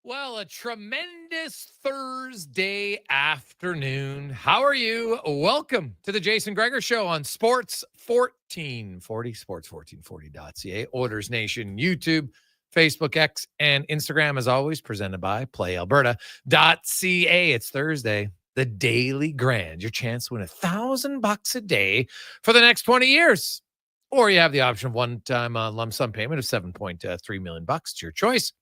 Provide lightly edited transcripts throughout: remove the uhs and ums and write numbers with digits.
Well, a tremendous Thursday afternoon. How are you? Welcome to the Jason Gregor Show on Sports 1440, sports1440.ca, Orders Nation, YouTube, Facebook, X, and Instagram, as always, presented by PlayAlberta.ca. It's Thursday, the Daily Grand, your chance to win $1,000 a day for the next 20 years. Or you have the option of one-time lump sum payment of $7.3 million. It's your choice.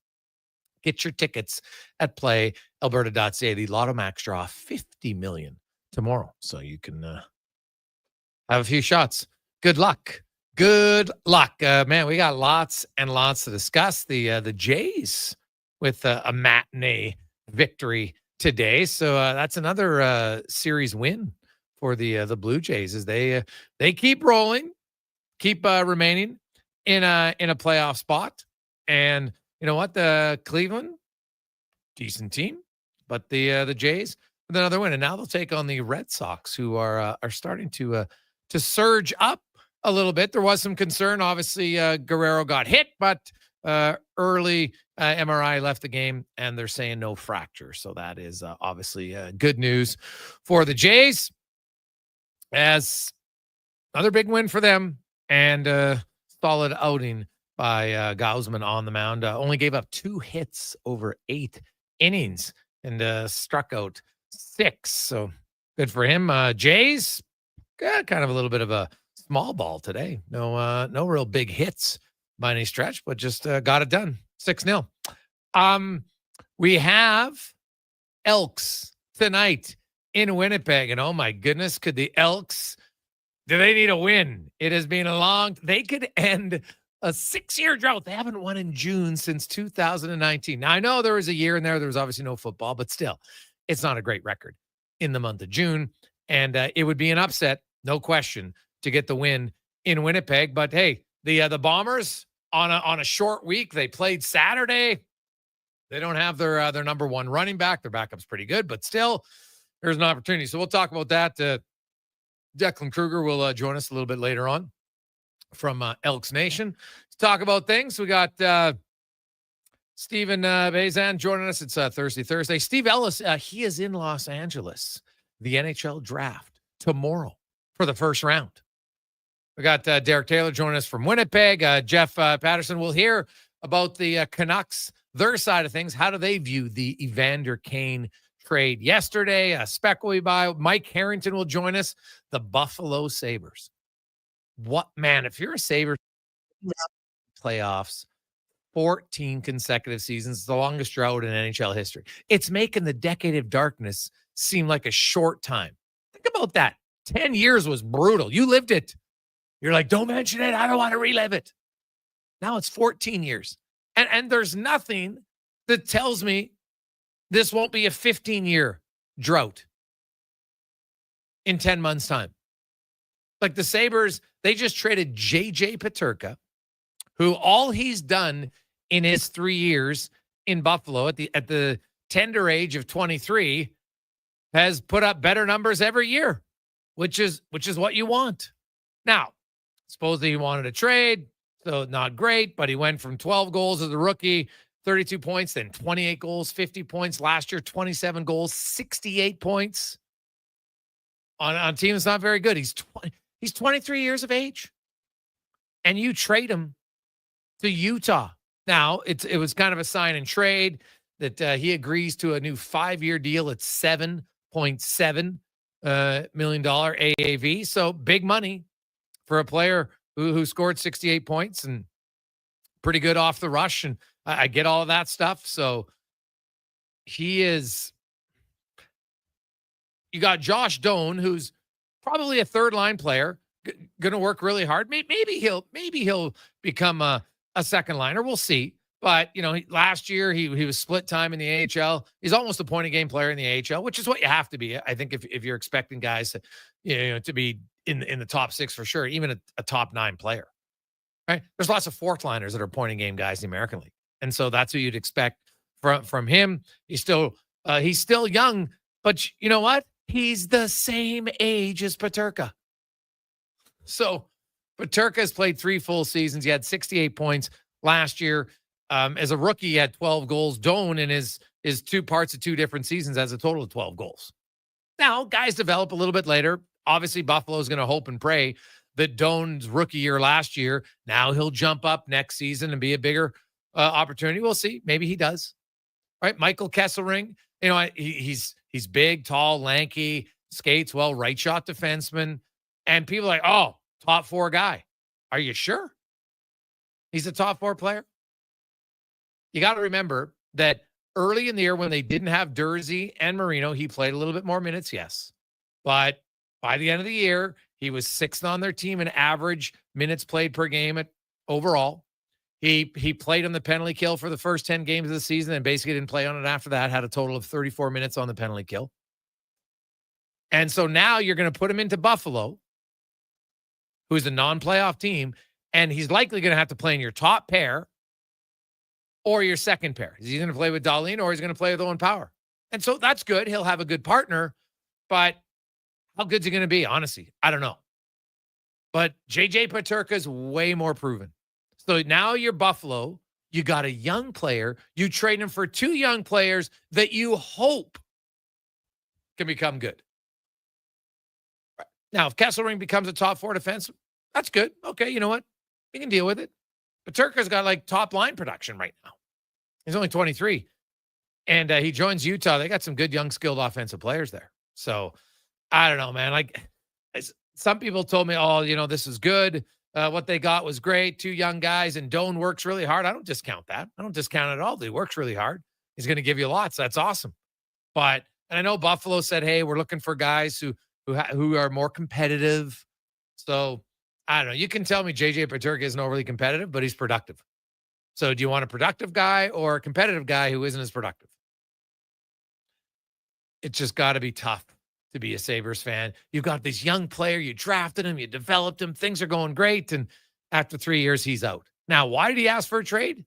Get your tickets at PlayAlberta.ca. The Lotto Max draw $50 million tomorrow, so you can have a few shots. Good luck. Good luck. Man, we got lots and lots to discuss. The Jays with a matinee victory today. So that's another series win for the Blue Jays as they keep rolling, keep remaining in a playoff spot. And you know what? The Cleveland, decent team, but the Jays with another win, and now they'll take on the Red Sox, who are starting to surge up a little bit. There was some concern, obviously. Guerrero got hit, but early MRI left the game, and they're saying no fracture, so that is obviously good news for the Jays. As another big win for them, and solid outing by Gausman on the mound. Only gave up 2 hits over 8 innings and struck out 6. So good for him. Jays, kind of a little bit of a small ball today. No real big hits by any stretch, but just got it done. 6-0. We have Elks tonight in Winnipeg. And oh my goodness, could the Elks, do they need a win? It has been a long, they could end a 6-year drought. They haven't won in June since 2019. Now, I know there was a year in there. There was obviously no football, but still, it's not a great record in the month of June. And it would be an upset, no question, to get the win in Winnipeg. But hey, the Bombers on a short week, they played Saturday. They don't have their number one running back. Their backup's pretty good, but still, there's an opportunity. So we'll talk about that. Declan Kruger will join us a little bit later on from Elks Nation to talk about things. We got Steven Bazan joining us. It's Thursday. Steve Ellis, he is in Los Angeles, the NHL draft tomorrow for the first round. We got Derek Taylor joining us from Winnipeg. Jeff Patterson will hear about the Canucks, their side of things. How do they view the Evander Kane trade yesterday? Spec will be by. Mike Harrington will join us. The Buffalo Sabres. What, man, if you're a Sabres playoffs, 14 consecutive seasons, the longest drought in NHL history. It's making the decade of darkness seem like a short time. Think about that. 10 years was brutal. You lived it. You're like, don't mention it. I don't want to relive it. Now it's 14 years. And there's nothing that tells me this won't be a 15-year drought in 10 months' time. Like the Sabres, they just traded J.J. Peterka, who all he's done in his 3 years in Buffalo at the tender age of 23 has put up better numbers every year, which is what you want. Now, supposedly he wanted a trade, so not great, but he went from 12 goals as a rookie, 32 points, then 28 goals, 50 points. Last year, 27 goals, 68 points on a team that's not very good. He's 23 years of age, and you trade him to Utah. Now, it was kind of a sign and trade that he agrees to a new 5-year deal at $7.7 million AAV. So big money for a player who scored 68 points and pretty good off the rush. And I get all of that stuff. So he is. You got Josh Doan, who's probably a third-line player, going to work really hard. Maybe he'll become a second liner. We'll see. But, last year he was split time in the AHL. He's almost a point-a-game player in the AHL, which is what you have to be. I think if you're expecting guys to be in the top 6 for sure, even a top 9 player, right? There's lots of fourth-liners that are point-a-game guys in the American League. And so that's what you'd expect from him. He's still young, but you know what? He's the same age as Peterka. So Peterka has played 3 full seasons. He had 68 points last year. As a rookie, he had 12 goals. Doan in his two parts of two different seasons has a total of 12 goals. Now, guys develop a little bit later. Obviously, Buffalo's going to hope and pray that Doan's rookie year last year, now he'll jump up next season and be a bigger opportunity. We'll see. Maybe he does. Right? Michael Kesselring, he's big, tall, lanky, skates well, right shot defenseman. And people are like, oh, top 4 guy. Are you sure? He's a top 4 player? You got to remember that early in the year when they didn't have Dursey and Marino, he played a little bit more minutes, yes. But by the end of the year, he was 6th on their team in average minutes played per game overall. He played on the penalty kill for the first 10 games of the season and basically didn't play on it after that, had a total of 34 minutes on the penalty kill. And so now you're going to put him into Buffalo, who's a non-playoff team, and he's likely going to have to play in your top pair or your second pair. He's going to play with Dahlin or he's going to play with Owen Power. And so that's good. He'll have a good partner, but how good's he going to be? Honestly, I don't know. But JJ Peterka's way more proven. So now you're Buffalo. You got a young player. You trade him for 2 young players that you hope can become good. Now, if Kesselring becomes a top 4 defenseman, that's good. Okay, you know what? We can deal with it. Peterka's got like top line production right now. He's only 23. And he joins Utah. They got some good young skilled offensive players there. So I don't know, man. Like some people told me, oh, this is good. What they got was great. 2 young guys, and Doan works really hard. I don't discount that. I don't discount it at all. He works really hard. He's going to give you lots. That's awesome. And I know Buffalo said, hey, we're looking for guys who are more competitive. So I don't know. You can tell me JJ Peterka isn't overly competitive, but he's productive. So do you want a productive guy or a competitive guy who isn't as productive? It's just got to be tough to be a Sabres fan. You've got this young player, you drafted him, you developed him, things are going great, and after 3 years, he's out. Now, why did he ask for a trade?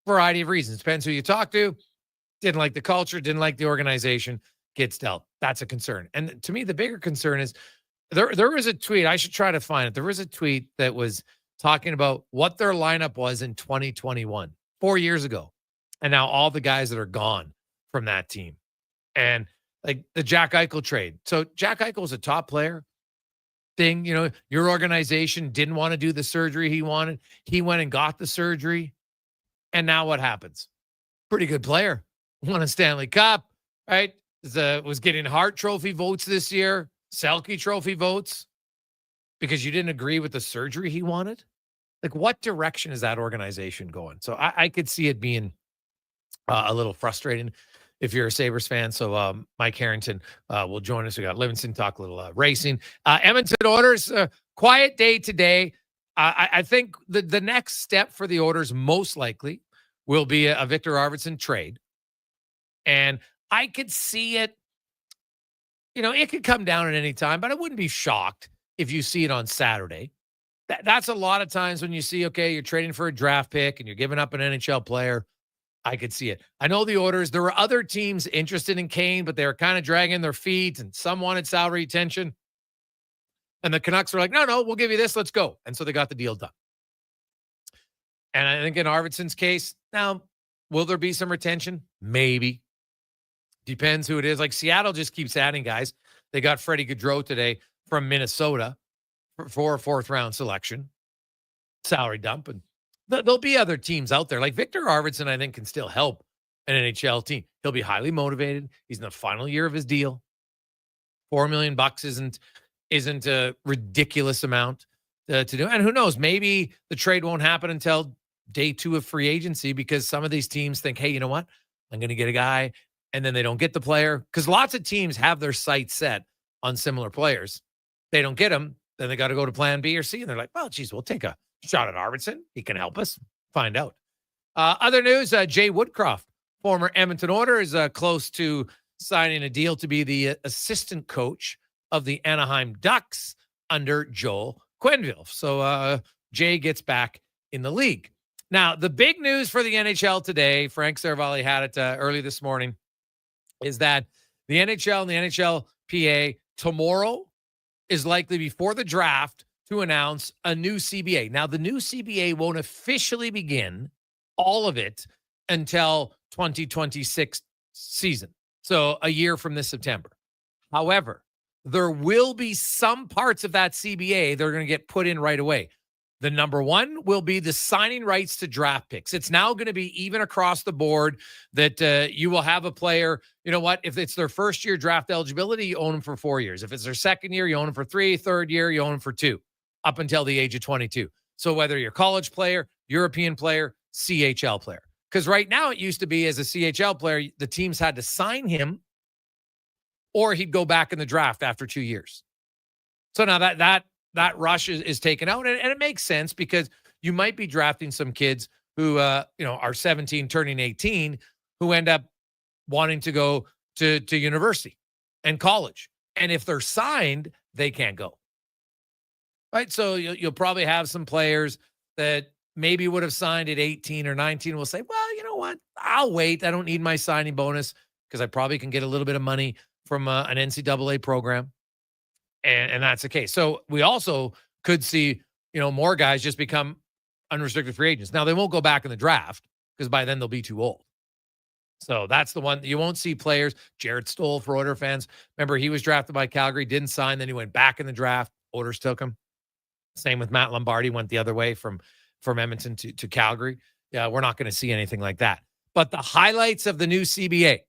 Variety of reasons. Depends who you talk to. Didn't like the culture, didn't like the organization, gets dealt. That's a concern. And to me, the bigger concern is there was a tweet, I should try to find it. There was a tweet that was talking about what their lineup was in 2021, 4 years ago. And now all the guys that are gone from that team. And like the Jack Eichel trade. So Jack Eichel was a top player thing. Your organization didn't want to do the surgery he wanted. He went and got the surgery. And now what happens? Pretty good player. Won a Stanley Cup, right? Was getting Hart Trophy votes this year, Selke Trophy votes, because you didn't agree with the surgery he wanted. Like, what direction is that organization going? So I could see it being a little frustrating if you're a Sabres fan. So Mike Harrington will join us. We got Livingston, talk a little racing. Edmonton Oilers, quiet day today. I think the next step for the Oilers most likely will be a Victor Arvidsson trade. And I could see it, it could come down at any time, but I wouldn't be shocked if you see it on Saturday. That's a lot of times when you see, okay, you're trading for a draft pick and you're giving up an NHL player. I could see it. I know the Oilers, there were other teams interested in Kane, but they were kind of dragging their feet and some wanted salary retention. And the Canucks were like, no, we'll give you this. Let's go. And so they got the deal done. And I think in Arvidsson's case, now, will there be some retention? Maybe. Depends who it is. Like Seattle just keeps adding guys. They got Freddie Gaudreau today from Minnesota for a 4th round selection. Salary dump. And there'll be other teams out there. Like Victor Arvidsson, I think, can still help an NHL team. He'll be highly motivated. He's in the final year of his deal. $4 million isn't a ridiculous amount to do. And who knows? Maybe the trade won't happen until day 2 of free agency because some of these teams think, hey, you know what? I'm going to get a guy. And then they don't get the player because lots of teams have their sights set on similar players. They don't get them. Then they got to go to plan B or C. And they're like, well, geez, we'll take a shot at Arvidsson. He can help us find out. Other news, Jay Woodcroft, former Edmonton Oilers, is close to signing a deal to be the assistant coach of the Anaheim Ducks under Joel Quenneville. So Jay gets back in the league. Now, the big news for the NHL today, Frank Saravalli had it early this morning, is that the NHL and the NHLPA tomorrow is likely before the draft to announce a new CBA. Now, the new CBA won't officially begin all of it until 2026 season. So a year from this September. However, there will be some parts of that CBA that are going to get put in right away. The number one will be the signing rights to draft picks. It's now going to be even across the board that you will have a player, you know what, if it's their first year draft eligibility, you own them for 4 years. If it's their second year, you own them for 3, third year, you own them for 2, up until the age of 22. So whether you're a college player, European player, CHL player. Because right now it used to be as a CHL player, the teams had to sign him or he'd go back in the draft after 2 years. So now that rush is taken out, and it makes sense because you might be drafting some kids who are 17 turning 18 who end up wanting to go to university and college. And if they're signed, they can't go. Right? So you'll probably have some players that maybe would have signed at 18 or 19 will say, well, you know what? I'll wait. I don't need my signing bonus because I probably can get a little bit of money from an NCAA program. And that's the case. So we also could see, more guys just become unrestricted free agents. Now, they won't go back in the draft because by then they'll be too old. So that's the one. You won't see players. Jared Stoll for Oilers fans. Remember, he was drafted by Calgary, didn't sign. Then he went back in the draft. Oilers took him. Same with Matt Lombardi, went the other way from Edmonton to Calgary. Yeah, we're not going to see anything like that. But the highlights of the new CBA.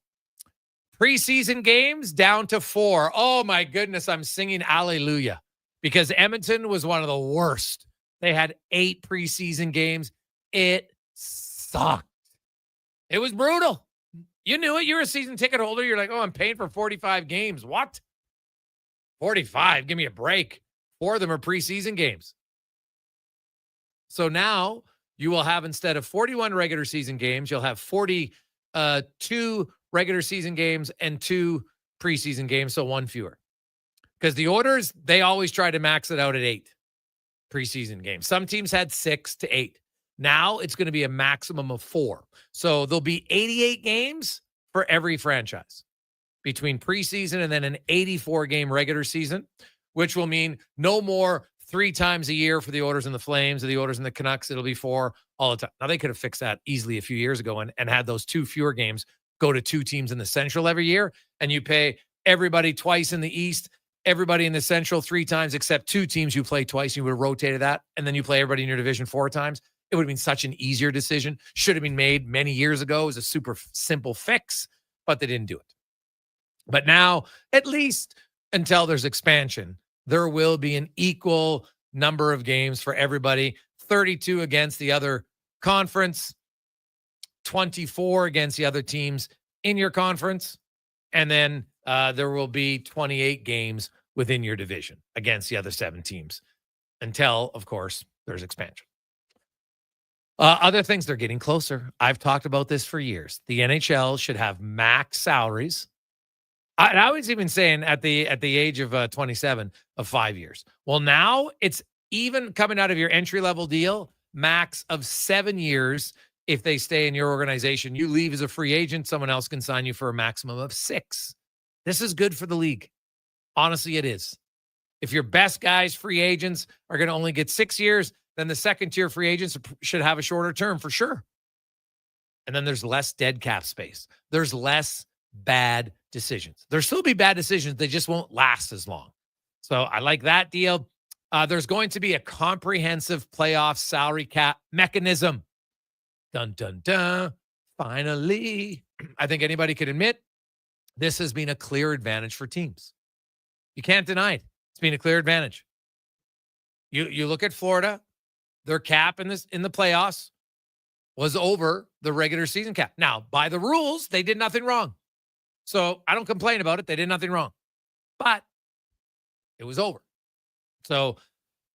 Preseason games down to 4. Oh, my goodness. I'm singing hallelujah because Edmonton was one of the worst. They had 8 preseason games. It sucked. It was brutal. You knew it. You're a season ticket holder. You're like, oh, I'm paying for 45 games. What? 45? Give me a break. 4 of them are preseason games. So now you will have, instead of 41 regular season games, you'll have 42 regular season games and 2 preseason games, so 1 fewer. Because the Oilers, they always try to max it out at 8 preseason games. Some teams had 6 to 8. Now it's going to be a maximum of 4. So there'll be 88 games for every franchise between preseason and then an 84-game regular season, which will mean no more 3 times a year for the Oilers and the Flames or the Oilers and the Canucks. It'll be 4 all the time. Now, they could have fixed that easily a few years ago and had those 2 fewer games go to 2 teams in the Central every year, and you pay everybody twice in the East, everybody in the Central 3 times, except 2 teams you play twice. You would have rotated that, and then you play everybody in your division 4 times. It would have been such an easier decision. Should have been made many years ago. It was a super simple fix, but they didn't do it. But now, at least until there's expansion, there will be an equal number of games for everybody. 32 against the other conference, 24 against the other teams in your conference, and then there will be 28 games within your division against the other 7 teams until, of course, there's expansion. Other things, they're getting closer. I've talked about this for years. The NHL should have max salaries. I was even saying at the age of 27 of 5 years. Well, now it's even coming out of your entry-level deal, max of 7 years. If they stay in your organization, you leave as a free agent, someone else can sign you for a maximum of 6. This is good for the league. Honestly, it is. If your best guys, free agents, are going to only get 6 years, then the second-tier free agents should have a shorter term for sure. And then there's less dead cap space. There's less bad decisions. There'll still be bad decisions. They just won't last as long. So I like that deal. There's going to be a comprehensive playoff salary cap mechanism. Dun, dun, dun. Finally. I think anybody could admit this has been a clear advantage for teams. You can't deny it. It's been a clear advantage. You look at Florida, their cap in the playoffs was over the regular season cap. Now, by the rules, they did nothing wrong. So I don't complain about it. They did nothing wrong. But it was over. So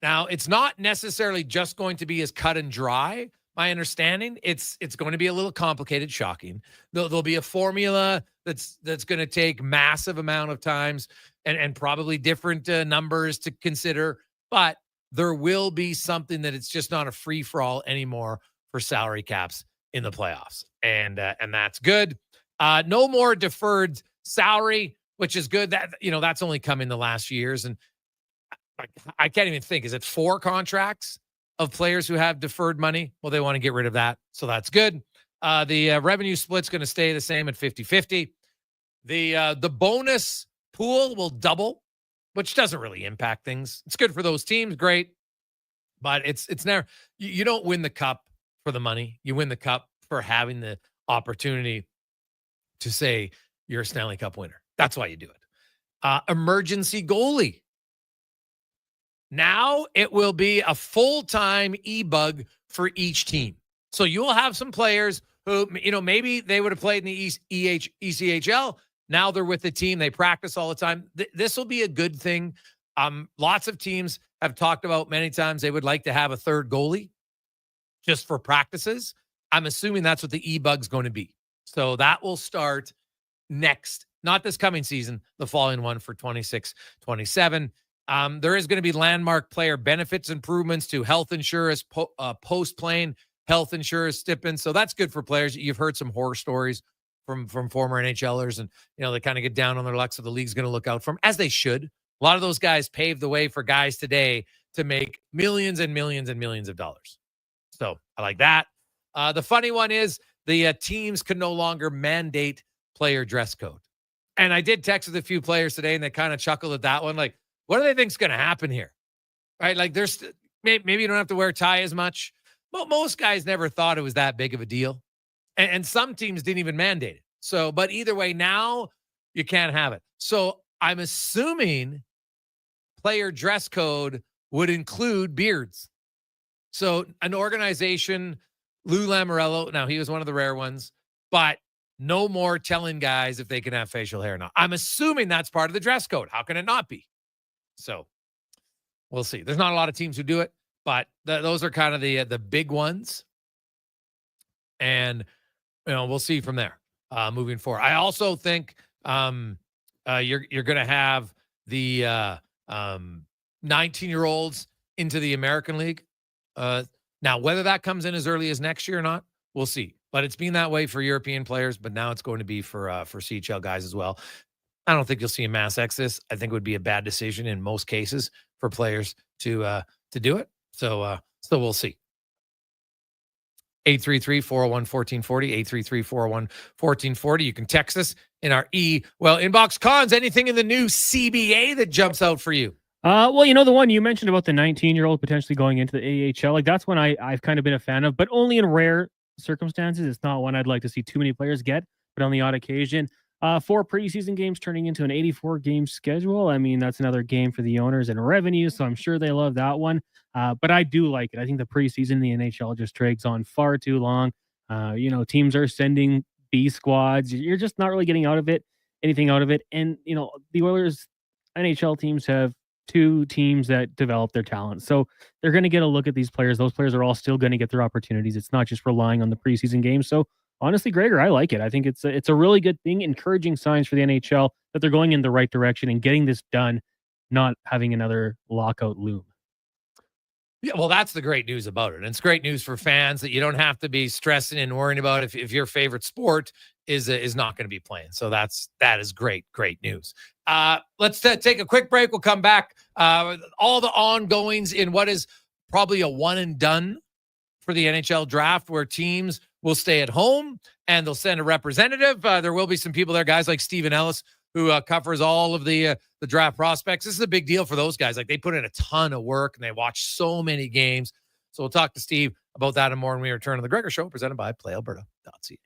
now it's not necessarily just going to be as cut and dry. My understanding, it's going to be a little complicated, shocking. There'll be a formula that's going to take massive amount of times and probably different numbers to consider. But there will be something that it's just not a free-for-all anymore for salary caps in the playoffs. And that's good. No more deferred salary, which is good. That's only come in the last few years. And I can't even think. Is it 4 contracts of players who have deferred money. Well, they want to get rid of that. So that's good. The revenue split's going to stay the same at 50-50. The bonus pool will double, which doesn't really impact things. It's good for those teams. Great. But it's never, you don't win the cup for the money. You win the cup for having the opportunity to say you're a Stanley Cup winner. That's why you do it. Emergency goalie. Now it will be a full-time e-bug for each team. So you will have some players who, maybe they would have played in the ECHL. Now they're with the team. They practice all the time. This will be a good thing. Lots of teams have talked about many times they would like to have a third goalie just for practices. I'm assuming that's what the e-bug's going to be. So that will start next, not this coming season, the following one for 26-27. There is going to be landmark player benefits improvements to health insurance, post-playing health insurance stipends. So that's good for players. You've heard some horror stories from former NHLers, and they kind of get down on their luck. So the league's going to look out for them, as they should. A lot of those guys paved the way for guys today to make millions and millions and millions of dollars. So I like that. The funny one is the teams can no longer mandate player dress code. And I did text with a few players today, and they kind of chuckled at that one. Like, what do they think's going to happen here? Right? Like, there's maybe you don't have to wear a tie as much. But most guys never thought it was that big of a deal. And some teams didn't even mandate it. So, but either way, now you can't have it. So I'm assuming player dress code would include beards. So an organization, Lou Lamoriello, now he was one of the rare ones, but no more telling guys if they can have facial hair or not. I'm assuming that's part of the dress code. How can it not be? So we'll see. There's not a lot of teams who do it, but those are kind of the big ones. And, we'll see from there moving forward. I also think you're going to have the 19-year-olds into the American League. Now, whether that comes in as early as next year or not, we'll see. But it's been that way for European players, but now it's going to be for CHL guys as well. I don't think you'll see a mass exodus. I think it would be a bad decision in most cases for players to do it. So we'll see. 833-401-1440, 833-401-1440. You can text us in our inbox. Cons, anything in the new CBA that jumps out for you? Well, the one you mentioned about the 19-year-old potentially going into the AHL, like that's one I've kind of been a fan of, but only in rare circumstances. It's not one I'd like to see too many players get, but on the odd occasion. 4 preseason games turning into an 84-game schedule. I mean, that's another game for the owners and revenue, so I'm sure they love that one. But I do like it. I think the preseason in the NHL just drags on far too long. Teams are sending B squads. You're just not really getting anything out of it. And, the Oilers NHL teams have 2 teams that develop their talent. So they're going to get a look at these players. Those players are all still going to get their opportunities. It's not just relying on the preseason games. So honestly, Gregor, I like it. I think it's a really good thing, encouraging signs for the NHL that they're going in the right direction and getting this done, not having another lockout loom. Yeah, well, that's the great news about it. And it's great news for fans that you don't have to be stressing and worrying about if your favorite sport is not going to be playing. So that is great news. Let's take a quick break. We'll come back. All the ongoings in what is probably a one and done for the NHL draft, where teams will stay at home and they'll send a representative. There will be some people there, guys like Stephen Ellis, who covers all of the draft prospects. This is a big deal for those guys. Like, they put in a ton of work and they watch so many games. So we'll talk to Steve about that and more when we return on the Gregor Show, presented by PlayAlberta.ca.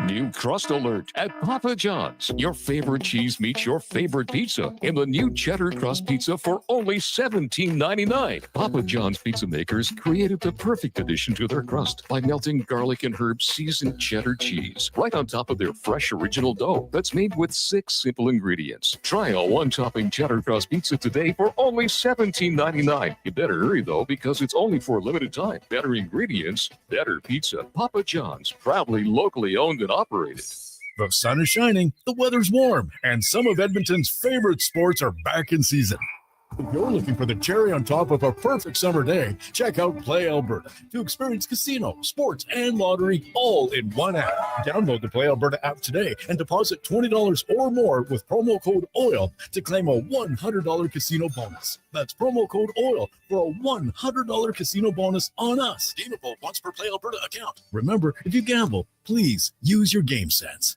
New crust alert at Papa John's. Your favorite cheese meets your favorite pizza in the new cheddar crust pizza for only $17.99. Papa John's pizza makers created the perfect addition to their crust by melting garlic and herb seasoned cheddar cheese right on top of their fresh original dough that's made with 6 simple ingredients. Try a one-topping cheddar crust pizza today for only $17.99. You better hurry though, because it's only for a limited time. Better ingredients, better pizza. Papa John's, proudly locally owned and operated. The sun is shining, the weather's warm, and some of Edmonton's favorite sports are back in season. If you're looking for the cherry on top of a perfect summer day, check out Play Alberta to experience casino, sports, and lottery all in one app. Download the Play Alberta app today and deposit $20 or more with promo code OIL to claim a $100 casino bonus. That's promo code OIL for a $100 casino bonus on us. Gameable once per Play Alberta account. Remember, if you gamble, please use your game sense.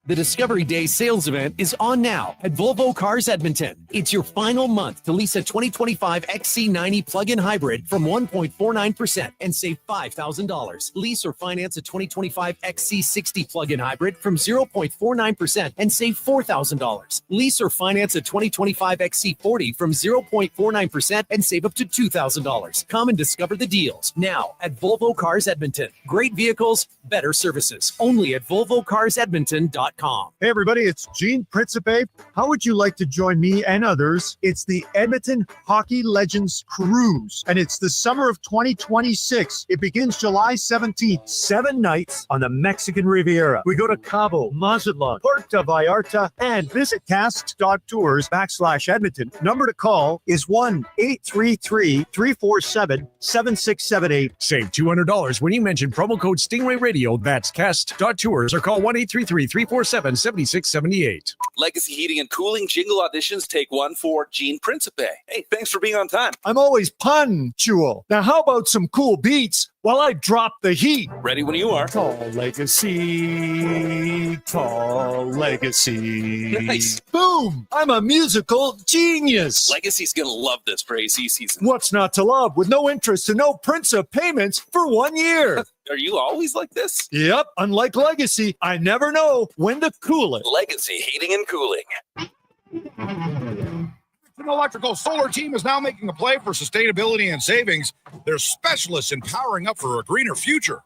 The Discovery Day sales event is on now at Volvo Cars Edmonton. It's your final month to lease a 2025 XC90 plug-in hybrid from 1.49% and save $5,000. Lease or finance a 2025 XC60 plug-in hybrid from 0.49% and save $4,000. Lease or finance a 2025 XC40 from 0.49% and save up to $2,000. Come and discover the deals now at Volvo Cars Edmonton. Great vehicles, better services. Only at VolvoCarsEdmonton.com. Hey everybody, it's Gene Principe. How would you like to join me and others? It's the Edmonton Hockey Legends Cruise, and it's the summer of 2026. It begins July 17th, 7 nights on the Mexican Riviera. We go to Cabo, Mazatlan, Puerto Vallarta, and visit casks.tours/Edmonton. Number to call is 1-833-347-7678. Save $200 when you mention promo code Stingray Radio. That's cast.tours or call 1-833-347-7678. Legacy Heating and Cooling jingle auditions, take one for Gene Principe. Hey, thanks for being on time. I'm always punctual. Now how about some cool beats while I drop the heat? Ready when you are. Tall legacy, tall legacy. Nice. Boom! I'm a musical genius. Legacy's gonna love this for AC season. What's not to love with no interest and no Principe payments for 1 year? Are you always like this? Yep, unlike Legacy, I never know when to cool it. Legacy Heating and Cooling. An electrical solar team is now making a play for sustainability and savings. They're specialists in powering up for a greener future.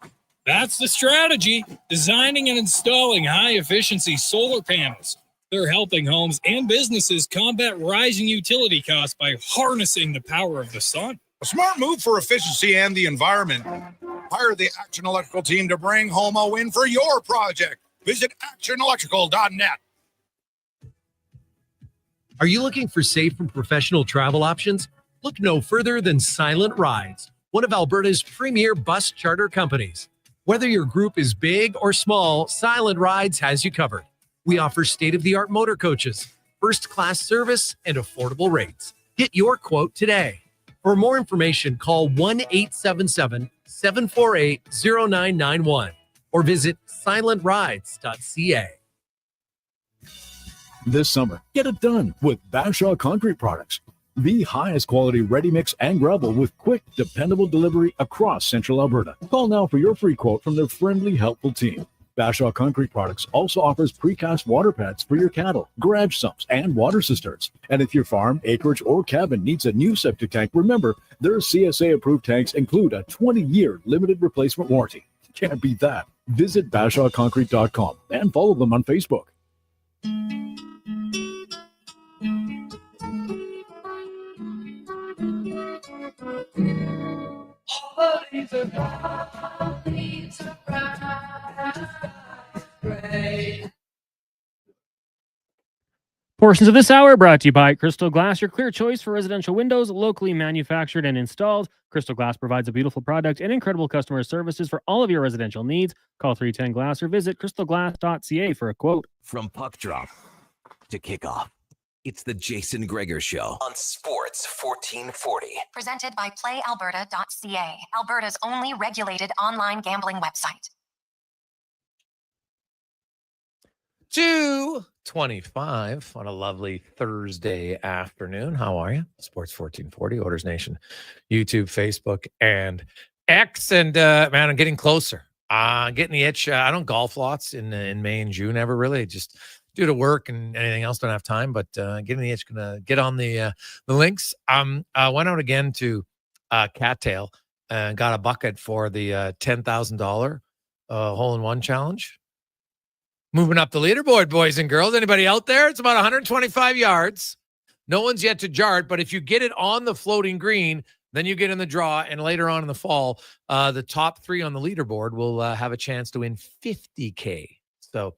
That's the strategy, designing and installing high-efficiency solar panels. They're helping homes and businesses combat rising utility costs by harnessing the power of the sun. A smart move for efficiency and the environment. Hire the Action Electrical team to bring home a win for your project. Visit actionelectrical.net. Are you looking for safe and professional travel options? Look no further than Silent Rides, one of Alberta's premier bus charter companies. Whether your group is big or small, Silent Rides has you covered. We offer state-of-the-art motor coaches, first-class service, and affordable rates. Get your quote today. For more information, call 1-877-748-0991 or visit silentrides.ca. This summer, get it done with Bashaw Concrete Products. The highest quality ready mix and gravel with quick, dependable delivery across central Alberta. Call now for your free quote from their friendly, helpful team. Bashaw Concrete Products also offers precast water pads for your cattle, garage sumps, and water cisterns. And if your farm, acreage, or cabin needs a new septic tank, remember, their CSA-approved tanks include a 20-year limited replacement warranty. Can't beat that. Visit BashawConcrete.com and follow them on Facebook. Portions of this hour brought to you by Crystal Glass, your clear choice for residential windows, locally manufactured and installed. Crystal Glass provides a beautiful product and incredible customer services for all of your residential needs. Call 310 Glass or visit crystalglass.ca for a quote. From puck drop to kickoff, it's the Jason Gregor Show on Sports 1440. Presented by PlayAlberta.ca, Alberta's only regulated online gambling website. 2:25 on a lovely Thursday afternoon. How are you? Sports 1440, Orders Nation, YouTube, Facebook, and X. And man, I'm getting closer. Getting the itch. I don't golf lots in May and June ever really. Just due to work and anything else, don't have time. But getting the itch. Gonna get on the links. Went out again to Cattail and got a bucket for the $10,000 hole-in-one challenge. Moving up the leaderboard, boys and girls. Anybody out there? It's about 125 yards. No one's yet to jar it, but if you get it on the floating green, then you get in the draw, and later on in the fall, the top three on the leaderboard will have a chance to win $50K. So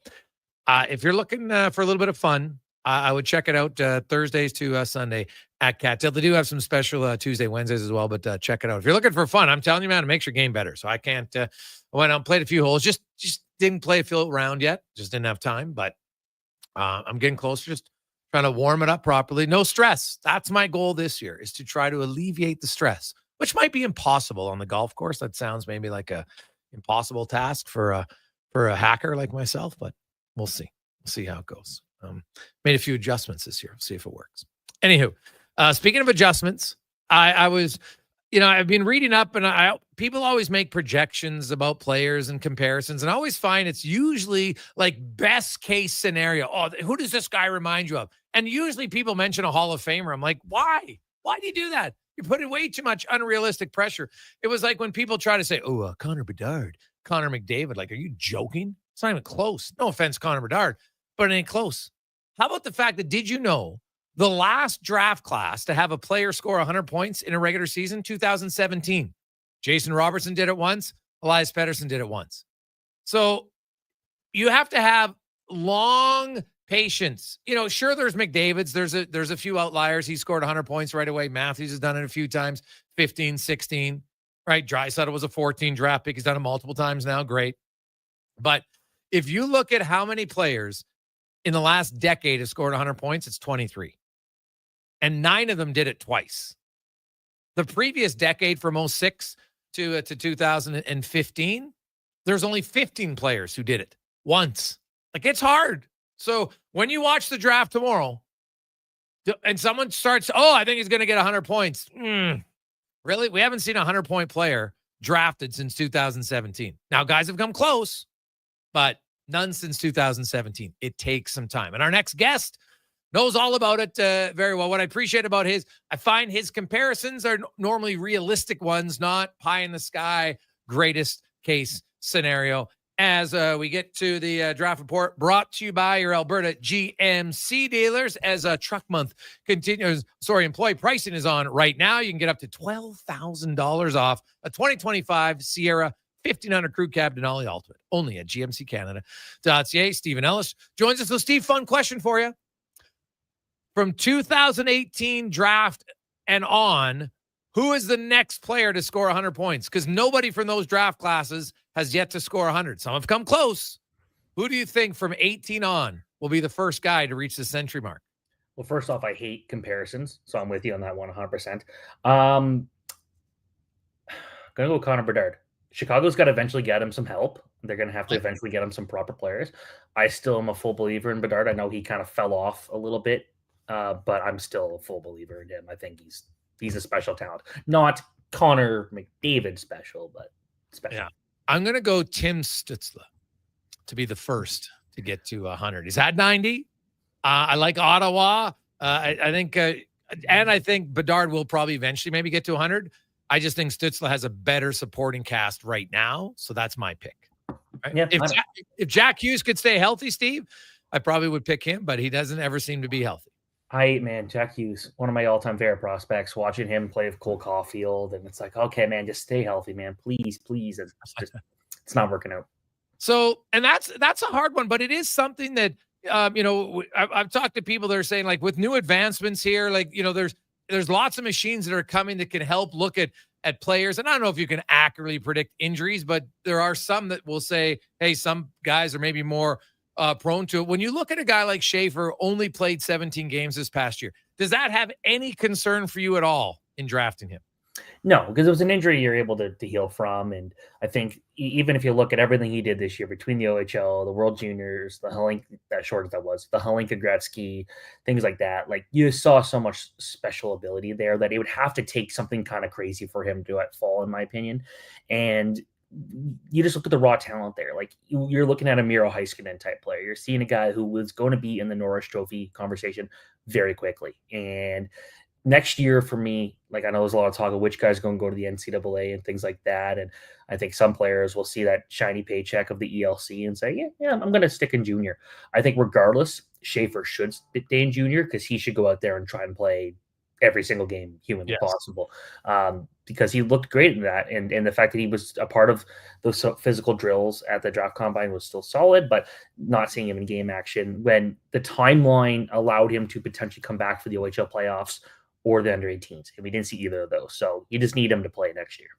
if you're looking for a little bit of fun, I would check it out Thursdays to Sunday at Cattail. They do have some special Tuesday, Wednesdays as well, but check it out. If you're looking for fun, I'm telling you, man, it makes your game better. So I can't, I went out and played a few holes, just didn't play a full round yet. Just didn't have time, but I'm getting closer, just trying to warm it up properly. No stress. That's my goal this year, is to try to alleviate the stress, which might be impossible on the golf course. That sounds maybe like a impossible task for a hacker like myself, but we'll see. We'll see how it goes. Made a few adjustments this year. See if it works. Anywho, speaking of adjustments, I was, I've been reading up, and people always make projections about players and comparisons, and I always find it's usually like best case scenario. Oh, who does this guy remind you of? And usually people mention a Hall of Famer. I'm like, why? Why do you do that? You're putting way too much unrealistic pressure. It was like when people try to say, Connor Bedard, Connor McDavid. Like, are you joking? It's not even close. No offense, Connor Bedard, but it ain't close. How about the fact that, did you know the last draft class to have a player score 100 points in a regular season, 2017? Jason Robertson did it once. Elias Pettersson did it once. So you have to have long patience. Sure, there's McDavid's. There's a few outliers. He scored 100 points right away. Matthews has done it a few times, 15, 16, right? Draisaitl was a 14 draft pick. He's done it multiple times now. Great. But if you look at how many players in the last decade have scored 100 points, it's 23. And 9 of them did it twice. The previous decade, from 06 to 2015, there's only 15 players who did it once. Like, it's hard. So when you watch the draft tomorrow and someone starts, I think he's going to get 100 points. Really? We haven't seen a 100-point player drafted since 2017. Now, guys have come close, but none since 2017. It takes some time. And our next guest knows all about it very well. What I appreciate about I find his comparisons are normally realistic ones, not pie in the sky, greatest case scenario. As we get to the draft report, brought to you by your Alberta GMC dealers. As Truck Month continues, employee pricing is on right now. You can get up to $12,000 off a 2025 Sierra 1500 Crew Cab Denali Ultimate, only at GMCCanada.ca. Stephen Ellis joins us. So, Steve, fun question for you. From 2018 draft and on, who is the next player to score 100 points? Because nobody from those draft classes has yet to score 100. Some have come close. Who do you think from 18 on will be the first guy to reach the century mark? Well, first off, I hate comparisons, so I'm with you on that 100%. Going to go Connor Bedard. Chicago's got to eventually get him some help. They're going to have to eventually get him some proper players. I still am a full believer in Bedard. I know he kind of fell off a little bit, but I'm still a full believer in him. I think he's a special talent. Not Connor McDavid special, but special. Yeah. I'm going to go Tim Stützle to be the first to get to 100. He's had 90. I like Ottawa. I think Bedard will probably eventually maybe get to 100. I just think Stützle has a better supporting cast right now, so that's my pick. Right? Yeah, if Jack Hughes could stay healthy, Steve, I probably would pick him, but he doesn't ever seem to be healthy. Jack Hughes, one of my all-time favorite prospects, watching him play with Cole Caulfield, and it's like, okay, man, just stay healthy, man. Please. It's not working out. So, and that's a hard one, but it is something that, I've talked to people that are saying, like, with new advancements here, like, there's lots of machines that are coming that can help look at players. And I don't know if you can accurately predict injuries, but there are some that will say, hey, some guys are maybe more prone to it. When you look at a guy like Schaefer, only played 17 games this past year, does that have any concern for you at all in drafting him? No, because it was an injury you're able to heal from. And I think even if you look at everything he did this year between the OHL, the World Juniors, the Hlinka, that short as that was, the Hlinka Gretzky, things like that, like you saw so much special ability there that it would have to take something kind of crazy for him to fall, in my opinion. And you just look at the raw talent there. Like you're looking at a Miro Heiskanen type player. You're seeing a guy who was going to be in the Norris Trophy conversation very quickly. And next year for me, like I know there's a lot of talk of which guy's going to go to the NCAA and things like that. And I think some players will see that shiny paycheck of the ELC and say, yeah, I'm going to stick in junior. I think regardless, Schaefer should stay in junior because he should go out there and try and play every single game humanly possible, because he looked great in that. And the fact that he was a part of those physical drills at the draft combine was still solid, but not seeing him in game action when the timeline allowed him to potentially come back for the OHL playoffs or the under 18s. And we didn't see either of those. So you just need him to play next year.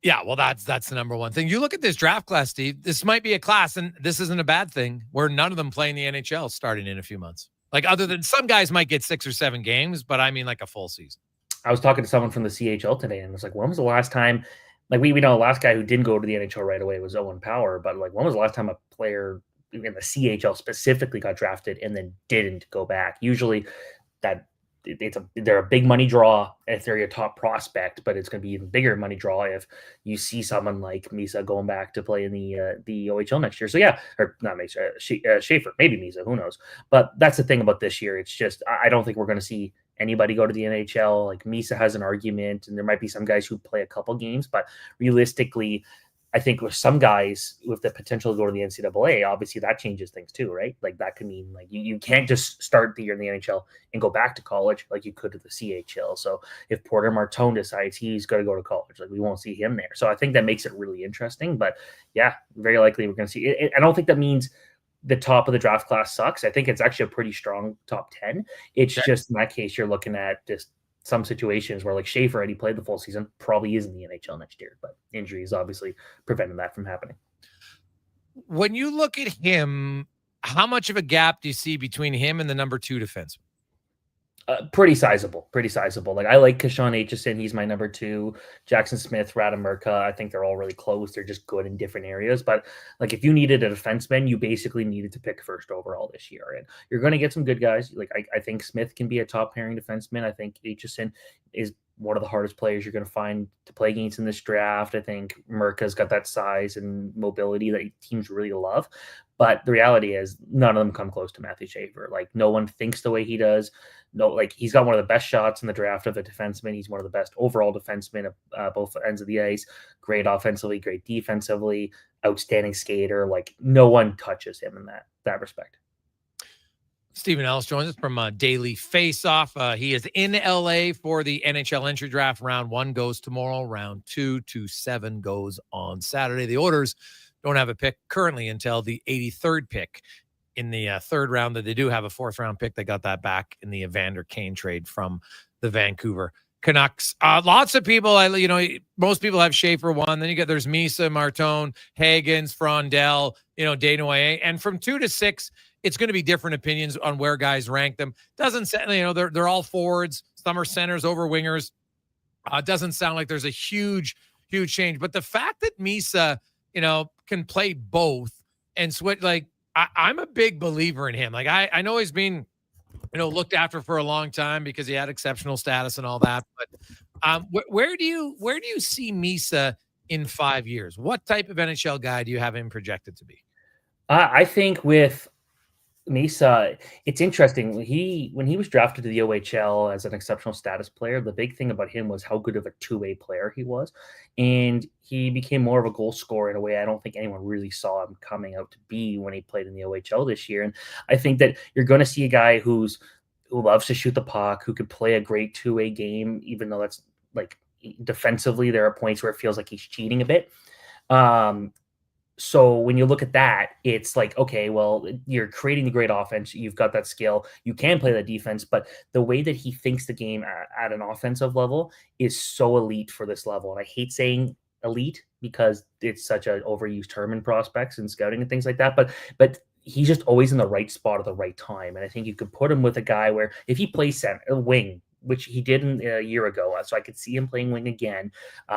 Yeah, well, that's the number one thing. You look at this draft class, Steve, this might be a class, and this isn't a bad thing, where none of them play in the NHL starting in a few months. Like, other than some guys might get 6 or 7 games, but I mean like a full season. I was talking to someone from the CHL today, and I was like, when was the last time, like we know the last guy who didn't go to the NHL right away was Owen Power, but like when was the last time a player in the CHL specifically got drafted and then didn't go back? Usually they're a big money draw if they're your top prospect, but it's going to be even bigger money draw if you see someone like Misa going back to play in the OHL next year. So yeah, or not Misa, Schaefer, maybe Misa, who knows? But that's the thing about this year. It's just I don't think we're going to see anybody go to the NHL. Like Misa has an argument, and there might be some guys who play a couple games, but realistically, I think with some guys with the potential to go to the NCAA, obviously that changes things too, right? Like that could mean like you can't just start the year in the NHL and go back to college like you could to the CHL. So if Porter Martone decides he's going to go to college, like we won't see him there. So I think that makes it really interesting. But yeah, very likely we're going to see it. I don't think that means the top of the draft class sucks. I think it's actually a pretty strong top 10. It's just in that case, you're looking at just some situations where like Schaefer already played the full season, probably is in the NHL next year, but injuries obviously preventing that from happening. When you look at him, how much of a gap do you see between him and the number 2 defenseman? Pretty sizable. Like I like Kashawn Aitchison. He's my number 2. Jackson Smith, Rademirka. I think they're all really close. They're just good in different areas. But like if you needed a defenseman, you basically needed to pick first overall this year. And you're going to get some good guys. Like I think Smith can be a top pairing defenseman. I think Aitchison is one of the hardest players you're going to find to play against in this draft. I think Mirka's got that size and mobility that teams really love. But the reality is none of them come close to Matthew Schaefer. Like no one thinks the way he does. No, like he's got one of the best shots in the draft of a defenseman. He's one of the best overall defensemen of both ends of the ice. Great offensively, great defensively, outstanding skater. Like no one touches him in that respect. Stephen Ellis joins us from Daily Faceoff. He is in LA for the NHL entry draft. Round 1 goes tomorrow. Round 2 to 7 goes on Saturday. The Oilers don't have a pick currently until the 83rd pick in the third round. That they do have a 4th round pick. They got that back in the Evander Kane trade from the Vancouver Canucks. Lots of people, most people have Schaefer 1. Then there's Misa, Martone, Hagens, Frondell, Desnoyers. And from 2 to 6, it's going to be different opinions on where guys rank them. Doesn't sound, they're all forwards. Some are centers over wingers. Doesn't sound like there's a huge change. But the fact that Misa, can play both and switch, like I'm a big believer in him. Like I know he's been, looked after for a long time because he had exceptional status and all that. But where do you see Misa in 5 years? What type of NHL guy do you have him projected to be? I think with Misa, it's interesting. When he was drafted to the OHL as an exceptional status player, the big thing about him was how good of a two-way player he was. And he became more of a goal scorer in a way I don't think anyone really saw him coming out to be when he played in the OHL this year. And I think that you're going to see a guy who loves to shoot the puck, who could play a great two-way game, even though that's like defensively, there are points where it feels like he's cheating a bit. So when you look at that, it's like, okay, well, you're creating the great offense. You've got that skill. You can play that defense, but the way that he thinks the game at an offensive level is so elite for this level. And I hate saying elite because it's such an overused term in prospects and scouting and things like that. But he's just always in the right spot at the right time. And I think you could put him with a guy where if he plays center, wing, which he did a year ago. So I could see him playing wing again,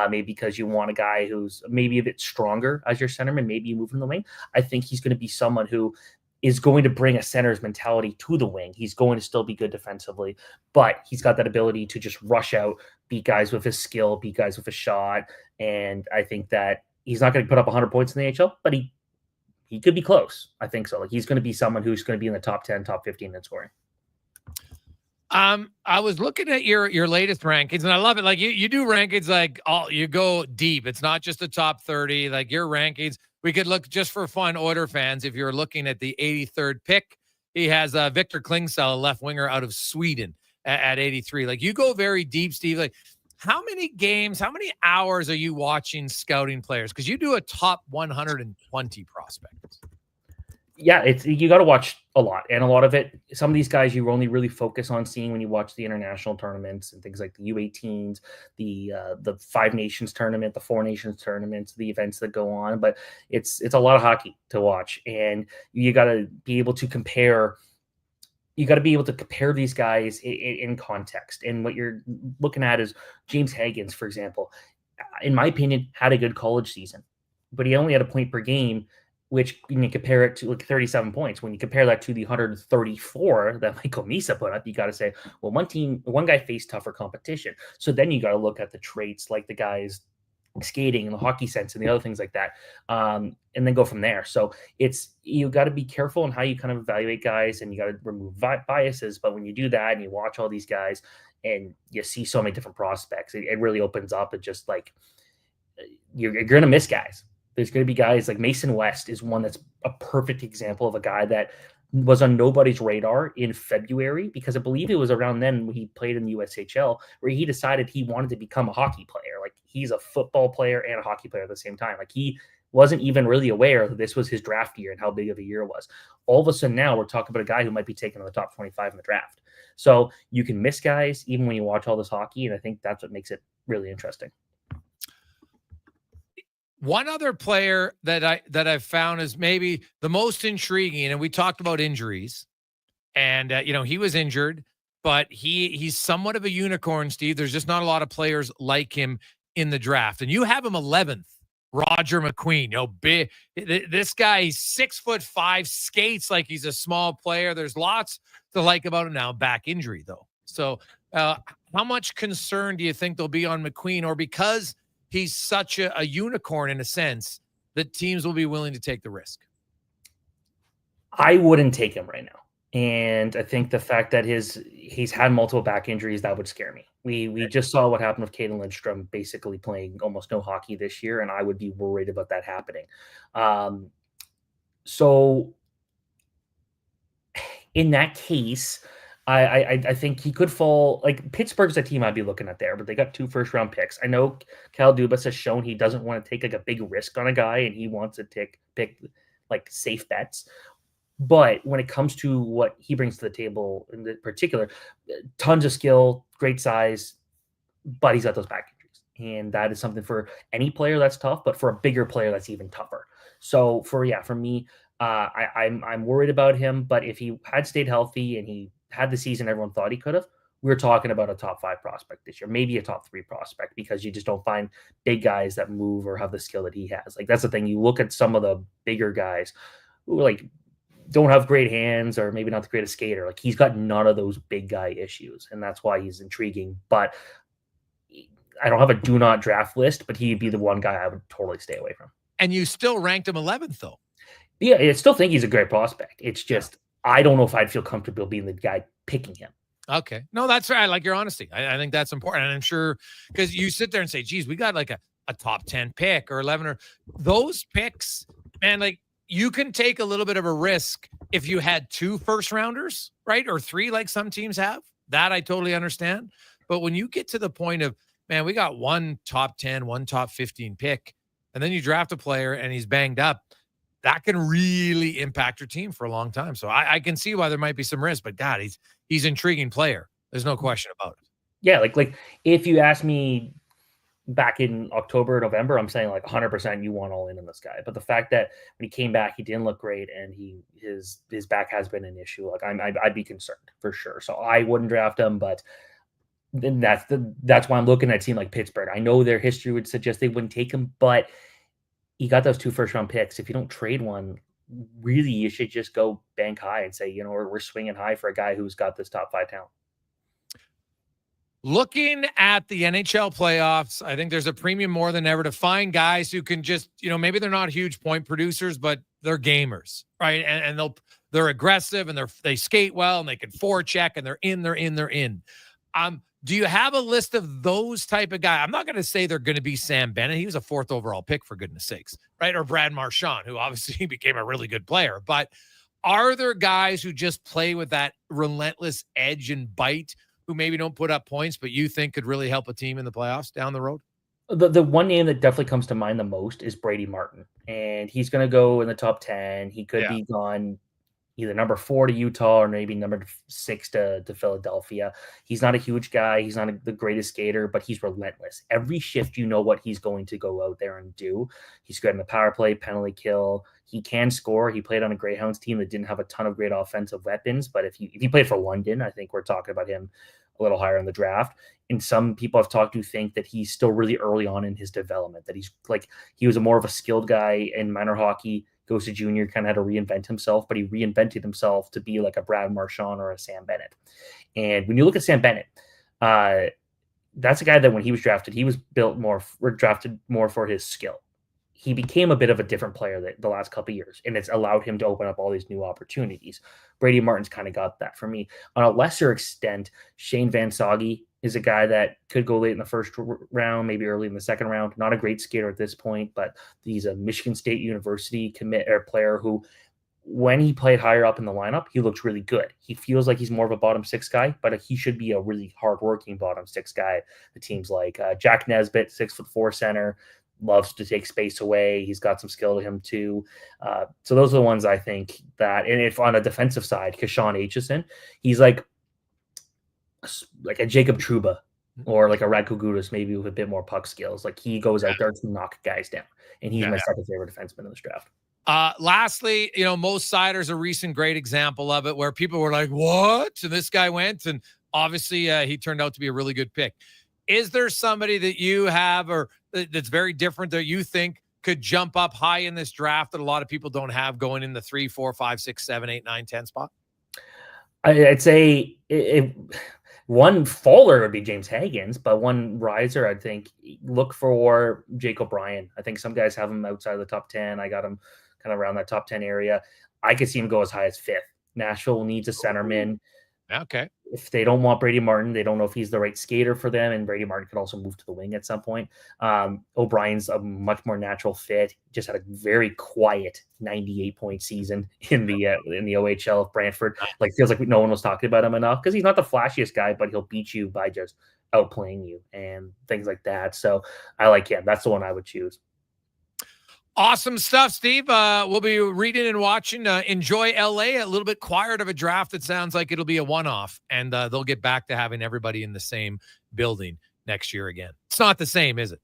maybe because you want a guy who's maybe a bit stronger as your centerman. Maybe you move him to the wing. I think he's going to be someone who is going to bring a center's mentality to the wing. He's going to still be good defensively, but he's got that ability to just rush out, beat guys with his skill, beat guys with a shot. And I think that he's not going to put up 100 points in the NHL, but he could be close. I think so. Like he's going to be someone who's going to be in the top 10, top 15 in scoring. I was looking at your latest rankings, and I love it. Like you do rankings like you go deep. It's not just the top 30. Like your rankings, we could look just for fun. Oiler fans, if you're looking at the 83rd pick, he has Victor Klingsell, a left winger out of Sweden, at 83. Like, you go very deep, Steve. Like, how many games, how many hours are you watching scouting players? Because you do a top 120 prospects. Yeah, you got to watch a lot, and a lot of it. Some of these guys you only really focus on seeing when you watch the international tournaments and things like the U18s, the Five Nations tournament, the Four Nations tournaments, the events that go on. But it's a lot of hockey to watch, and you got to be able to compare. You got to be able to compare these guys in context, and what you're looking at is James Hagens, for example. In my opinion, had a good college season, but he only had a point per game, which when you compare it to like 37 points, when you compare that to the 134 that Michael Misa put up, you got to say, well, one guy faced tougher competition. So then you got to look at the traits like the guys skating and the hockey sense and the other things like that. And then go from there. So you got to be careful in how you kind of evaluate guys, and you got to remove biases. But when you do that and you watch all these guys and you see so many different prospects, it really opens up. It just like, you're going to miss guys. There's going to be guys like Mason West is one that's a perfect example of a guy that was on nobody's radar in February, because I believe it was around then when he played in the USHL where he decided he wanted to become a hockey player. Like, he's a football player and a hockey player at the same time. Like, he wasn't even really aware that this was his draft year and how big of a year it was. All of a sudden now we're talking about a guy who might be taken in the top 25 in the draft. So you can miss guys even when you watch all this hockey, and I think that's what makes it really interesting. One other player that I've found is maybe the most intriguing, and we talked about injuries, and he was injured, but he's somewhat of a unicorn, Steve. There's just not a lot of players like him in the draft, and you have him 11th, Roger McQueen. Big. This guy, he's 6'5", skates like he's a small player. There's lots to like about him now. Back injury though, so how much concern do you think there'll be on McQueen, or because he's such a unicorn in a sense that teams will be willing to take the risk? I wouldn't take him right now. And I think the fact that he's had multiple back injuries, that would scare me. We just saw what happened with Caden Lindstrom basically playing almost no hockey this year, and I would be worried about that happening. So in that case, I think he could fall. Like, Pittsburgh's a team I'd be looking at there, but they got 2 first-round picks. I know Kyle Dubas has shown he doesn't want to take like a big risk on a guy, and he wants to pick like safe bets. But when it comes to what he brings to the table in particular, tons of skill, great size, but he's got those back injuries, and that is something for any player that's tough, but for a bigger player that's even tougher. So for me, I'm worried about him. But if he had stayed healthy and he had the season everyone thought he could have, we're talking about a top 5 prospect this year, maybe a top 3 prospect, because you just don't find big guys that move or have the skill that he has. Like, that's the thing. You look at some of the bigger guys who like don't have great hands or maybe not the greatest skater. Like, he's got none of those big guy issues, and that's why he's intriguing. But I don't have a do not draft list, but he'd be the one guy I would totally stay away from. And you still ranked him 11th though. Yeah, I still think he's a great prospect. It's just, I don't know if I'd feel comfortable being the guy picking him. Okay. No, that's right. I like your honesty. I think that's important. And I'm sure, because you sit there and say, geez, we got like a top 10 pick or 11 or those picks, man, like, you can take a little bit of a risk if you had 2 first rounders, right? Or 3, like some teams have. That I totally understand. But when you get to the point of, man, we got 1 top 10, 1 top 15 pick, and then you draft a player and he's banged up, that can really impact your team for a long time. So I can see why there might be some risk, but God, he's an intriguing player. There's no question about it. Yeah, like if you ask me back in October, November, I'm saying like 100% you want all in on this guy. But the fact that when he came back, he didn't look great, and his back has been an issue. Like, I'd be concerned for sure. So I wouldn't draft him, but then that's why I'm looking at a team like Pittsburgh. I know their history would suggest they wouldn't take him, but you got those 2 first-round picks. If you don't trade one, really, you should just go bank high and say, we're swinging high for a guy who's got this top 5 talent. Looking at the NHL playoffs, I think there's a premium more than ever to find guys who can just, maybe they're not huge point producers, but they're gamers, right? And they're aggressive and they skate well and they can forecheck and they're in. Do you have a list of those type of guys? I'm not going to say they're going to be Sam Bennett. He was a 4th overall pick, for goodness sakes, right? Or Brad Marchand, who obviously became a really good player. But are there guys who just play with that relentless edge and bite who maybe don't put up points, but you think could really help a team in the playoffs down the road? The one name that definitely comes to mind the most is Brady Martin, and he's going to go in the top 10. He could be gone either number 4 to Utah or maybe number 6 to Philadelphia. He's not a huge guy. He's not the greatest skater, but he's relentless. Every shift, you know what he's going to go out there and do. He's good in the power play, penalty kill. He can score. He played on a Greyhounds team that didn't have a ton of great offensive weapons, but if he played for London, I think we're talking about him a little higher in the draft. And some people I've talked to think that he's still really early on in his development, that he was more of a skilled guy in minor hockey, goes to junior, kind of had to reinvent himself, but he reinvented himself to be like a Brad Marchand or a Sam Bennett. And when you look at Sam Bennett, that's a guy that when he was drafted, he was drafted more for his skill. He became a bit of a different player the last couple of years, and it's allowed him to open up all these new opportunities. Brady Martin's kind of got that for me. On a lesser extent, Shane Van Sogge is a guy that could go late in the first round, maybe early in the second round. Not a great skater at this point, but he's a Michigan State University player who, when he played higher up in the lineup, he looks really good. He feels like he's more of a bottom 6 guy, but he should be a really hardworking bottom 6 guy. The teams like Jack Nesbitt, 6'4" center, loves to take space away. He's got some skill to him too. So those are the ones I think that, and if on a defensive side, Kashawn Aitchison, he's like a Jacob Trouba or like a Radko Gudas, maybe with a bit more puck skills. Like he goes out there to knock guys down, and he's my second favorite defenseman in this draft. Lastly, Mo Sider's a recent great example of it where people were like, what? And this guy went, and obviously he turned out to be a really good pick. Is there somebody that you have or that's very different that you think could jump up high in this draft that a lot of people don't have going in the 3, 4, 5, 6, 7, 8, 9, 10 spot? I'd say one faller would be James Hagens, but one riser, I think, look for Jake O'Brien. I think some guys have him outside of the top 10. I got him kind of around that top 10 area. I could see him go as high as 5th. Nashville needs a centerman. Okay. If they don't want Brady Martin, they don't know if he's the right skater for them, and Brady Martin could also move to the wing at some point. O'Brien's a much more natural fit. Just had a very quiet 98-point season in the OHL of Brantford. Like, feels like no one was talking about him enough because he's not the flashiest guy, but he'll beat you by just outplaying you and things like that. So I like him. That's the one I would choose. Awesome stuff, Steve. We'll be reading and watching. Enjoy LA. A little bit quiet of a draft. It sounds like it'll be a one-off, and they'll get back to having everybody in the same building next year again. It's not the same, is it?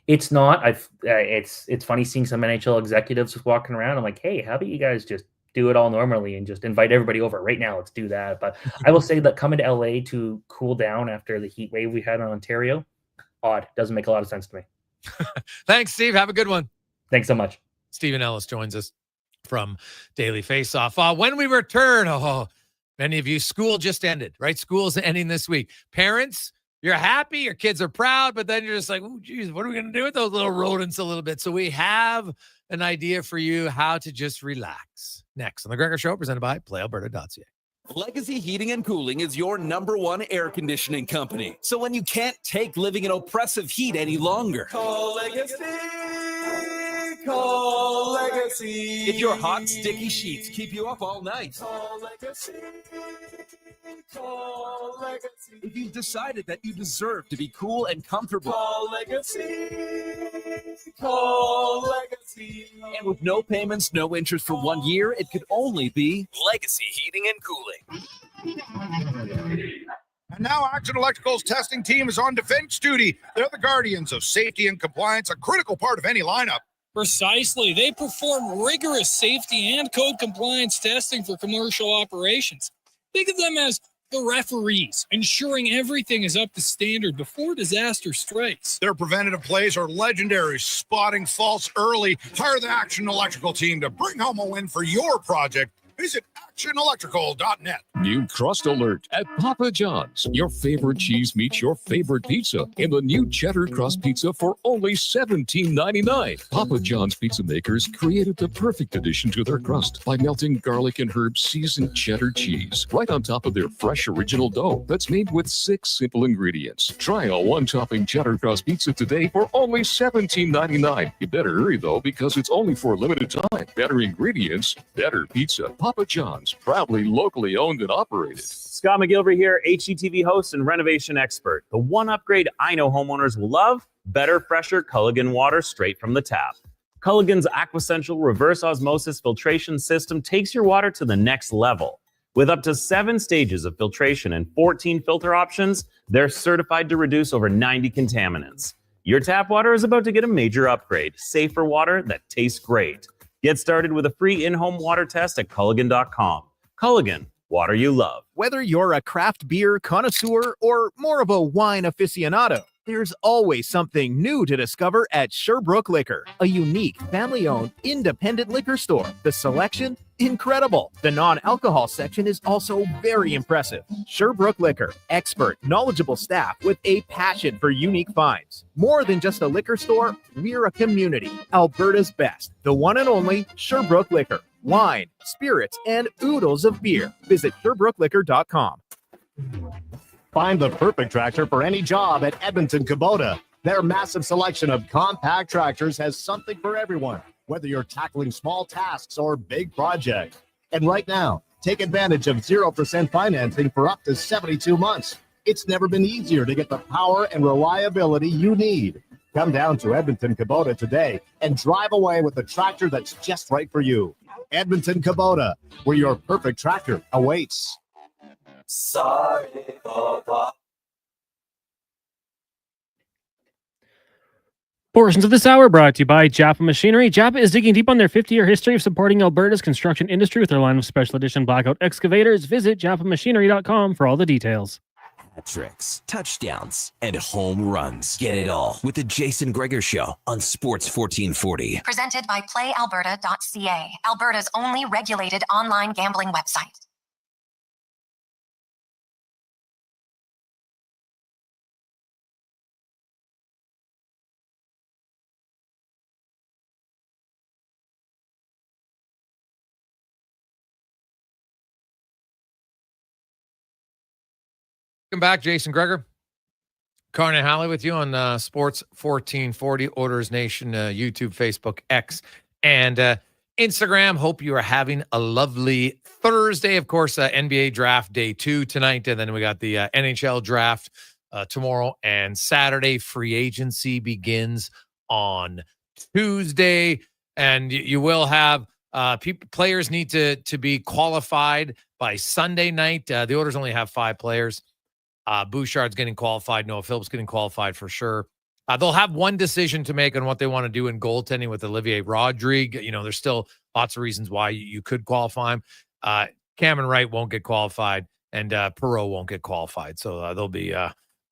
It's not. It's funny seeing some NHL executives just walking around. I'm like, hey, how about you guys just do it all normally and just invite everybody over right now? Let's do that. But I will say that coming to LA to cool down after the heat wave we had in Ontario, odd. Doesn't make a lot of sense to me. Thanks, Steve. Have a good one. Thanks so much. Stephen Ellis joins us from Daily Faceoff. When we return, many of you, school just ended, right? School's ending this week. Parents, you're happy, your kids are proud, but then you're just like, oh, geez, what are we going to do with those little rodents a little bit? So we have an idea for you how to just relax. Next on The Gregor Show, presented by PlayAlberta.ca. Legacy Heating and Cooling is your #1 air conditioning company. So when you can't take living in oppressive heat any longer, call Legacy. Call Legacy. If your hot, sticky sheets keep you up all night, call Legacy. Call Legacy. If you've decided that you deserve to be cool and comfortable, call Legacy. Call Legacy. And with no payments, no interest for 1 year, it could only be Legacy Heating and Cooling. And now Action Electrical's testing team is on defense duty. They're the guardians of safety and compliance, a critical part of any lineup. Precisely. They perform rigorous safety and code compliance testing for commercial operations. Think of them as the referees, ensuring everything is up to standard before disaster strikes. Their preventative plays are legendary, spotting faults early. Hire the Action Electrical team to bring home a win for your project. Visit actionelectrical.net. New crust alert at Papa John's. Your favorite cheese meets your favorite pizza in the new cheddar crust pizza for only $17.99. Papa John's pizza makers created the perfect addition to their crust by melting garlic and herb seasoned cheddar cheese right on top of their fresh original dough that's made with 6 simple ingredients. Try a one-topping cheddar crust pizza today for only $17.99. You better hurry though, because it's only for a limited time. Better ingredients, better pizza. Papa John's. John's, proudly locally owned and operated. Scott McGilvery here, HGTV host and renovation expert. The one upgrade I know homeowners will love: better, fresher Culligan water straight from the tap. Culligan's Aquasential reverse osmosis filtration system takes your water to the next level. With up to 7 stages of filtration and 14 filter options, they're certified to reduce over 90 contaminants. Your tap water is about to get a major upgrade. Safer water that tastes great. Get started with a free in-home water test at Culligan.com. Culligan, water you love. Whether you're a craft beer connoisseur or more of a wine aficionado, there's always something new to discover at Sherbrooke Liquor, a unique, family-owned, independent liquor store. The selection? Incredible. The non-alcohol section is also very impressive. Sherbrooke Liquor, expert, knowledgeable staff with a passion for unique finds. More than just a liquor store, we're a community. Alberta's best, the one and only Sherbrooke Liquor. Wine, spirits, and oodles of beer. Visit SherbrookeLiquor.com. Find the perfect tractor for any job at Edmonton Kubota. Their massive selection of compact tractors has something for everyone, whether you're tackling small tasks or big projects. And right now, take advantage of 0% financing for up to 72 months. It's never been easier to get the power and reliability you need. Come down to Edmonton Kubota today and drive away with a tractor that's just right for you. Edmonton Kubota, where your perfect tractor awaits. Sorry, Papa. Portions of this hour brought to you by Japa Machinery. Japa is digging deep on their 50-year history of supporting Alberta's construction industry with their line of special edition blackout excavators. Visit japamachinery.com for all the details. Hat tricks, touchdowns, and home runs. Get it all with the Jason Gregor Show on Sports 1440. Presented by PlayAlberta.ca, Alberta's only regulated online gambling website. Welcome back, Jason Gregor. Connor Halley with you on Sports 1440, Orders Nation, YouTube, Facebook, X, and Instagram. Hope you are having a lovely Thursday. Of course, NBA draft day 2 tonight, and then we got the NHL draft tomorrow and Saturday. Free agency begins on Tuesday, and you will have players need to be qualified by Sunday night. The Orders only have 5 players. Bouchard's getting qualified. Noah Phillips getting qualified for sure. They'll have one decision to make on what they want to do in goaltending with Olivier Rodrigue. You know, there's still lots of reasons why you could qualify him. Cameron Wright won't get qualified, and Perreault won't get qualified. So they'll be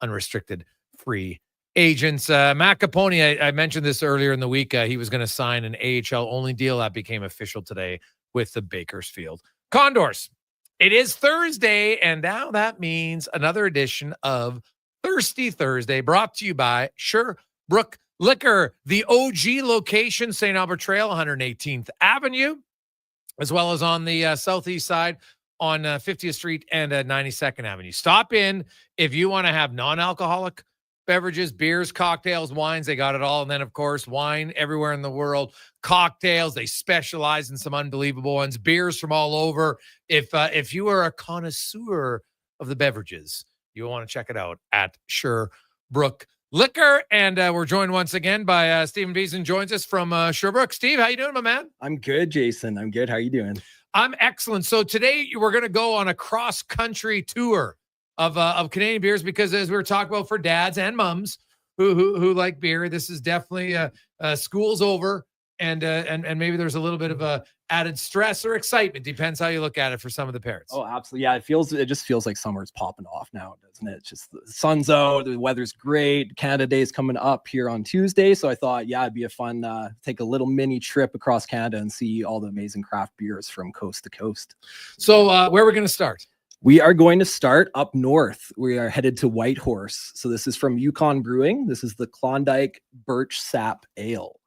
unrestricted free agents. Matt Capone, I mentioned this earlier in the week. He was going to sign an AHL-only deal. That became official today with the Bakersfield Condors. It is Thursday, and now that means another edition of Thirsty Thursday, brought to you by Sherbrooke Liquor, the OG location, St. Albert Trail, 118th Avenue, as well as on the southeast side on 50th Street and 92nd Avenue. Stop in if you want to have non-alcoholic beverages, beers, cocktails, wines. They got it all. And then, of course, wine everywhere in the world. Cocktails, they specialize in some unbelievable ones. Beers from all over. If you are a connoisseur of the beverages, you'll want to check it out at Sherbrooke Liquor. And we're joined once again by Stephen Beeson, joins us from Sherbrooke. Steve, how you doing, my man? I'm good, Jason. I'm good. How you doing? I'm excellent. So today we're going to go on a cross-country tour of Canadian beers, because as we were talking about, for dads and moms who like beer, this is definitely school's over, and maybe there's a little bit of a added stress or excitement, depends how you look at it, for some of the parents. Oh, absolutely. Yeah, it just feels like summer's popping off now, doesn't it? It's just the sun's out, the weather's great. Canada Day is coming up here on Tuesday, so I thought, yeah, it'd be a fun take a little mini trip across Canada and see all the amazing craft beers from coast to coast. So where are we going to start? We are going to start up north. We are headed to Whitehorse. So this is from Yukon Brewing. This is the Klondike Birch Sap Ale.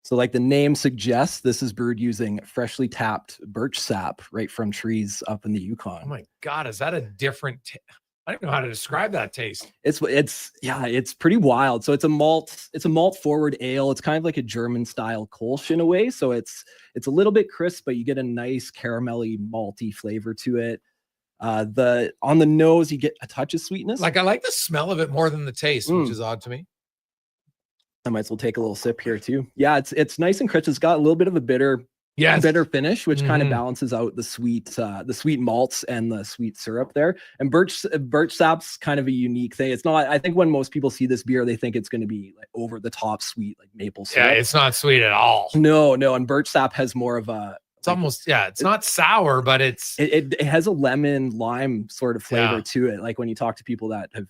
So like the name suggests, this is brewed using freshly tapped birch sap right from trees up in the Yukon. Oh my God, is that a different... I don't know how to describe that taste. It's pretty wild. So it's a malt forward ale. It's kind of like a German style Kolsch in a way. So it's a little bit crisp, but you get a nice caramelly malty flavor to it. On the nose, you get a touch of sweetness. Like I like the smell of it more than the taste, which is odd to me. I might as well take a little sip here too. Yeah, it's nice and crisp. It's got a little bit of a bitter finish, which kind of balances out the sweet malts and the sweet syrup there. And birch sap's kind of a unique thing. It's not. I think when most people see this beer, they think it's going to be like over the top sweet, like maple syrup. Yeah, it's not sweet at all. No. And birch sap has more of a. It's almost it's not sour, but it has a lemon lime sort of flavor to it. Like when you talk to people that have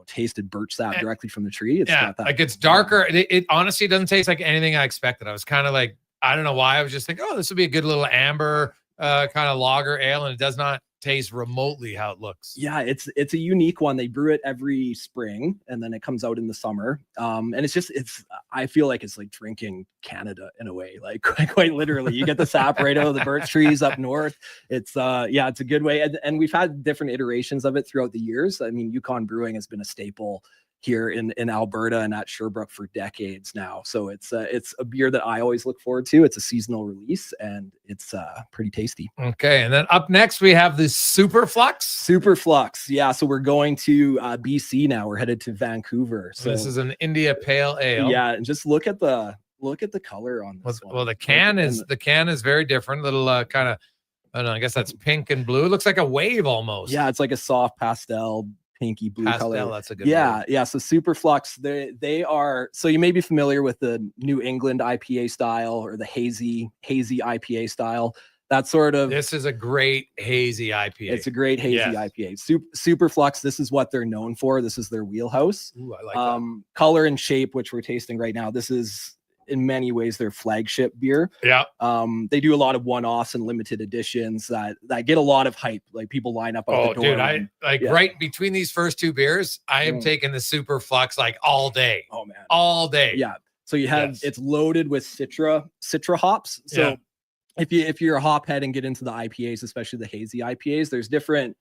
tasted birch sap directly from the tree, it's got that. Like it's darker. It honestly doesn't taste like anything I expected. I was kind of like, I don't know why. I was just thinking, oh, this would be a good little amber kind of lager ale, and it does not taste remotely how it looks. Yeah, it's a unique one. They brew it every spring, and then it comes out in the summer. And I feel like it's like drinking Canada in a way, like quite literally. You get the sap right out of the birch trees up north. It's it's a good way. And we've had different iterations of it throughout the years. I mean, Yukon Brewing has been a staple here in Alberta and at Sherbrooke for decades now. So it's a beer that I always look forward to. It's a seasonal release and it's pretty tasty. Okay. And then up next we have the Super Flux. Yeah. So we're going to BC now. We're headed to Vancouver. So this is an India Pale Ale. Yeah. And just look at the color on this one. Well, the can is very different. Little kind of, I don't know, I guess that's pink and blue. It looks like a wave almost. Yeah. It's like a soft pastel pinky blue color. That's a good word. Yeah. So Super Flux, they are, so you may be familiar with the New England IPA style or the hazy IPA style. That sort of. This is a great hazy IPA. It's a great hazy IPA. Super Flux, this is what they're known for. This is their wheelhouse. Ooh, I like that. Color and shape, which we're tasting right now. This is in many ways their flagship beer. Yeah. They do a lot of one-offs and limited editions that get a lot of hype. Like people line up out the door. Dude, right between these first two beers, I am taking the Super Flux like all day. Oh man. All day. Yeah. So you have it's loaded with citra hops. So if you're a hop head and get into the IPAs, especially the hazy IPAs, there's different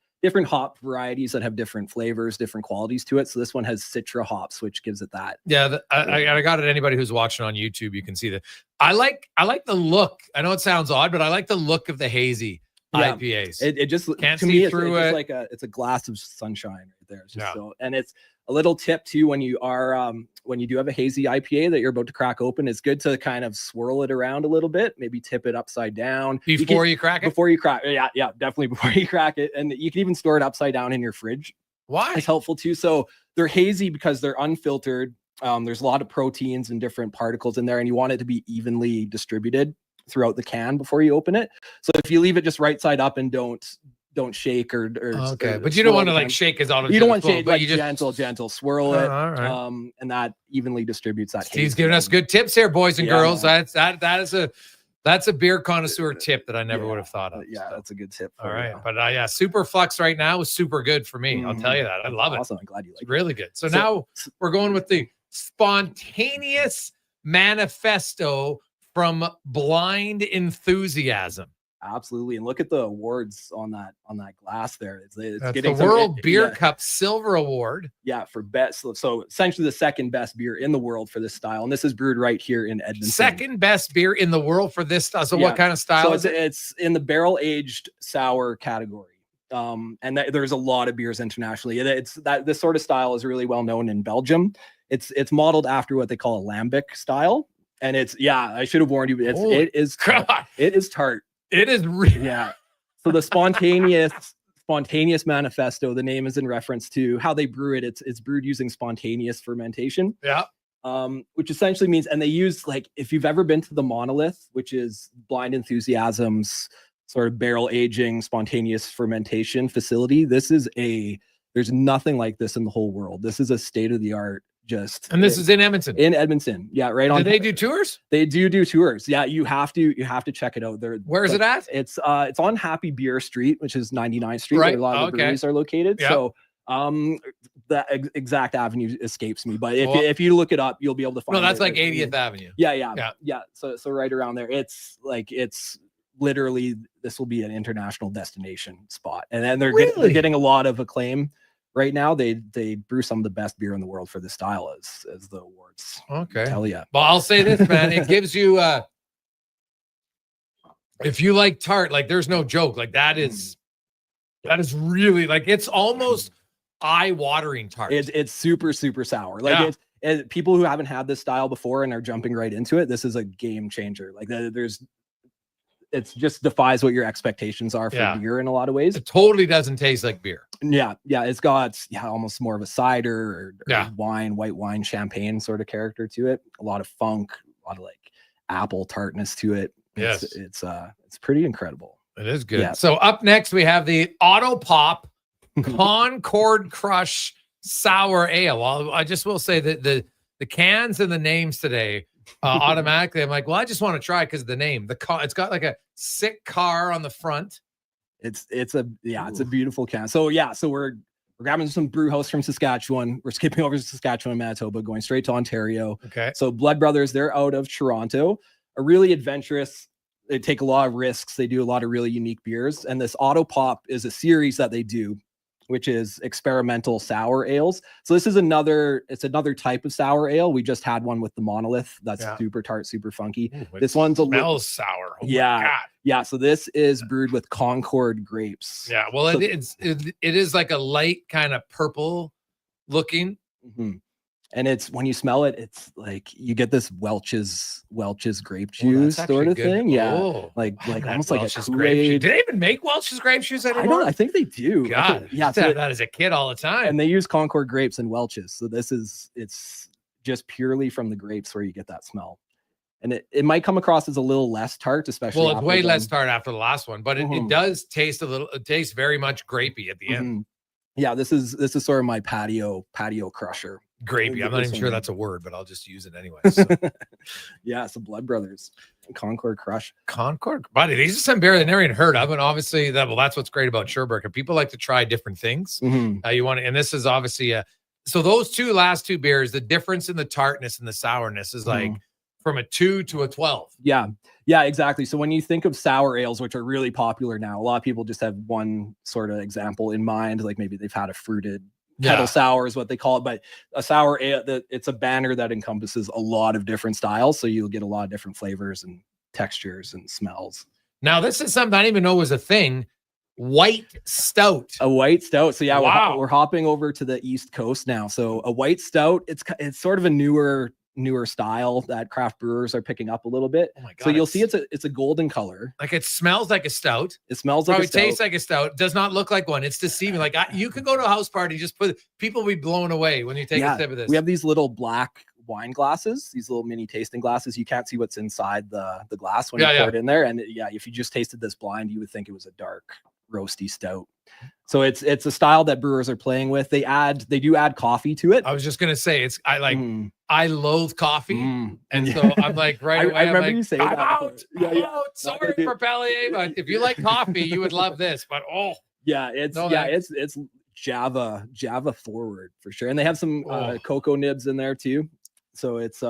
hop varieties that have different flavors, different qualities to it. So this one has citra hops, which gives it that. Yeah, I got it. Anybody who's watching on YouTube, you can see that. I like the look. I know it sounds odd, but I like the look of the hazy IPAs. It just can't to see me through it. Like it's a glass of sunshine right there. It's just and it's a little tip too when you are when you do have a hazy IPA that you're about to crack open. It's good to kind of swirl it around a little bit, maybe tip it upside down before you crack it. Before you crack, yeah, definitely before you crack it, and you can even store it upside down in your fridge. Why? It's helpful too. So they're hazy because they're unfiltered. There's a lot of proteins and different particles in there, and you want it to be evenly distributed throughout the can before you open it. So if you leave it just right side up and don't shake or but you don't want to like shake as all you don't want to shake, like you just gentle swirl it all right. And that evenly distributes that. Steve's giving us good tips here, boys and girls. Man. That's a beer connoisseur tip that I never would have thought of. Yeah, that's a good tip. All right. But Super Flux right now is super good for me. I'll tell you that. I love it. Awesome. I'm glad you like it. Really good. So now we're going with the Spontaneous Manifesto from Blind Enthusiasm. Absolutely. And look at the awards on that glass there. It's getting the World Beer Cup Silver Award. Yeah, for best. So essentially the second best beer in the world for this style. And this is brewed right here in Edmonton. Second best beer in the world for this style. So what kind of style is it? It's in the barrel aged sour category. And there's a lot of beers internationally. This sort of style is really well known in Belgium. It's modeled after what they call a lambic style. And I should have warned you. It is tart. It is really So the spontaneous manifesto, the name is in reference to how they brew it. It's brewed using spontaneous fermentation. Yeah. Which essentially means, and they use, like, if you've ever been to the Monolith, which is Blind Enthusiasm's sort of barrel aging spontaneous fermentation facility, there's nothing like this in the whole world. This is a state-of-the-art. And this is in Edmonton. In Edmonton, yeah, right on. Do they do tours? They do tours. Yeah, you have to check it out. Where is it at? It's on Happy Beer Street, which is 99th Street, right? Where a lot of the breweries are located. Yep. So the exact avenue escapes me, but if you look it up, you'll be able to find. No, that's like 80th Avenue. Yeah. So right around there. It's literally, this will be an international destination spot, and then they're getting a lot of acclaim right now. They brew some of the best beer in the world for this style as the awards. Okay. Tell ya. Well, I'll say this, man. It gives you if you like tart, like there's no joke. Like that is really like it's almost eye-watering tart. It's super, super sour. Like it's people who haven't had this style before and are jumping right into it. This is a game changer. Like it just defies what your expectations are for beer in a lot of ways. It totally doesn't taste like beer. Yeah. It's got almost more of a cider or wine, white wine, champagne sort of character to it. A lot of funk, a lot of like apple tartness to it. Yes. It's pretty incredible. It is good. Yeah. So up next we have the Auto Pop Concord Crush Sour Ale. Well, I just will say that the cans and the names today automatically I'm like, well, I just want to try because of the name. It's got like a sick car on the front. It's a beautiful can. So we're grabbing some brew house from Saskatchewan. We're skipping over to Saskatchewan, Manitoba, going straight to Ontario. Okay. So Blood Brothers, they're out of Toronto. A really adventurous. They take a lot of risks. They do a lot of really unique beers. And this Auto Pop is a series that they do, which is experimental sour ales. So this is another type of sour ale. We just had one with the Monolith. That's super tart, super funky. Ooh, this one's a little sour. Oh yeah. My God. Yeah. So this is brewed with Concord grapes. Yeah. Well, it is like a light kind of purple looking. Mm-hmm. And it's when you smell it, it's like you get this Welch's grape juice sort of thing. Yeah. Oh, like almost Welch's like a grape juice. Kool-Aid. Do they even make Welch's grape juice anymore? I think they do. God, yeah. So that as a kid all the time. And they use Concord grapes and Welch's. So it's just purely from the grapes where you get that smell. And it might come across as a little less tart, especially. Well, it's way less tart after the last one, but it does taste it tastes very much grapey at the end. Yeah, this is sort of my patio crusher. Grapey. I'm not even sure that's a word, but I'll just use it anyway. So. Yeah, some Blood Brothers, Concord Crush. Concord, buddy. These are some beer that I never even heard of, and obviously that's what's great about Sherbrooke. And people like to try different things. You want to, and this is obviously so those last two beers, the difference in the tartness and the sourness is like from a 2 to a 12. Yeah, exactly. So when you think of sour ales, which are really popular now, a lot of people just have one sort of example in mind, like maybe they've had a fruited kettle sour is what they call it, but a sour ale, it's a banner that encompasses a lot of different styles, so you'll get a lot of different flavors and textures and smells. Now this is something I didn't even know was a thing. White stout. A white stout. So yeah, wow. we're hopping over to the East Coast now. So a white stout, it's sort of a newer style that craft brewers are picking up a little bit. Oh my God, so you'll see it's a golden color. Like it smells like a stout. It smells like probably a stout. tastes like a stout. Does not look like one. It's deceiving. Like you could go to a house party, people will be blown away when you take a sip of this. We have these little black wine glasses, these little mini tasting glasses. You can't see what's inside the glass when you pour it in there. And if you just tasted this blind, you would think it was a dark, roasty stout. So it's a style that brewers are playing with. They do add coffee to it. I was just gonna say I loathe coffee, and so I'm like right away. I remember like, you saying that. Out. Sorry for Pellier, but if you like coffee, you would love this. But it's Java forward for sure, and they have some cocoa nibs in there too. So it's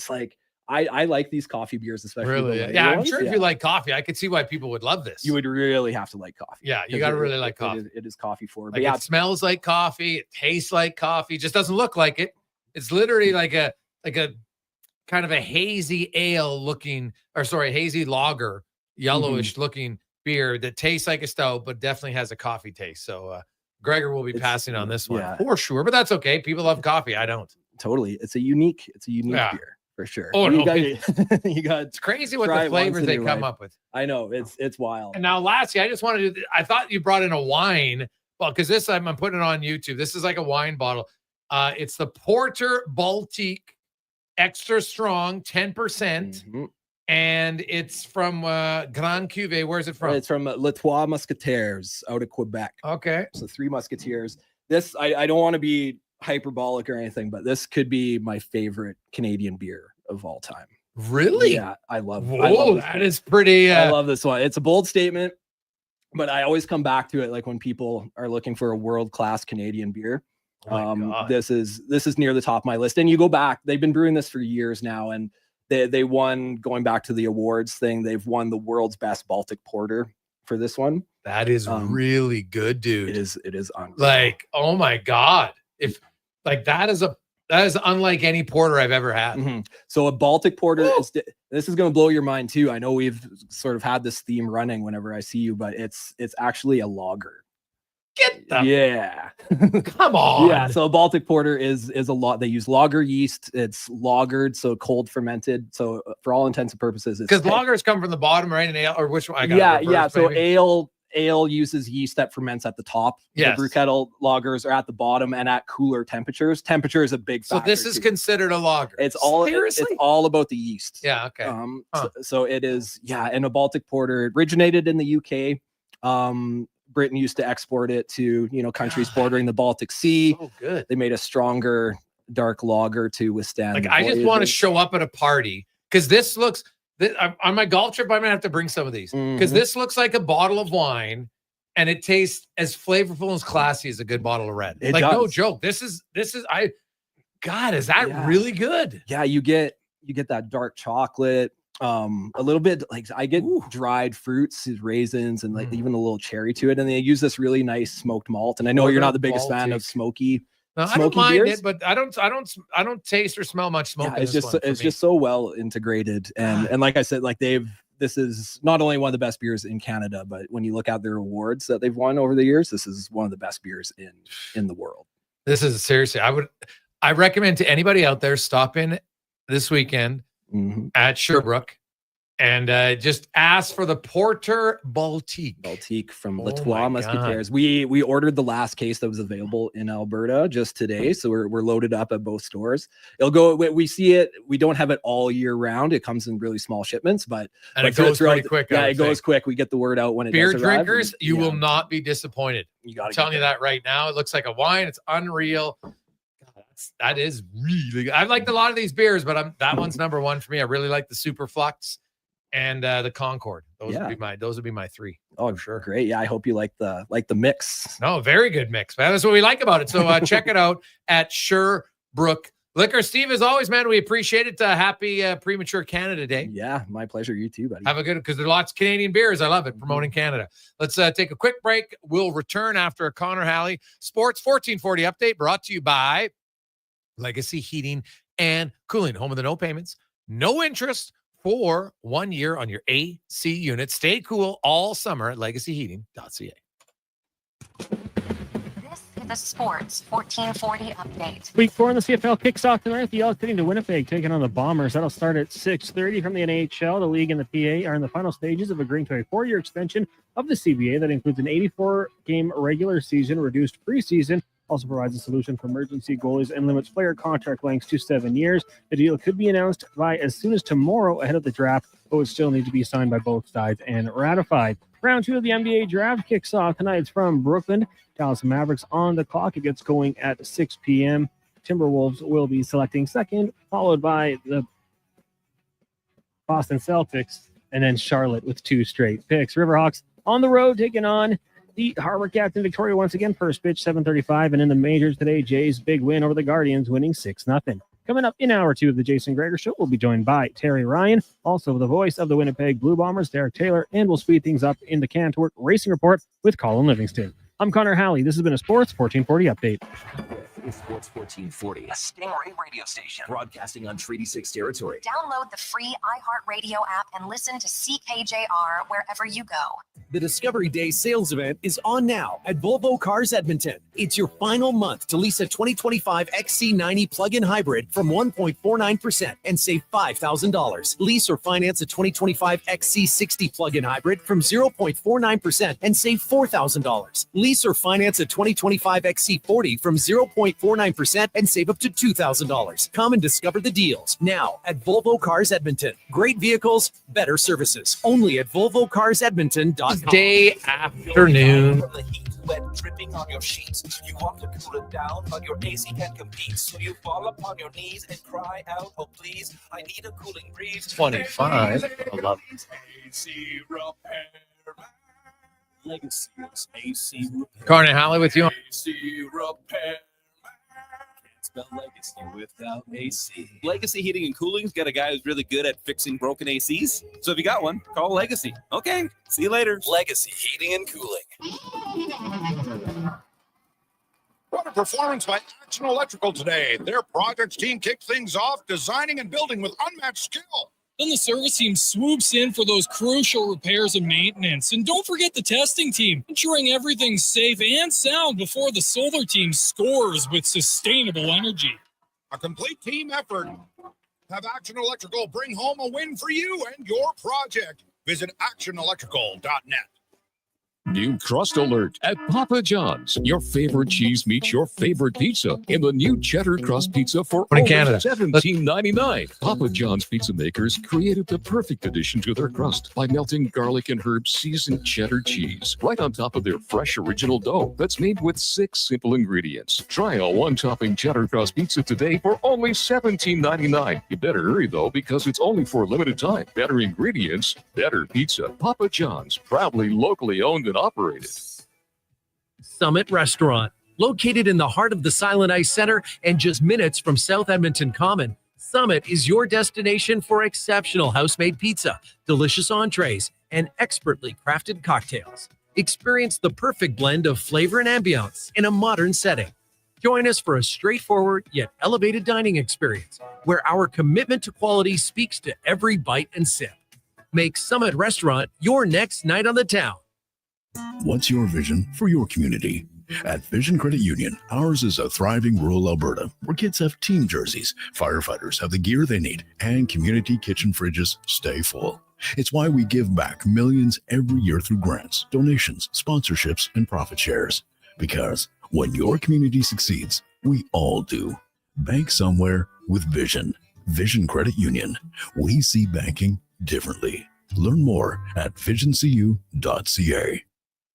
like. I like these coffee beers, especially. Really? Yeah, I'm sure if you like coffee, I could see why people would love this. You would really have to like coffee. Yeah, you got to really like coffee. It is coffee forward. Like it smells like coffee. It tastes like coffee. It just doesn't look like it. It's literally like a kind of a hazy hazy lager, yellowish looking beer that tastes like a stout, but definitely has a coffee taste. So Gregor will be passing on this one for sure, but that's okay. People love coffee. I don't. Totally. It's a unique beer. For sure. Oh, you got it's crazy what the flavors they come up with. I know it's wild. And now lastly, I just wanted to I thought you brought in a wine. Well, because this I'm putting it on YouTube. This is like a wine bottle. It's the Porter Baltic Extra Strong 10%. And it's from Grand Cuvée. Where's it from? It's from Les Trois Musketeers out of Quebec. Okay. So Three Musketeers. This I don't want to be hyperbolic or anything, but this could be my favorite Canadian beer of all time. Really? Yeah, I love that is pretty I love this one. It's a bold statement, but I always come back to it like when people are looking for a world-class Canadian beer. This is near the top of my list. And you go back, they've been brewing this for years now, and they won, going back to the awards thing, they've won the world's best Baltic porter for this one. That is really good, dude. It is unreal. Like, oh my God. If like that is unlike any porter I've ever had. So a Baltic porter, this is going to blow your mind too. I know we've sort of had this theme running whenever I see you, but it's actually a lager. Get the come on. Yeah. So a Baltic porter is a lot. They use lager yeast. It's lagered, so cold fermented. So for all intents and purposes, Because lagers come from the bottom, right? And ale, or which one? I got yeah. So ale uses yeast that ferments at the top. Yes. The brew kettle lagers are at the bottom and at cooler temperatures. Temperature is a big factor. So this is considered a lager. It's all about the yeast. Yeah. Okay. So it is. Yeah. And a Baltic porter originated in the UK. Britain used to export it to, countries bordering the Baltic Sea. So good. They made a stronger dark lager to withstand. Like, I just want to show up at a party because this looks on my golf trip. I'm gonna have to bring some of these because this looks like a bottle of wine and it tastes as flavorful and as classy as a good bottle of red. It like, does. no joke. This is God, is that really good? Yeah, you get that dark chocolate. A little bit like I get dried fruits, raisins, and like even a little cherry to it. And they use this really nice smoked malt. And I know you're not the biggest fan of smoky. No, I don't mind it, but I don't taste or smell much smoke. Yeah, it's just so well integrated. And like I said, like this is not only one of the best beers in Canada, but when you look at their awards that they've won over the years, this is one of the best beers in the world. This is seriously, I recommend to anybody out there, stop in this weekend at Sherbrooke and just ask for the Porter Baltique from Latois Musketeers. We ordered the last case that was available in Alberta just today, so we're loaded up at both stores. It'll go. We see it. We don't have it all year round. It comes in really small shipments, but it goes pretty quick. Yeah, it goes quick. We get the word out when it beer does arrive, drinkers. You will not be disappointed. I'm telling you that right now. It looks like a wine. It's unreal. That is really good. I've liked a lot of these beers, but that one's number one for me. I really like the Super Flux and the Concord. Those would be my three. Oh, sure. Great. Yeah, I hope you like the mix. No, very good mix, man. That's what we like about it. So check it out at Sherbrooke Liquor. Steve, as always, man, we appreciate it. Happy premature Canada Day. Yeah, my pleasure. You too, buddy. Have a good, because there are lots of Canadian beers. I love it. Promoting Canada. Let's take a quick break. We'll return after a Connor Halley Sports 1440 update brought to you by Legacy Heating and Cooling, home of the no payments, no interest for 1 year on your AC unit. Stay cool all summer at legacyheating.ca. This is the Sports 1440 update. Week 4 in the CFL kicks off tonight. The Elks heading to Winnipeg, taking on the Bombers. That'll start at 6:30 from the NHL. The league and the PA are in the final stages of agreeing to a 4-year extension of the CBA that includes an 84-game regular season, reduced preseason. Also provides a solution for emergency goalies and limits player contract lengths to 7 years. The deal could be announced by as soon as tomorrow ahead of the draft, but would still need to be signed by both sides and ratified. Round 2 of the NBA draft kicks off tonight. It's from Brooklyn. Dallas Mavericks on the clock. It gets going at 6 p.m. Timberwolves will be selecting second, followed by the Boston Celtics, and then Charlotte with 2 straight picks. Riverhawks on the road taking on the Harbor Captain Victoria once again. First pitch 7:35, and in the majors today, Jays big win over the Guardians, winning 6-0. Coming up in hour 2 of the Jason Gregor Show, we'll be joined by Terry Ryan, also the voice of the Winnipeg Blue Bombers, Derek Taylor, and we'll speed things up in the Cantor Racing Report with Colin Livingston. I'm Connor Halley. This has been a Sports 1440 update. Sports 1440, a Stingray radio station broadcasting on Treaty 6 territory. Download the free iHeartRadio app and listen to CKJR wherever you go. The Discovery Day sales event is on now at Volvo Cars Edmonton. It's your final month to lease a 2025 XC90 plug-in hybrid from 1.49% and save $5,000. Lease or finance a 2025 XC60 plug-in hybrid from 0.49% and save $4,000. Lease or finance a 2025 XC40 from 0.49% and save up to $2,000. Come and discover the deals now at Volvo Cars Edmonton. Great vehicles, better services. Only at VolvoCarsEdmonton.com. Day afternoon. Wet dripping on your sheets. You want to cool it down, but your AC can't compete. So you fall upon your knees and cry out, oh please, I need a cooling breeze. 25. I love it. AC repair. Legacy's AC repair. Connor Halley with you. AC repair. spell legacy without AC. Legacy Heating and Cooling's got a guy who's really good at fixing broken ACs. So if you got one, call Legacy. Okay, see you later. Legacy Heating and Cooling. What a performance by Action Electrical today. Their projects team kicked things off, designing and building with unmatched skill. Then the service team swoops in for those crucial repairs and maintenance. And don't forget the testing team, ensuring everything's safe and sound before the solar team scores with sustainable energy. A complete team effort. Have Action Electrical bring home a win for you and your project. Visit actionelectrical.net. New crust alert at Papa John's. Your favorite cheese meets your favorite pizza in the new cheddar crust pizza for In only Canada. $17.99. Papa John's pizza makers created the perfect addition to their crust by melting garlic and herb seasoned cheddar cheese right on top of their fresh original dough that's made with 6 simple ingredients. Try a one-topping cheddar crust pizza today for only $17.99. You better hurry though, because it's only for a limited time. Better ingredients, better pizza. Papa John's, proudly locally owned and operated. Summit Restaurant, located in the heart of the Silent Ice Center and just minutes from South Edmonton Common. Summit is your destination for exceptional house-made pizza, delicious entrees, and expertly crafted cocktails. Experience the perfect blend of flavor and ambiance in a modern setting. Join us for a straightforward yet elevated dining experience where our commitment to quality speaks to every bite and sip. Make Summit Restaurant your next night on the town. What's your vision for your community? At Vision Credit Union, ours is a thriving rural Alberta where kids have team jerseys, firefighters have the gear they need, and community kitchen fridges stay full. It's why we give back millions every year through grants, donations, sponsorships, and profit shares. Because when your community succeeds, we all do. Bank somewhere with Vision. Vision Credit Union. We see banking differently. Learn more at visioncu.ca.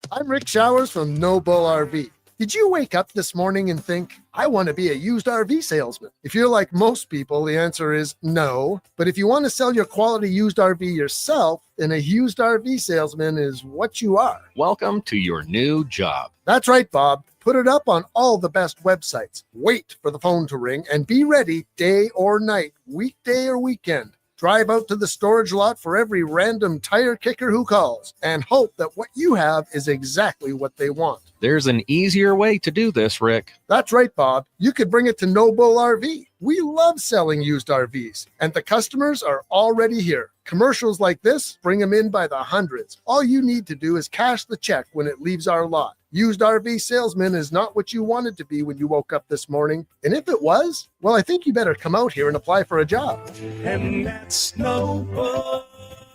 I'm Rick Showers from No Bull RV. Did you wake up this morning and think, I want to be a used RV salesman? If you're like most people, the answer is no. But if you want to sell your quality used RV yourself, then a used RV salesman is what you are. Welcome to your new job. That's right, Bob. Put it up on all the best websites. Wait for the phone to ring and be ready day or night, weekday or weekend. Drive out to the storage lot for every random tire kicker who calls and hope that what you have is exactly what they want. There's an easier way to do this, Rick. That's right, Bob. You could bring it to No Bull RV. We love selling used RVs, and the customers are already here. Commercials like this bring them in by the hundreds. All you need to do is cash the check when it leaves our lot. Used RV salesman is not what you wanted to be when you woke up this morning. And if it was, well, I think you better come out here and apply for a job. And that's No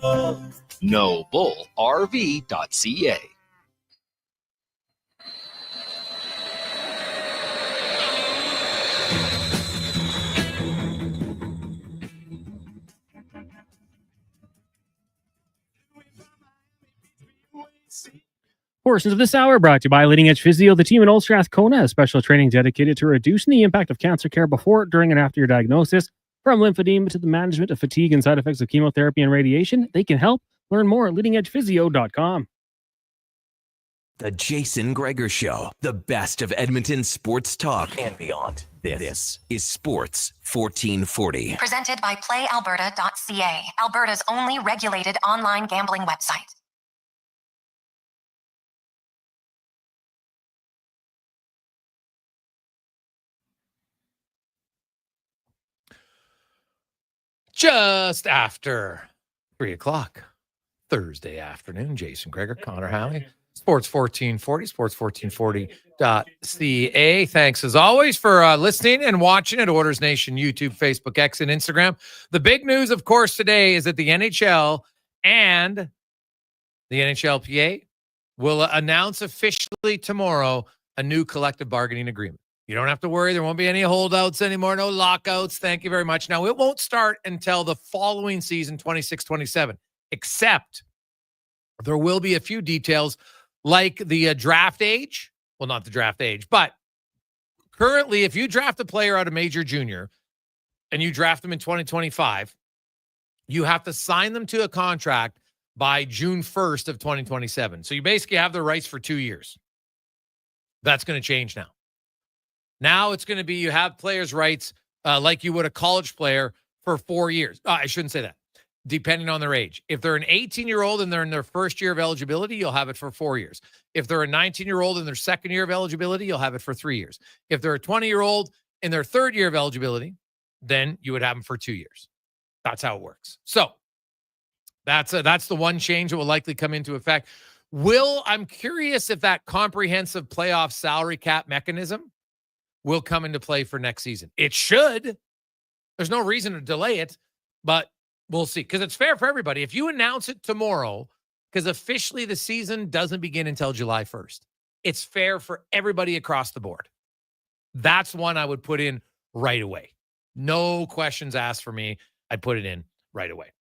Bull. NoBullRV.ca. Portions of this hour brought to you by Leading Edge Physio, the team in Old Strathcona has special training dedicated to reducing the impact of cancer care before, during, and after your diagnosis. From lymphedema to the management of fatigue and side effects of chemotherapy and radiation, they can help. Learn more at leadingedgephysio.com. The Jason Gregor Show, the best of Edmonton sports talk and beyond. This is Sports 1440. Presented by PlayAlberta.ca, Alberta's only regulated online gambling website. Just after 3 o'clock, Thursday afternoon. Jason Gregor, Connor Halley, Sports 1440, sports1440.ca. Thanks as always for listening and watching at Orders Nation, YouTube, Facebook, X, and Instagram. The big news, of course, today is that the NHL and the NHLPA will announce officially tomorrow a new collective bargaining agreement. You don't have to worry. There won't be any holdouts anymore. No lockouts. Thank you very much. Now, it won't start until the following season, 26-27, except there will be a few details like the draft age. Well, not the draft age, but currently, if you draft a player out of major junior and you draft them in 2025, you have to sign them to a contract by June 1st of 2027. So you basically have the rights for 2 years. That's going to change now. Now it's going to be you have players' rights like you would a college player for 4 years. I shouldn't say that. Depending on their age. If they're an 18-year-old and they're in their first year of eligibility, you'll have it for 4 years. If they're a 19-year-old in their second year of eligibility, you'll have it for 3 years. If they're a 20-year-old in their third year of eligibility, then you would have them for 2 years. That's how it works. So that's the one change that will likely come into effect. I'm curious if that comprehensive playoff salary cap mechanism will come into play for next season. It should. There's no reason to delay it, but we'll see. Because it's fair for everybody. If you announce it tomorrow, because officially the season doesn't begin until July 1st, it's fair for everybody across the board. That's one I would put in right away. No questions asked for me. I'd put it in right away.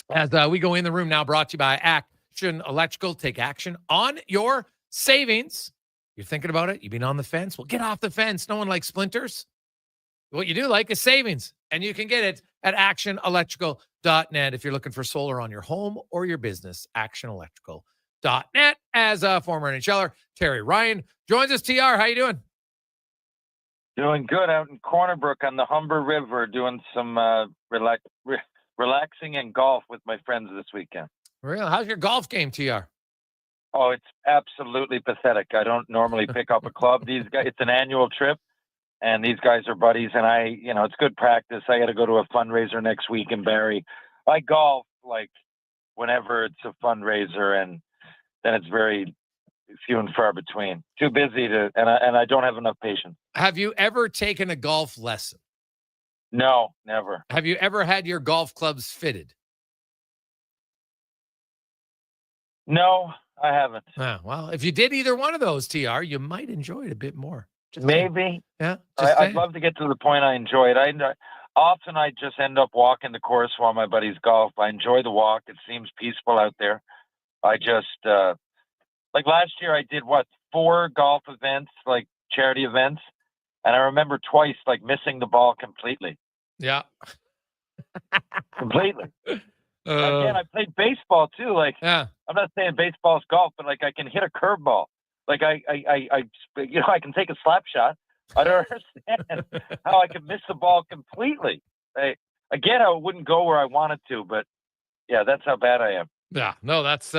As we go in the room now, brought to you by Action Electrical. Take action on your savings. You're thinking about it? You've been on the fence? Well, get off the fence. No one likes splinters. What you do like is savings, and you can get it at actionelectrical.net if you're looking for solar on your home or your business. Actionelectrical.net. As a former NHLer, Terry Ryan joins us. TR, how you doing? Doing good out in Corner Brook on the Humber River, doing some relaxing and golf with my friends this weekend. Really? How's your golf game, TR? Oh, it's absolutely pathetic. I don't normally pick up a club. These guys, it's an annual trip, and these guys are buddies, and it's good practice. I got to go to a fundraiser next week in Barrie. I golf like whenever it's a fundraiser, and then it's very few and far between. Too busy and I don't have enough patience. Have you ever taken a golf lesson? No, never. Have you ever had your golf clubs fitted? No, I haven't. Well, if you did either one of those, TR, you might enjoy it a bit more. Maybe. Yeah. I'd love to get to the point I enjoy it. Often I just end up walking the course while my buddies golf. I enjoy the walk. It seems peaceful out there. I just, like last year I did 4 golf events, like charity events. And I remember twice like missing the ball completely. Yeah. Completely. Again, I played baseball too. Like, yeah. I'm not saying baseball's golf, but like I can hit a curveball. Like I can take a slap shot. I don't understand how I can miss the ball completely. I wouldn't go where I wanted to, but yeah, that's how bad I am. Yeah, no, that's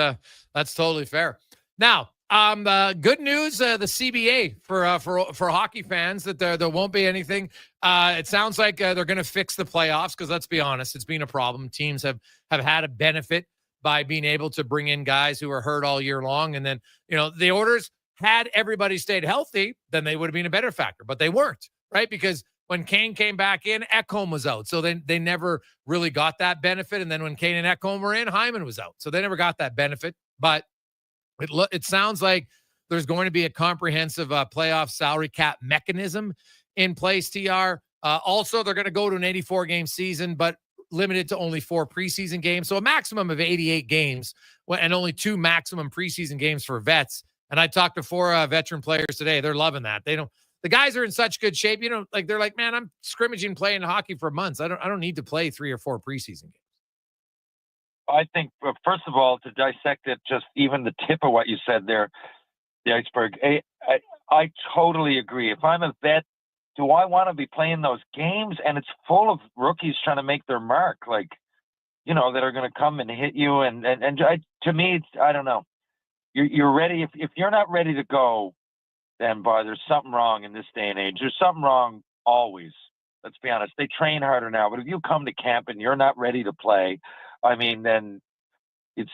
totally fair. Now, good news, the CBA for hockey fans that there won't be anything. It sounds like they're going to fix the playoffs because let's be honest, it's been a problem. Teams have had a benefit by being able to bring in guys who are hurt all year long, and then the orders. Had everybody stayed healthy, then they would have been a better factor, but they weren't, right? Because when Kane came back in, Ekholm was out. So they never really got that benefit. And then when Kane and Ekholm were in, Hyman was out. So they never got that benefit. But it sounds like there's going to be a comprehensive playoff salary cap mechanism in place, TR. Also, they're going to go to an 84-game season, but limited to only 4 preseason games. So a maximum of 88 games and only 2 maximum preseason games for vets. And I talked to 4 veteran players today. They're loving that. The guys are in such good shape. They're like, man, I'm scrimmaging playing hockey for months. I don't need to play 3 or 4 preseason games. I think, first of all, to dissect it, just even the tip of what you said there, the iceberg, I totally agree. If I'm a vet, do I want to be playing those games? And it's full of rookies trying to make their mark, that are going to come and hit you. And to me, I don't know. You're ready. If you're not ready to go, then there's something wrong in this day and age. There's something wrong always. Let's be honest. They train harder now, but if you come to camp and you're not ready to play, then it's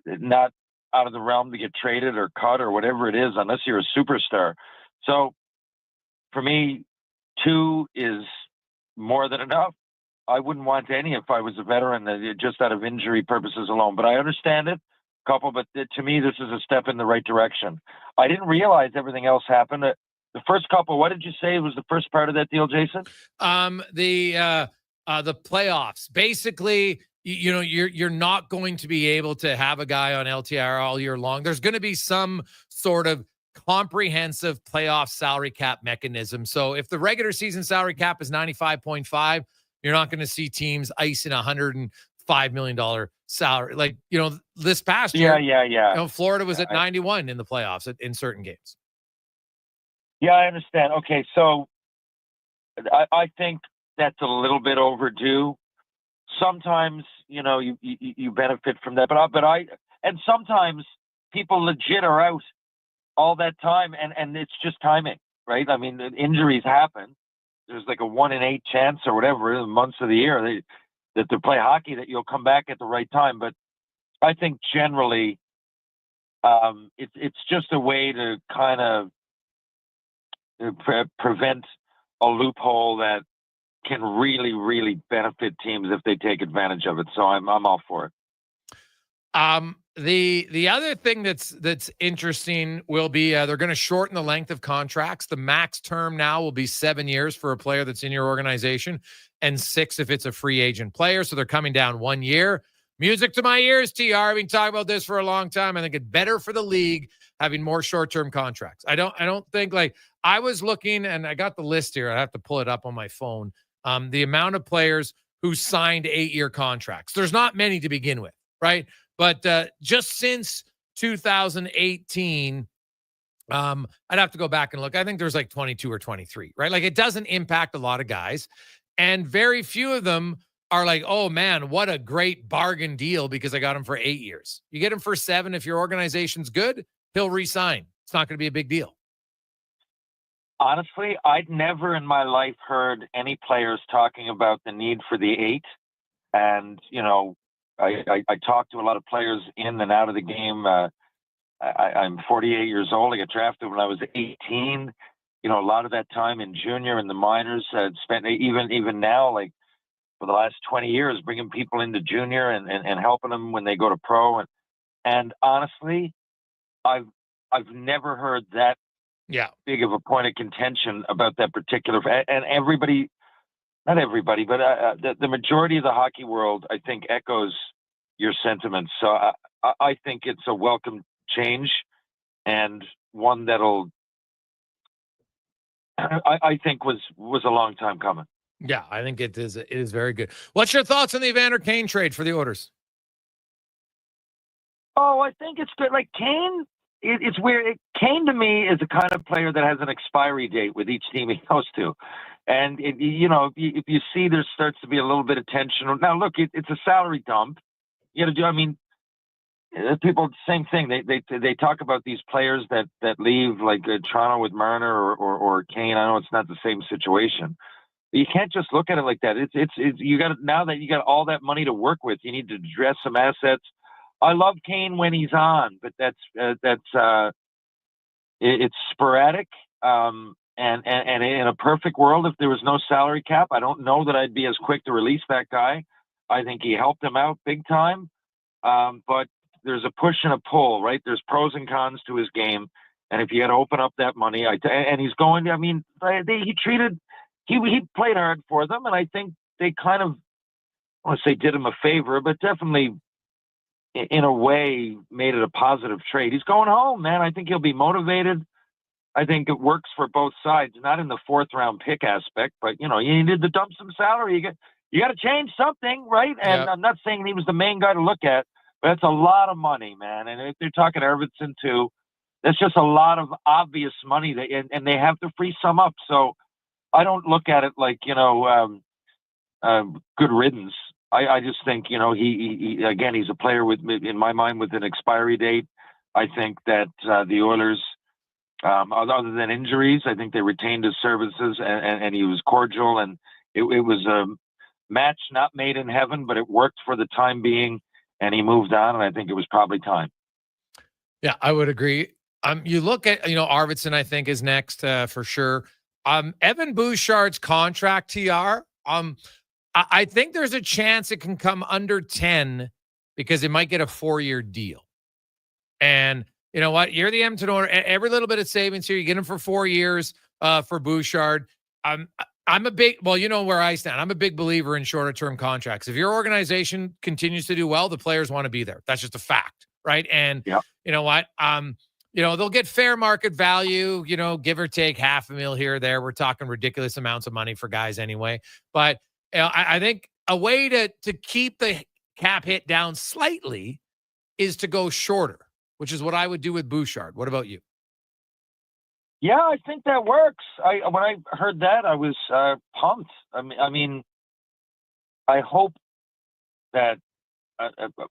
not out of the realm to get traded or cut or whatever it is, unless you're a superstar. So for me, 2 is more than enough. I wouldn't want any if I was a veteran, just out of injury purposes alone. But I understand it. But to me, this is a step in the right direction. I didn't realize everything else happened. The first couple, what did you say was the first part of that deal, Jason? The playoffs. Basically, you're not going to be able to have a guy on LTIR all year long. There's going to be some sort of comprehensive playoff salary cap mechanism. So if the regular season salary cap is 95.5, you're not going to see teams icing $105 million salary. This past year, yeah. Florida was at 91 in the playoffs in certain games. Yeah, I understand. Okay, so I think that's a little bit overdue. Sometimes, you benefit from that, and sometimes people legit are out all that time, and it's just timing, right? I mean, injuries happen. There's like a 1 in 8 chance or whatever in months of the year that to play hockey that you'll come back at the right time. But I think generally, it's just a way to kind of prevent a loophole that can really, really benefit teams if they take advantage of it. So I'm all for it. The other thing that's interesting will be they're going to shorten the length of contracts. The max term now will be 7 years for a player that's in your organization, and 6 if it's a free agent player. So they're coming down 1 year. Music to my ears, TR. I've been talking about this for a long time. I think it's better for the league having more short-term contracts. I don't think, like, I was looking, and I got the list here. I have to pull it up on my phone. The amount of players who signed 8-year contracts. There's not many to begin with, right? But just since 2018, I'd have to go back and look. I think there's like 22 or 23, right? Like, it doesn't impact a lot of guys. And very few of them are like, oh, man, what a great bargain deal because I got him for 8 years. You get him for 7. If your organization's good, he'll re-sign. It's not going to be a big deal. Honestly, I'd never in my life heard any players talking about the need for the 8. And, I talked to a lot of players in and out of the game. I'm 48 years old. I got drafted when I was 18. A lot of that time in junior and the minors, spent even now, like for the last 20 years, bringing people into junior and helping them when they go to pro. And honestly, I've never heard that big of a point of contention about that particular. And everybody, not everybody, but the majority of the hockey world, I think, echoes your sentiments. So I think it's a welcome change, and one that'll, I think was a long time coming. Yeah, I think it is. It is very good. What's your thoughts on the Evander Kane trade for the Oilers? Oh, I think it's good. Like Kane, it's weird. Kane to me is the kind of player that has an expiry date with each team he goes to. And, if you see there starts to be a little bit of tension. Now, look, it's a salary dump. You got to do, I mean, people, same thing. They talk about these players that leave, like Toronto with Marner or Kane. I know it's not the same situation. But you can't just look at it like that. It's you got, now that you got all that money to work with, you need to address some assets. I love Kane when he's on, but it's sporadic. And in a perfect world, if there was no salary cap, I don't know that I'd be as quick to release that guy. I think he helped him out big time. But there's a push and a pull, right? There's pros and cons to his game. And if you had to open up that money, and he's going to, I mean, he played hard for them. And I think they kind of, I want to say did him a favor, but definitely in a way made it a positive trade. He's going home, man. I think he'll be motivated. I think it works for both sides, not in the 4th round pick aspect, but you needed to dump some salary. You got to change something, right? And I'm not saying he was the main guy to look at, but it's a lot of money, man. And if they're talking Arvidsson too, that's just a lot of obvious money and they have to free some up. So I don't look at it like, good riddance. I just think, he again, he's a player with, in my mind, with an expiry date. I think that the Oilers, other than injuries, I think they retained his services and he was cordial, and it was a match not made in heaven, but it worked for the time being, and he moved on, and I think it was probably time. Yeah, I would agree. You look at, Arvidsson, I think, is next for sure. Evan Bouchard's contract, TR, I think there's a chance it can come under 10 because it might get a 4-year deal. And you know what? You're the Edmonton owner. Every little bit of savings here, you get him for 4 years for Bouchard. I'm a big, you know where I stand. I'm a big believer in shorter term contracts. If your organization continues to do well, the players want to be there. That's just a fact, right? And you know what? They'll get fair market value, give or take $500,000 here or there. We're talking ridiculous amounts of money for guys anyway. But I think a way to keep the cap hit down slightly is to go shorter, which is what I would do with Bouchard. What about you? Yeah, I think that works. When I heard that, I was pumped. I mean, I hope that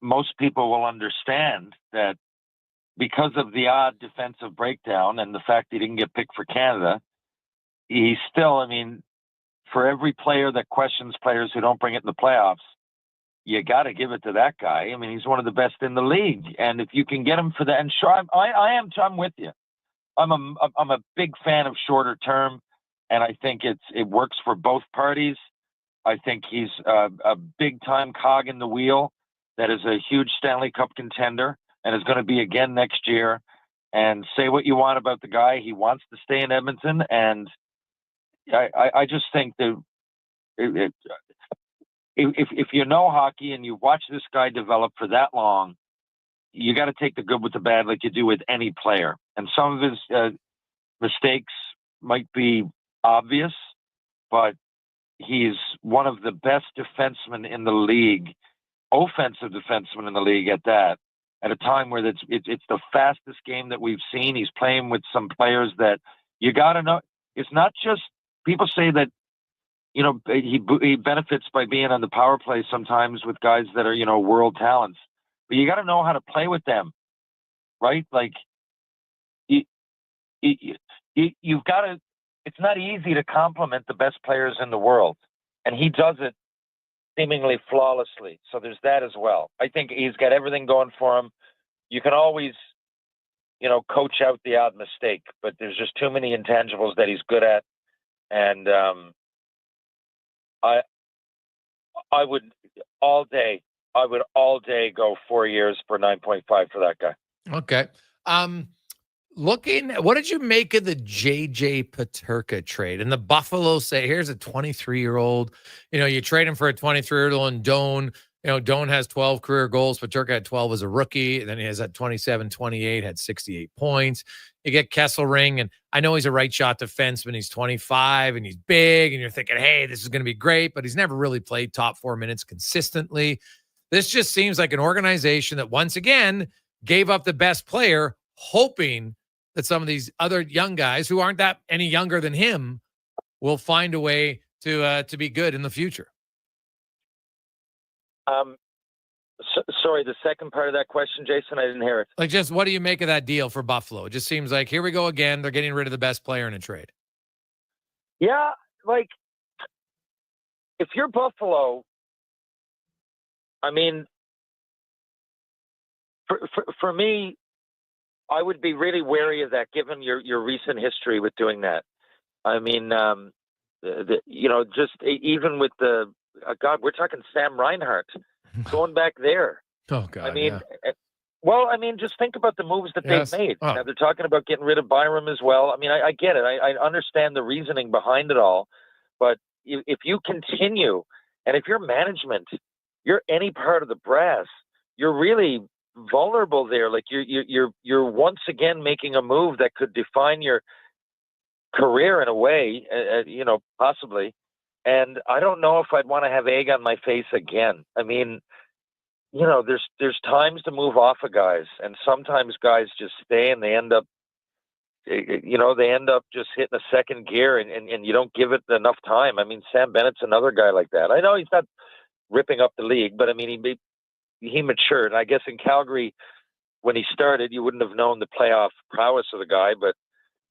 most people will understand that because of the odd defensive breakdown and the fact he didn't get picked for Canada, he's still, I mean, for every player that questions players who don't bring it in the playoffs, you got to give it to that guy. I mean, he's one of the best in the league. And if you can get him for that, and sure, I'm with you. I'm a big fan of shorter term, and I think it works for both parties. I think he's a big time cog in the wheel that is a huge Stanley Cup contender and is going to be again next year. And say what you want about the guy, he wants to stay in Edmonton, and I just think that if you know hockey and you watch this guy develop for that long, you got to take the good with the bad like you do with any player. And some of his mistakes might be obvious, but he's one of the best defensemen in the league, offensive defensemen in the league at that, at a time where it's the fastest game that we've seen. He's playing with some players that you got to know. It's not just, people say that, you know, he benefits by being on the power play sometimes with guys that are, you know, world talents. But you got to know how to play with them, right? Like, you've got to, it's not easy to compliment the best players in the world. And he does it seemingly flawlessly. So there's that as well. I think he's got everything going for him. You can always, you know, coach out the odd mistake, but there's just too many intangibles that he's good at. And I would all day go 4 years for 9.5 for that guy. Okay. What did you make of the JJ Peterka trade? And the Buffalo say, here's a 23-year-old, you know, you trade him for a 23-year-old and Doan, you know, Doan has 12 career goals. Peterka had 12 as a rookie. And then he has at 27, 28, had 68 points. You get Kesselring, and I know he's a right shot defenseman. He's 25 and he's big, and you're thinking, hey, this is going to be great, but he's never really played top 4 minutes consistently. This just seems like an organization that once again gave up the best player, hoping that some of these other young guys who aren't that any younger than him will find a way to be good in the future. Sorry, the second part of that question, Jason, I didn't hear it. Like, just what do you make of that deal for Buffalo? It just seems like, here we go again. They're getting rid of the best player in a trade. Yeah, like, if you're Buffalo, I mean, for me, I would be really wary of that, given your recent history with doing that. I mean, you know, just even with the God, we're talking Sam Reinhart going back there. Oh God, I mean, yeah. Well, I mean, just think about the moves that they've made. Oh. Now, they're talking about getting rid of Byram as well. I mean, I get it. I understand the reasoning behind it all, but if you continue, and if you're management, you're any part of the brass, you're really vulnerable there. Like you're once again making a move that could define your career in a way, you know, possibly. And I don't know if I'd want to have egg on my face again. I mean, you know, there's times to move off of guys, and sometimes guys just stay and they end up, you know, just hitting a second gear, and you don't give it enough time. I mean, Sam Bennett's another guy like that. I know he's not ripping up the league, but I mean, he matured. And I guess in Calgary, when he started, you wouldn't have known the playoff prowess of the guy, but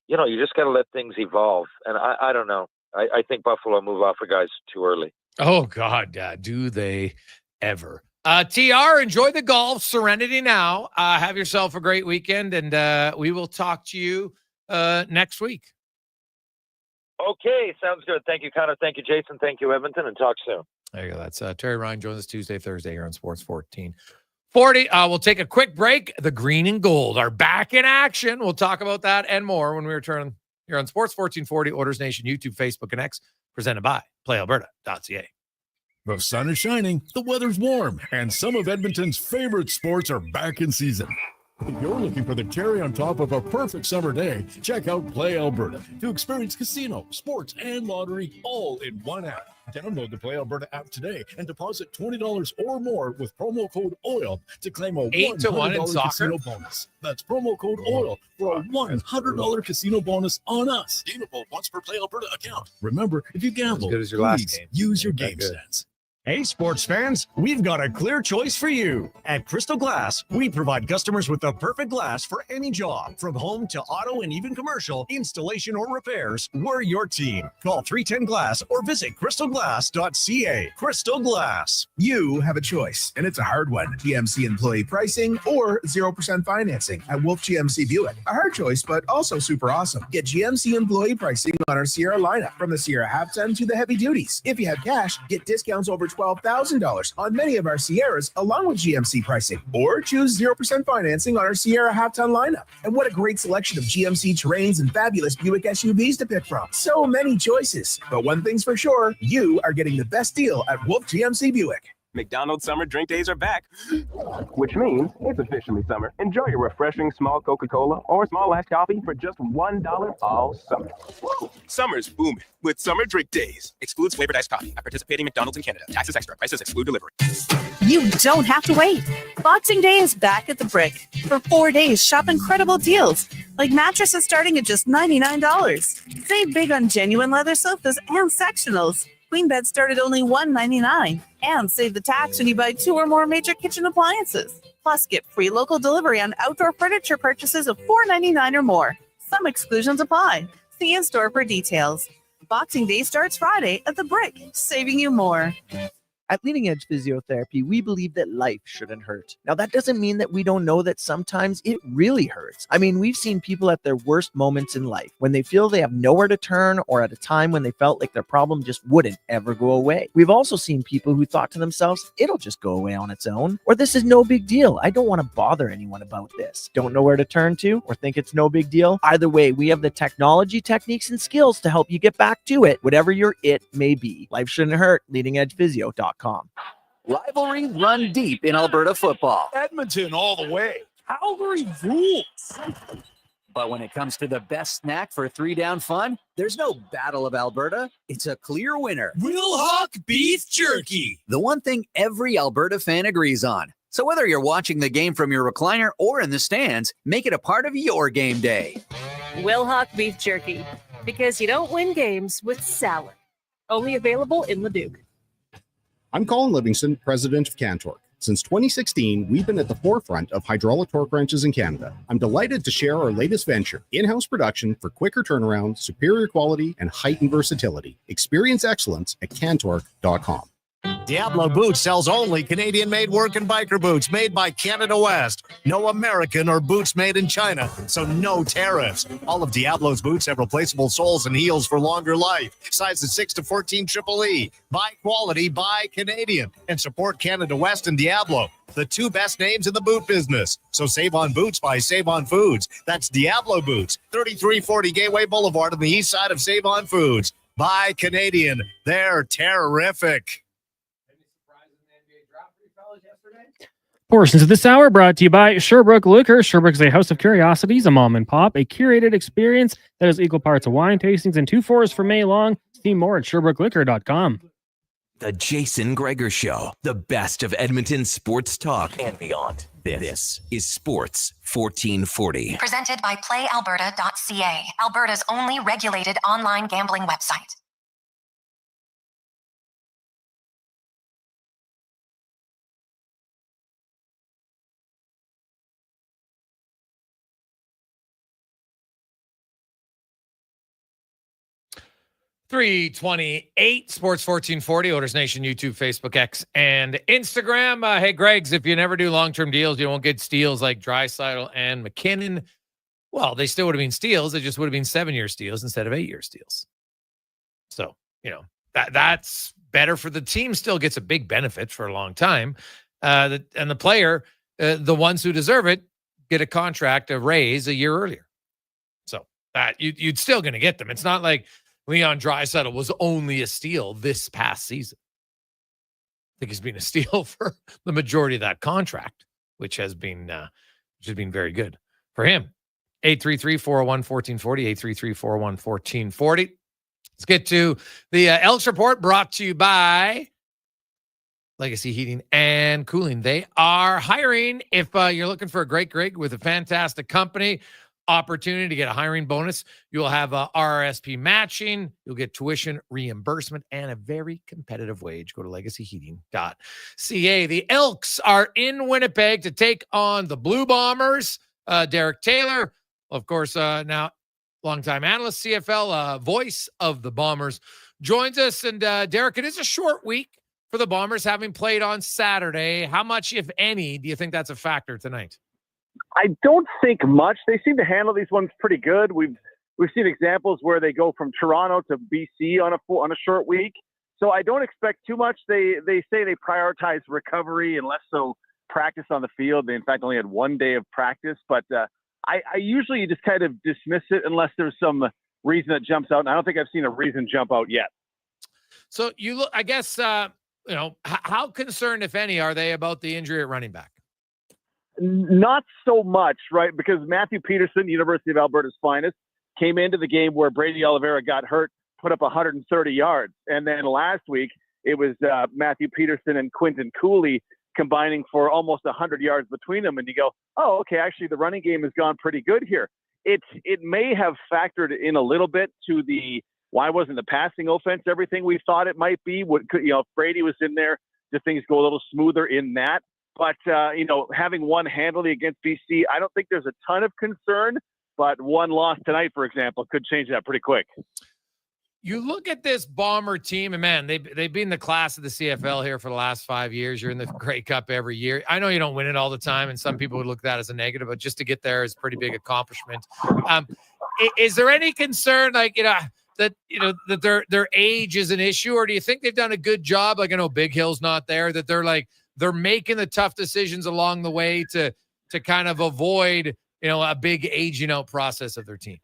you know, you just got to let things evolve. And I don't know. I think Buffalo move off of guys too early. Oh God, do they ever? TR, enjoy the golf. Serenity now. Have yourself a great weekend, and we will talk to you next week. Okay, sounds good. Thank you, Connor. Thank you, Jason. Thank you, Edmonton, and talk soon. There you go. That's Terry Ryan joins us Tuesday, Thursday here on Sports 1440. We'll take a quick break. The green and gold are back in action. We'll talk about that and more when we return here on Sports 1440, Oilers Nation, YouTube, Facebook, and X, presented by PlayAlberta.ca. The sun is shining, the weather's warm, and some of Edmonton's favorite sports are back in season. If you're looking for the cherry on top of a perfect summer day, check out Play Alberta to experience casino, sports, and lottery all in one app. Download the Play Alberta app today and deposit $20 or more with promo code OIL to claim a 8-1 in $100 soccer. casino bonus. That's promo code OIL for a $100 casino bonus on us. Gamable once per Play Alberta account. Remember, if you gamble, As good as your last please game. use your Not game good. sense. Hey, sports fans, we've got a clear choice for you. At Crystal Glass, we provide customers with the perfect glass for any job. From home to auto and even commercial, installation or repairs, we're your team. Call 310-GLASS or visit crystalglass.ca. Crystal Glass. You have a choice, and it's a hard one. GMC employee pricing or 0% financing at Wolf GMC Buick. A hard choice, but also super awesome. Get GMC employee pricing on our Sierra lineup, from the Sierra half-ton to the heavy duties. If you have cash, get discounts over $12,000 on many of our Sierras, along with GMC pricing. Or choose 0% financing on our Sierra half-ton lineup. And what a great selection of GMC Terrains and fabulous Buick SUVs to pick from. So many choices. But one thing's for sure, you are getting the best deal at Wolf GMC Buick. McDonald's summer drink days are back, which means it's officially summer. Enjoy your refreshing small Coca-Cola or small iced coffee for just $1 all summer. Woo! Summer's booming with summer drink days. Excludes flavored iced coffee at participating McDonald's in Canada. Taxes extra. Prices exclude delivery. You don't have to wait. Boxing Day is back at the Brick. For 4 days, shop incredible deals, like mattresses starting at just $99. Save big on genuine leather sofas and sectionals. Queen beds start at only $199. And save the tax when you buy 2 or more major kitchen appliances. Plus, get free local delivery on outdoor furniture purchases of $4.99 or more. Some exclusions apply. See in store for details. Boxing Day starts Friday at the Brick, saving you more. At Leading Edge Physiotherapy, we believe that life shouldn't hurt. Now, that doesn't mean that we don't know that sometimes it really hurts. I mean, we've seen people at their worst moments in life, when they feel they have nowhere to turn, or at a time when they felt like their problem just wouldn't ever go away. We've also seen people who thought to themselves, it'll just go away on its own, or this is no big deal. I don't want to bother anyone about this. Don't know where to turn to, or think it's no big deal? Either way, we have the technology, techniques, and skills to help you get back to it, whatever your it may be. Life shouldn't hurt. LeadingEdgePhysio.com. Rivalry run deep in Alberta football. Edmonton all the way. Calgary rules. But when it comes to the best snack for 3-down fun, there's no Battle of Alberta. It's a clear winner. Wilhock Beef Jerky. The one thing every Alberta fan agrees on. So whether you're watching the game from your recliner or in the stands, make it a part of your game day. Wilhock Beef Jerky. Because you don't win games with salad. Only available in Leduc. I'm Colin Livingston, president of Cantork. Since 2016, we've been at the forefront of hydraulic torque wrenches in Canada. I'm delighted to share our latest venture, in-house production for quicker turnaround, superior quality, and heightened versatility. Experience excellence at Cantork.com. Diablo Boots sells only Canadian-made work and biker boots made by Canada West. No American or boots made in China, so no tariffs. All of Diablo's boots have replaceable soles and heels for longer life. Sizes 6 to 14 EEE. Buy quality, buy Canadian. And support Canada West and Diablo, the 2 best names in the boot business. So save on boots by Save On Foods. That's Diablo Boots, 3340 Gateway Boulevard on the east side of Save On Foods. Buy Canadian. They're terrific. Portions of this hour brought to you by Sherbrooke Liquor. Sherbrooke is a house of curiosities, a mom and pop, a curated experience that is equal parts of wine tastings and 2 4s for May long. See more at SherbrookeLiquor.com. The Jason Gregor Show, the best of Edmonton sports talk and beyond. This is Sports 1440. Presented by PlayAlberta.ca, Alberta's only regulated online gambling website. .328 Sports 1440, Oilers Nation, YouTube, Facebook, X, and Instagram. Hey, Greg's, if you never do long-term deals, you won't get steals like Draisaitl and McKinnon. Well, they still would have been steals. It just would have been 7-year steals instead of 8-year steals. So, that's better for the team. Still gets a big benefit for a long time. And the player, the ones who deserve it, get a contract, a raise a year earlier. So that you'd still going to get them. It's not like Leon Draisaitl was only a steal this past season. I think he's been a steal for the majority of that contract, which has been which has been very good for him. 833-401-1440, 833-401-1440. Let's get to the Elks Report, brought to you by Legacy Heating and Cooling. They are hiring. If you're looking for a great gig with a fantastic company, opportunity to get a hiring bonus, you'll have RRSP matching, you'll get tuition reimbursement, and a very competitive wage. Go to legacyheating.ca. The Elks are in Winnipeg to take on the Blue Bombers. Derek Taylor, of course, now longtime analyst, CFL, voice of the Bombers, joins us. And Derek, it is a short week for the Bombers, having played on Saturday. How much, if any, do you think that's a factor tonight? I don't think much. They seem to handle these ones pretty good. We've seen examples where they go from Toronto to BC on a short week. So I don't expect too much. They say they prioritize recovery and less so practice on the field. They, in fact, only had 1 day of practice. But I usually just kind of dismiss it unless there's some reason that jumps out. And I don't think I've seen a reason jump out yet. So you look, I guess, how concerned, if any, are they about the injury at running back? Not so much, right? Because Matthew Peterson, University of Alberta's finest, came into the game where Brady Oliveira got hurt, put up 130 yards. And then last week, it was Matthew Peterson and Quinton Cooley combining for almost 100 yards between them. And you go, oh, okay, actually the running game has gone pretty good here. It may have factored in a little bit to the why wasn't the passing offense everything we thought it might be? If Brady was in there, do things go a little smoother in that? But, having won handily against BC, I don't think there's a ton of concern. But one loss tonight, for example, could change that pretty quick. You look at this Bomber team, and man, they've been the class of the CFL here for the last 5 years. You're in the Grey Cup every year. I know you don't win it all the time, and some people would look at that as a negative, but just to get there is a pretty big accomplishment. Is there any concern, that their age is an issue, or do you think they've done a good job? Like, I know Big Hill's not there, that they're making the tough decisions along the way to kind of avoid, a big aging out process of their team.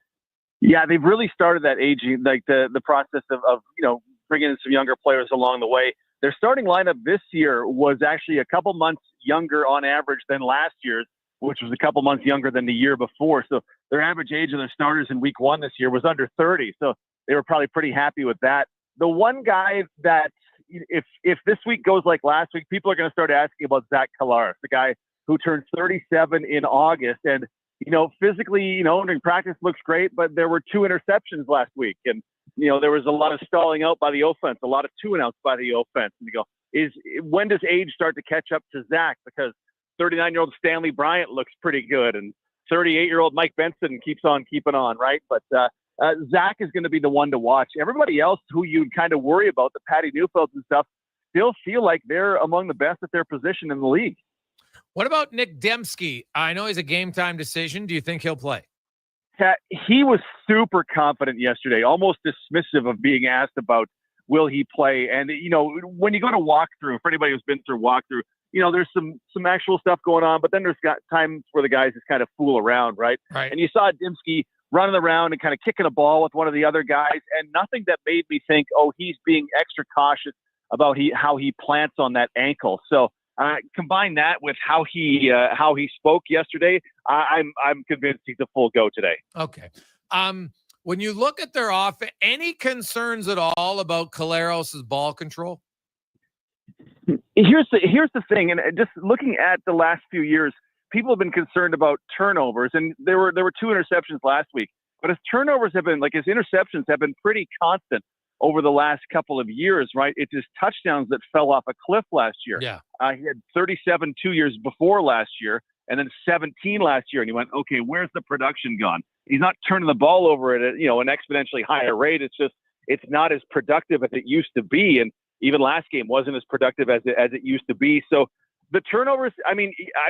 Yeah, they've really started that aging, like the process of bringing in some younger players along the way. Their starting lineup this year was actually a couple months younger on average than last year's, which was a couple months younger than the year before. So their average age of their starters in week 1 this year was under 30. So they were probably pretty happy with that. The one guy that, if this week goes like last week, people are going to start asking about Zach Kalaris, the guy who turned 37 in August. And, physically, during practice looks great, but there were 2 interceptions last week. And, there was a lot of stalling out by the offense, a lot of 2-and-outs by the offense. And you go, when does age start to catch up to Zach? Because 39-year-old Stanley Bryant looks pretty good. And 38-year-old Mike Benson keeps on keeping on, right? But Zach is going to be the one to watch. Everybody else who you'd kind of worry about, the Patty Neufelds and stuff, still feel like they're among the best at their position in the league. What about Nick Dembski? I know he's a game-time decision. Do you think he'll play? He was super confident yesterday, almost dismissive of being asked about will he play. And, when you go to walkthrough, for anybody who's been through walkthrough, there's some actual stuff going on, but then there's got times where the guys just kind of fool around, right? Right. And you saw Dembski running around and kind of kicking a ball with one of the other guys, and nothing that made me think, he's being extra cautious about how he plants on that ankle. So combine that with how he spoke yesterday, I'm convinced he's a full go today. Okay. When you look at their offense, any concerns at all about Collaros' ball control? Here's the thing, and just looking at the last few years, people have been concerned about turnovers, and there were 2 interceptions last week. But his turnovers have been, his interceptions have been pretty constant over the last couple of years, right? It's his touchdowns that fell off a cliff last year. Yeah. He had 37 2 years before last year, and then 17 last year. And he went, okay, where's the production gone? He's not turning the ball over at an exponentially higher rate. It's just, it's not as productive as it used to be. And even last game wasn't as productive as it used to be. So the turnovers, I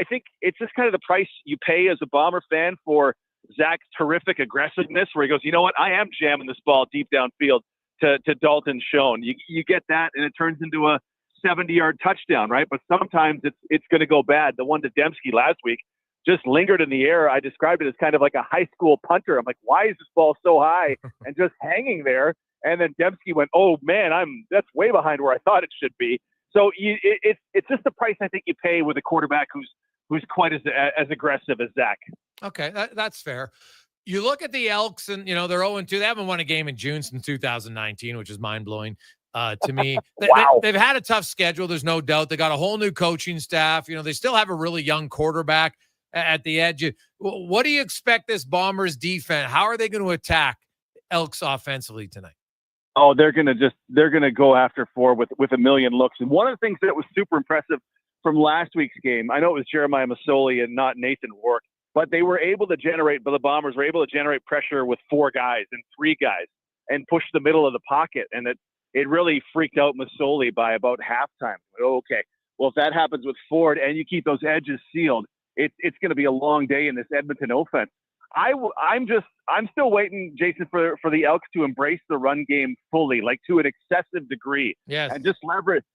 think it's just kind of the price you pay as a Bomber fan for Zach's terrific aggressiveness, where he goes, you know what, I am jamming this ball deep downfield to Dalton Schoen. You get that, and it turns into a 70-yard touchdown, right? But sometimes it's going to go bad. The one to Dembski last week just lingered in the air. I described it as kind of like a high school punter. I'm like, why is this ball so high and just hanging there? And then Dembski went, oh man, that's way behind where I thought it should be. So it's just the price I think you pay with a quarterback who's quite as aggressive as Zach. Okay, that's fair. You look at the Elks, and they're 0-2. They haven't won a game in June since 2019, which is mind blowing to me. Wow. They've had a tough schedule. There's no doubt. They got a whole new coaching staff. They still have a really young quarterback at the edge. What do you expect this Bombers defense? How are they going to attack Elks offensively tonight? Oh, they're gonna go after Ford with a million looks. And one of the things that was super impressive from last week's game, I know it was Jeremiah Masoli and not Nathan Rourke, but the Bombers were able to generate pressure with 4 guys and 3 guys and push the middle of the pocket. And it really freaked out Masoli by about halftime. Okay, well, if that happens with Ford and you keep those edges sealed, it's going to be a long day in this Edmonton offense. I'm still waiting, Jason, for the Elks to embrace the run game fully, like to an excessive degree. Yes. And just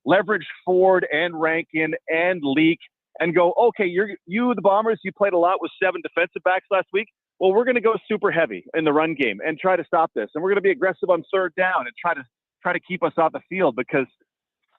leverage Ford and Rankin and Leak and go, okay, the Bombers, you played a lot with 7 defensive backs last week. Well, we're going to go super heavy in the run game and try to stop this. And we're going to be aggressive on third down and try to keep us off the field, because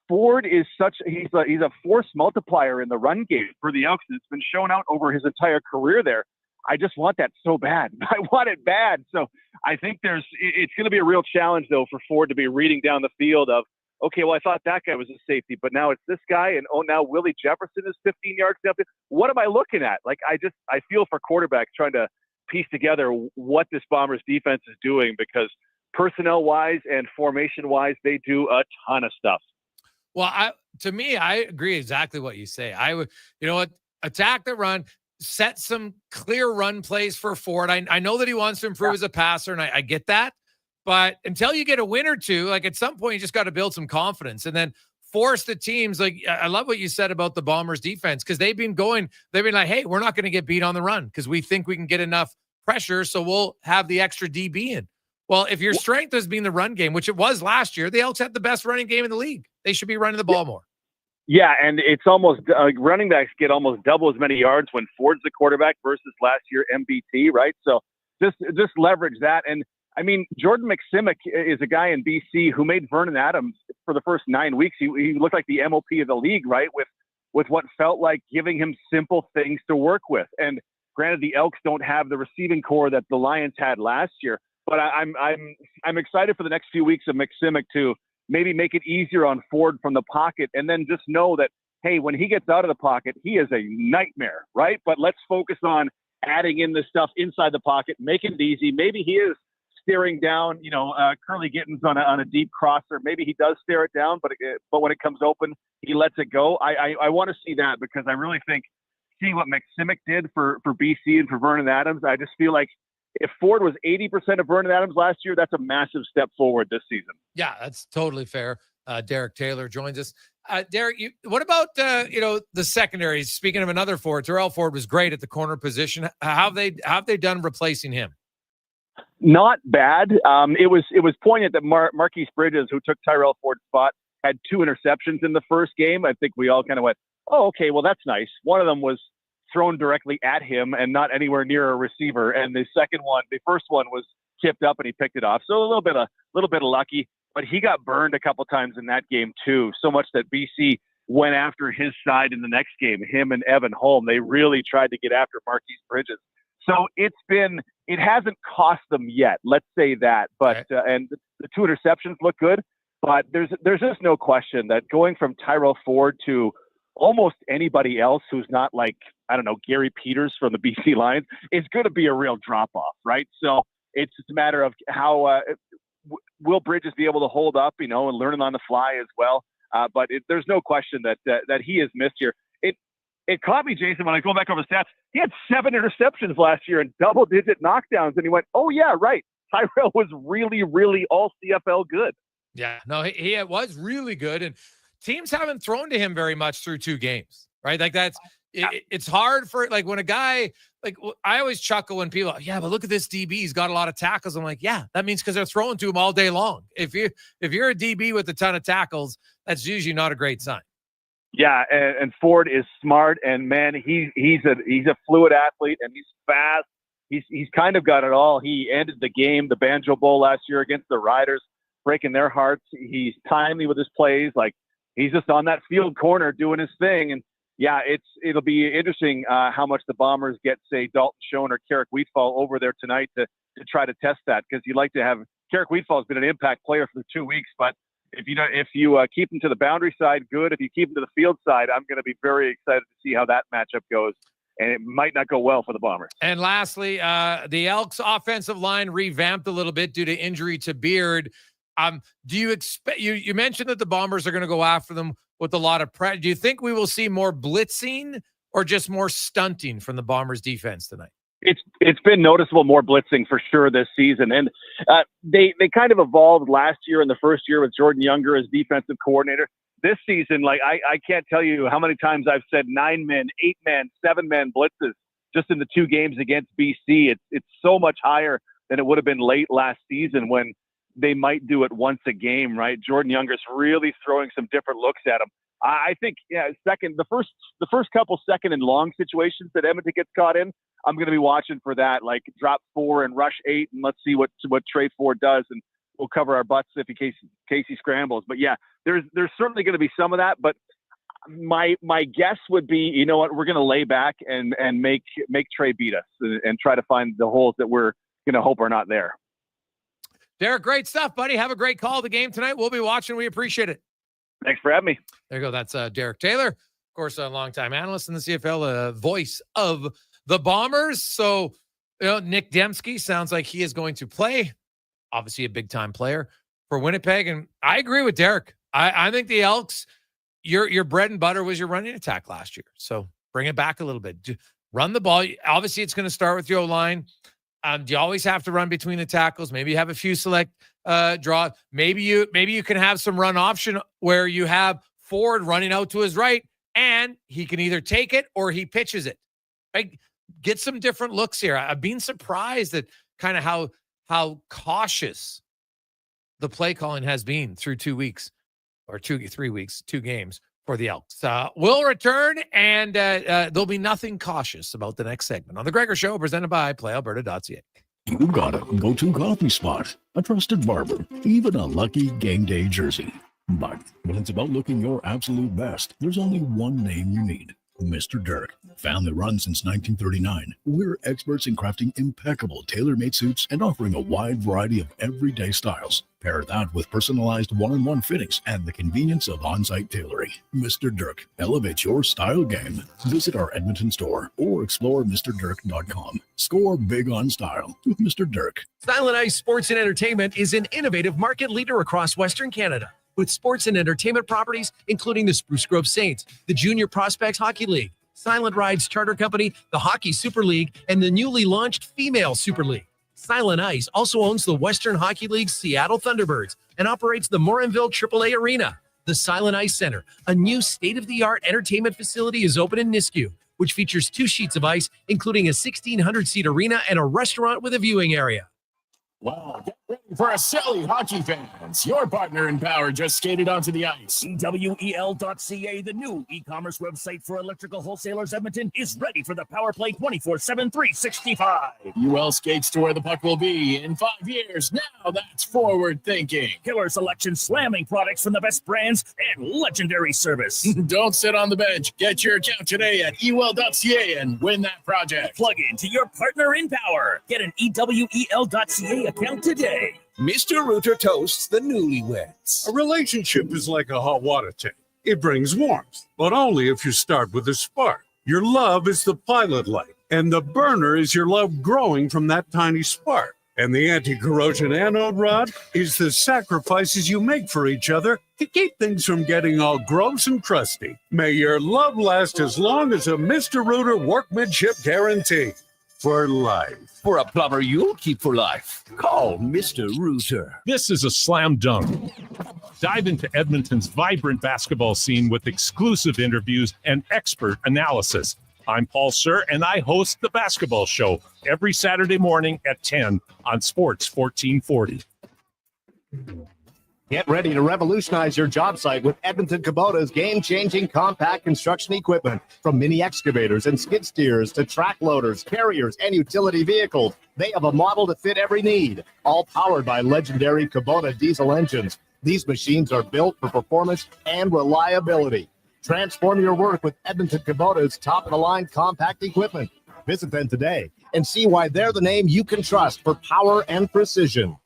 Ford is he's a force multiplier in the run game for the Elks. It's been shown out over his entire career there. I just want that so bad. I want it bad. So I think it's going to be a real challenge, though, for Ford to be reading down the field of, okay, well, I thought that guy was a safety, but now it's this guy, and now Willie Jefferson is 15 yards down. What am I looking at? Like, I feel for quarterbacks trying to piece together what this Bombers defense is doing, because personnel-wise and formation-wise, they do a ton of stuff. Well, to me, I agree exactly what you say. I would, attack the run, set some clear run plays for Ford. I know that he wants to improve as a passer, and I get that. But until you get a win or two, like at some point, you just got to build some confidence and then force the teams. Like, I love what you said about the Bombers defense, because they've been like, hey, we're not going to get beat on the run because we think we can get enough pressure, so we'll have the extra DB in. Well, if your strength has been the run game, which it was last year, the Elks had the best running game in the league. They should be running the ball more. Yeah, and it's almost running backs get almost double as many yards when Ford's the quarterback versus last year MBT, right? So just leverage that. And I mean, Jordan McSimic is a guy in BC who made Vernon Adams for the first 9 weeks. He looked like the MOP of the league, right? With what felt like giving him simple things to work with. And granted, the Elks don't have the receiving core that the Lions had last year, but I'm excited for the next few weeks of McSimic to maybe make it easier on Ford from the pocket, and then just know that, hey, when he gets out of the pocket, he is a nightmare, right? But let's focus on adding in the stuff inside the pocket, making it easy. Maybe he is staring down, Curly Gittens on a deep crosser. Maybe he does stare it down, but when it comes open, he lets it go. I want to see that, because I really think seeing what McSimic did for BC and for Vernon Adams, I just feel like if Ford was 80% of Vernon Adams last year, that's a massive step forward this season. Yeah, that's totally fair. Derek Taylor joins us. Derek, what about, the secondary? Speaking of another Ford, Terrell Ford was great at the corner position. How have they done replacing him? Not bad. It was poignant that Marquise Bridges, who took Tyrell Ford's spot, had 2 interceptions in the first game. I think we all kind of went, oh, okay, well, that's nice. One of them was thrown directly at him and not anywhere near a receiver. And the first one was tipped up and he picked it off. So a little bit of lucky, but he got burned a couple times in that game too. So much that BC went after his side in the next game, him and Evan Holm. They really tried to get after Marquise Bridges. So it hasn't cost them yet. Let's say that, but, and the 2 interceptions look good, but there's just no question that going from Tyrell Ford to almost anybody else who's not like, I don't know, Gary Peters from the BC Lions, is going to be a real drop-off, right? So it's just a matter of how will Bridges be able to hold up, and learning on the fly as well. But there's no question that he has missed here. It caught me, Jason, when I go back over the stats. He had 7 interceptions last year and double-digit knockdowns, and he went, oh, yeah, right. Tyrell was really, really all CFL good. Yeah, no, he was really good, and teams haven't thrown to him very much through 2 games, right? Like it's hard for, like, when a guy, like, I always chuckle when people, yeah, but look at this DB, he's got a lot of tackles. I'm like, yeah, that means because they're throwing to him all day long. If you're a DB with a ton of tackles, that's usually not a great sign. Yeah, and Ford is smart, and man, he's a fluid athlete, and he's fast. He's kind of got it all. He ended the game, the Banjo Bowl last year against the Riders, breaking their hearts. He's timely with his plays. Like, he's just on that field corner doing his thing. And yeah, it'll be interesting how much the Bombers get, say, Dalton Schoen or Carrick Wheatfall over there tonight to try to test that, because you'd like to have Carrick Wheatfall has been an impact player for 2 weeks, but if you keep him to the boundary side, good. If you keep him to the field side, I'm going to be very excited to see how that matchup goes. And it might not go well for the Bombers. And lastly, the Elks offensive line revamped a little bit due to injury to Beard. Do you expect, you mentioned that the Bombers are going to go after them with a lot of pressure. Do you think we will see more blitzing or just more stunting from the Bombers defense tonight? It's been noticeable more blitzing for sure this season. And they kind of evolved last year in the first year with Jordan Younger as defensive coordinator. This season, like I can't tell you how many times I've said 9-man, 8-man, 7-man blitzes just in the 2 games against BC. It's so much higher than it would have been late last season when they might do it once a game, right? Jordan Younger's really throwing some different looks at him. I think, the first couple second and long situations that Edmonton gets caught in, I'm going to be watching for that, like drop 4 and rush 8, and let's see what Trey Ford does, and we'll cover our butts if Casey scrambles. But yeah, there's certainly going to be some of that. But my guess would be, you know what, we're going to lay back and make Trey beat us and try to find the holes that we're going to hope are not there. Derek, great stuff, buddy. Have a great call of the game tonight. We'll be watching. We appreciate it. Thanks for having me. There you go. That's Derek Taylor, of course, a longtime analyst in the CFL, voice of the Bombers. So, Nick Dembski sounds like he is going to play. Obviously, a big-time player for Winnipeg. And I agree with Derek. I think the Elks, your bread and butter was your running attack last year. So bring it back a little bit. Run the ball. Obviously, it's going to start with your O-line. Do you always have to run between the tackles? Maybe you have a few select draws. Maybe you can have some run option where you have Ford running out to his right, and he can either take it or he pitches it. Right? Get some different looks here. I've been surprised at kind of how cautious the play calling has been through 2 weeks or 3 weeks, 2 games for the Elks. We'll return, and there'll be nothing cautious about the next segment on The Gregor Show, presented by PlayAlberta.ca. You got a go-to coffee spot, a trusted barber, even a lucky game day jersey. But when it's about looking your absolute best, there's only one name you need. Mr. Dirk. Family run since 1939, we're experts in crafting impeccable tailor-made suits and offering a wide variety of everyday styles. Pair that with personalized one-on-one fittings and the convenience of on-site tailoring. Mr. Dirk elevates your style game. Visit our Edmonton store or explore MrDirk.com. Score big on style with Mr. Dirk. Silent Ice Sports and Entertainment is an innovative market leader across Western Canada, with sports and entertainment properties including the Spruce Grove Saints, the Junior Prospects Hockey League, Silent Rides Charter Company, the Hockey Super League, and the newly launched Female Super League. Silent Ice also owns the Western Hockey League's Seattle Thunderbirds and operates the Morinville AAA Arena. The Silent Ice Center, a new state-of-the-art entertainment facility, is open in Nisku, which features 2 sheets of ice, including a 1,600-seat arena and a restaurant with a viewing area. Wow, get ready for a silly hockey fans. Your partner in power just skated onto the ice. EWEL.ca, the new e-commerce website for electrical wholesalers Edmonton, is ready for the power play 24/7, 365. UL skates to where the puck will be in 5 years. Now that's forward thinking. Killer selection, slamming products from the best brands, and legendary service. Don't sit on the bench. Get your account today at EWEL.ca and win that project. Plug into your partner in power. Get an EWEL.ca account today. Mr. Rooter toasts the newlyweds. A relationship is like a hot water tank. It brings warmth, but only if you start with a spark. Your love is the pilot light, and the burner is your love growing from that tiny spark. And the anti-corrosion anode rod is the sacrifices you make for each other to keep things from getting all gross and crusty. May your love last as long as a Mr. Rooter workmanship guarantee. For life. For a plumber you'll keep for life, call Mr. Rooter. This is a slam dunk. Dive into Edmonton's vibrant basketball scene with exclusive interviews and expert analysis. I'm Paul Sir, and I host The Basketball Show every Saturday morning at 10 on Sports 1440. Get ready to revolutionize your job site with Edmonton Kubota's game-changing compact construction equipment. From mini excavators and skid steers to track loaders, carriers, and utility vehicles, they have a model to fit every need, all powered by legendary Kubota diesel engines. These machines are built for performance and reliability. Transform your work with Edmonton Kubota's top-of-the-line compact equipment. Visit them today and see why they're the name you can trust for power and precision.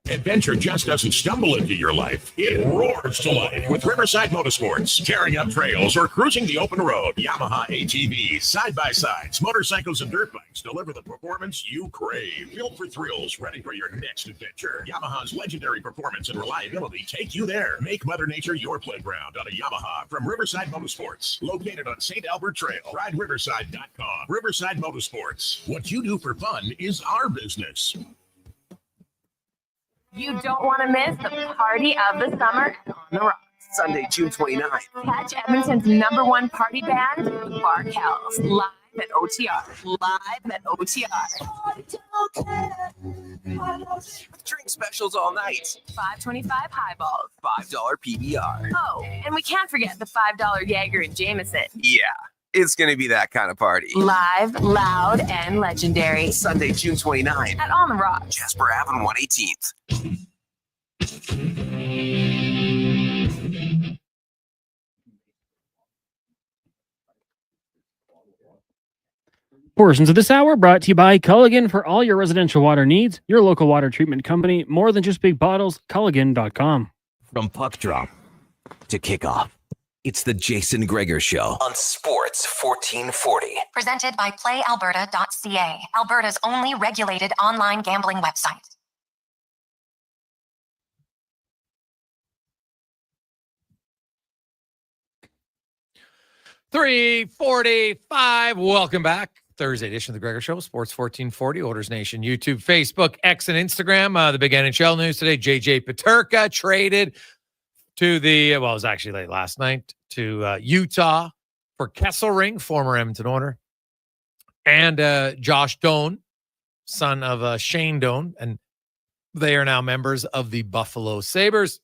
Adventure just doesn't stumble into your life. It roars to life with Riverside Motorsports. Tearing up trails or cruising the open road. Yamaha ATVs, side-by-sides, motorcycles, and dirt bikes deliver the performance you crave. Built for thrills, ready for your next adventure. Yamaha's legendary performance and reliability take you there. Make Mother Nature your playground on a Yamaha from Riverside Motorsports. Located on St. Albert Trail. RideRiverside.com. Riverside Motorsports. What you do for fun is our business. You don't want to miss the party of the summer on the Rocks. Sunday, June 29th. Catch Edmonton's #1 party band, the Barkels, live at OTR. Live at OTR. Drink specials all night. $5.25 highballs. $5 PBR. Oh, and we can't forget the $5 Jaeger and Jameson. Yeah, it's going to be that kind of party. Live, loud, and legendary. Sunday, June 29th. At On the Rocks. Jasper Ave and 118th. Portions of this hour brought to you by Culligan for all your residential water needs. Your local water treatment company, more than just big bottles, Culligan.com. From puck drop to kickoff, it's the Jason Gregor Show on Sports 1440. Presented by PlayAlberta.ca, Alberta's only regulated online gambling website. $3:45. Welcome back. Thursday edition of the Gregor Show, Sports 1440, Oilers Nation, YouTube, Facebook, X, and Instagram. The big NHL news today, JJ Peterka traded to it was actually late last night, to Utah for Kesselring, former Edmonton owner, and Josh Doan, son of Shane Doan, and they are now members of the Buffalo Sabres.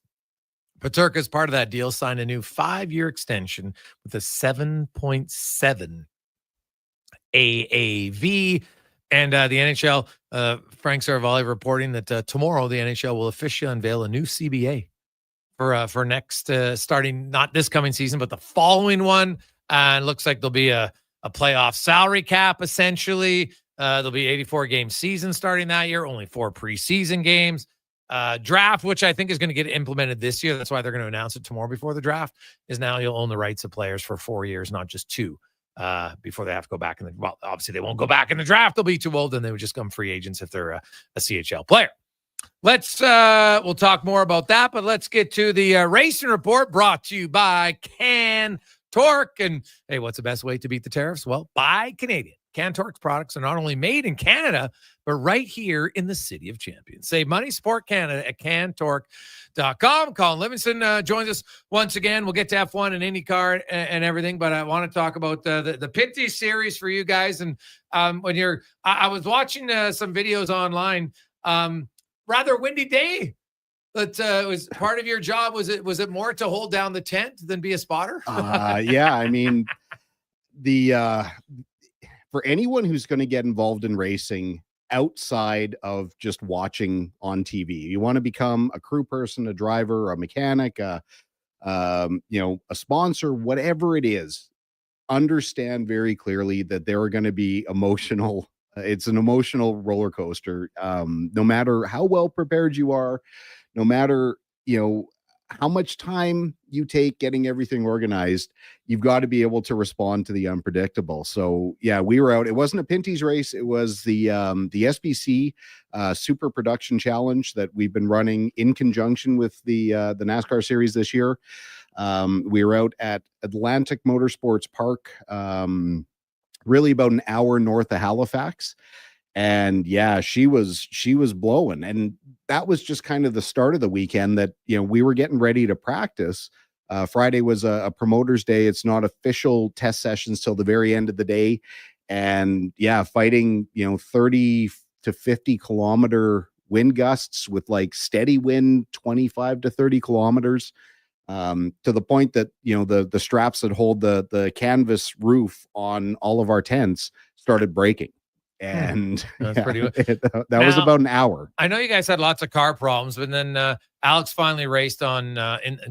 Peterka, as part of that deal, signed a new 5-year extension with a 7.7 AAV. And the NHL, Frank Saravalli reporting that tomorrow the NHL will officially unveil a new CBA for next, starting not this coming season, but the following one. And it looks like there'll be a playoff salary cap, essentially. There'll be 84-game season starting that year, only 4 preseason games. Draft, which I think is going to get implemented this year. That's why they're going to announce it tomorrow before the draft, is now you'll own the rights of players for 4 years, not just 2, before they have to go back well, obviously they won't go back in the draft. They'll be too old and they would just become free agents if they're a CHL player. We'll talk more about that, but let's get to the racing report brought to you by Cantork. And hey, what's the best way to beat the tariffs? Well, buy Canadian. Cantork's products are not only made in Canada, but right here in the City of Champions. Save money, support Canada at Cantork.com. Colin Livingston joins us once again. We'll get to F1 and IndyCar and everything, but I want to talk about the Pinty series for you guys. And when I was watching some videos online, rather windy day. But it was part of your job. Was it more to hold down the tent than be a spotter? Yeah, I mean, for anyone who's going to get involved in racing outside of just watching on TV, you want to become a crew person, a driver, a mechanic, a sponsor, whatever it is, understand very clearly that there are going to be emotional. It's an emotional roller coaster. No matter how well prepared you are, no matter, how much time you take getting everything organized, you've got to be able to respond to the unpredictable. So yeah, we were out. It wasn't a Pinty's race. It was the SBC Super Production Challenge that we've been running in conjunction with the NASCAR series this year. We were out at Atlantic Motorsports Park, really about an hour north of Halifax. And yeah, she was blowing. And that was just kind of the start of the weekend that, we were getting ready to practice. Friday was a promoter's day. It's not official test sessions till the very end of the day. And yeah, fighting, 30 to 50 kilometer wind gusts with like steady wind, 25 to 30 kilometers, to the point that, the straps that hold the canvas roof on all of our tents started breaking. And that's pretty good. That was about an hour. I know you guys had lots of car problems, but then Alex finally raced and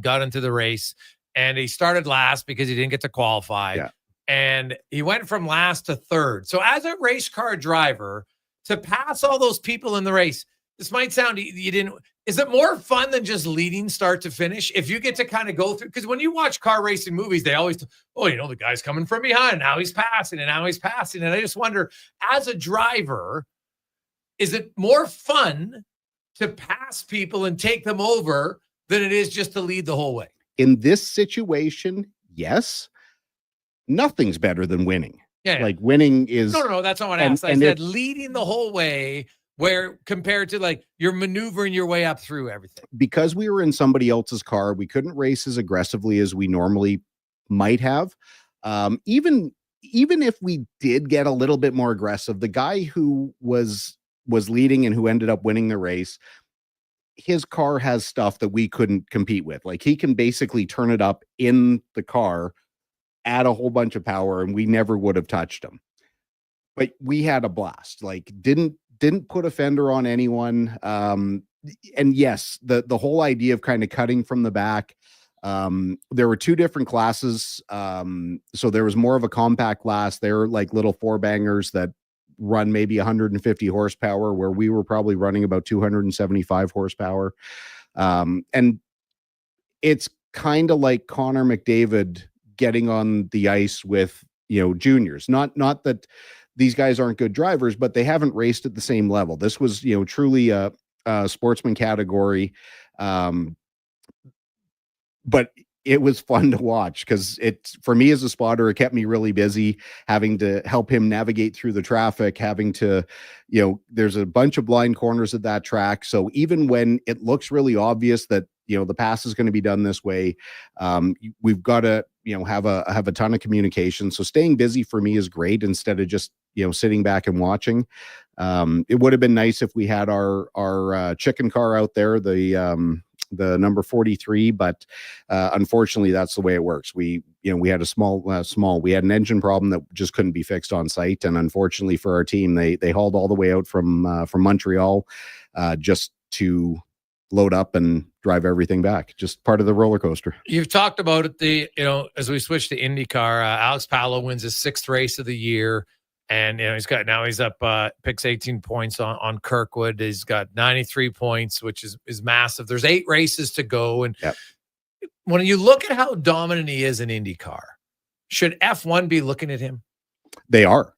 got into the race. and he started last because he didn't get to qualify. Yeah. And he went from last to third. So as a race car driver, to pass all those people in the race, this might sound you didn't. Is it more fun than just leading start to finish? If you get to kind of go through, because when you watch car racing movies, they always, the guy's coming from behind. Now he's passing, and now he's passing. And I just wonder, as a driver, is it more fun to pass people and take them over than it is just to lead the whole way? In this situation, yes. Nothing's better than winning. Yeah. Like winning is No, that's not what I asked. I said leading the whole way, where compared to like you're maneuvering your way up through everything. Because we were in somebody else's car, we couldn't race as aggressively as we normally might have. Even if we did get a little bit more aggressive, the guy who was leading and who ended up winning the race, his car has stuff that we couldn't compete with. Like he can basically turn it up in the car, add a whole bunch of power, and we never would have touched him. But we had a blast. Like didn't put a fender on anyone. And yes, the whole idea of kind of cutting from the back. There were two different classes. So there was more of a compact class. They're like little four bangers that run maybe 150 horsepower, where we were probably running about 275 horsepower. And it's kind of like Connor McDavid getting on the ice with, juniors. Not that these guys aren't good drivers, but they haven't raced at the same level. This was, truly a sportsman category. But it was fun to watch because for me as a spotter, it kept me really busy, having to help him navigate through the traffic, having to, there's a bunch of blind corners at that track. So even when it looks really obvious that, the pass is going to be done this way, we've got to, have a ton of communication. So staying busy for me is great instead of just, sitting back and watching. It would have been nice if we had our chicken car out there, the number 43, but unfortunately that's the way it works. We had a we had an engine problem that just couldn't be fixed on site. And unfortunately for our team, they hauled all the way out from Montreal just to load up and drive everything back. Just part of the roller coaster. You've talked about it, as we switch to IndyCar, Alex Palou wins his 6th race of the year. And he's up picks 18 points on Kirkwood. He's got 93 points, which is massive. There's 8 races to go. And when you look at how dominant he is in IndyCar, should F1 be looking at him? They are,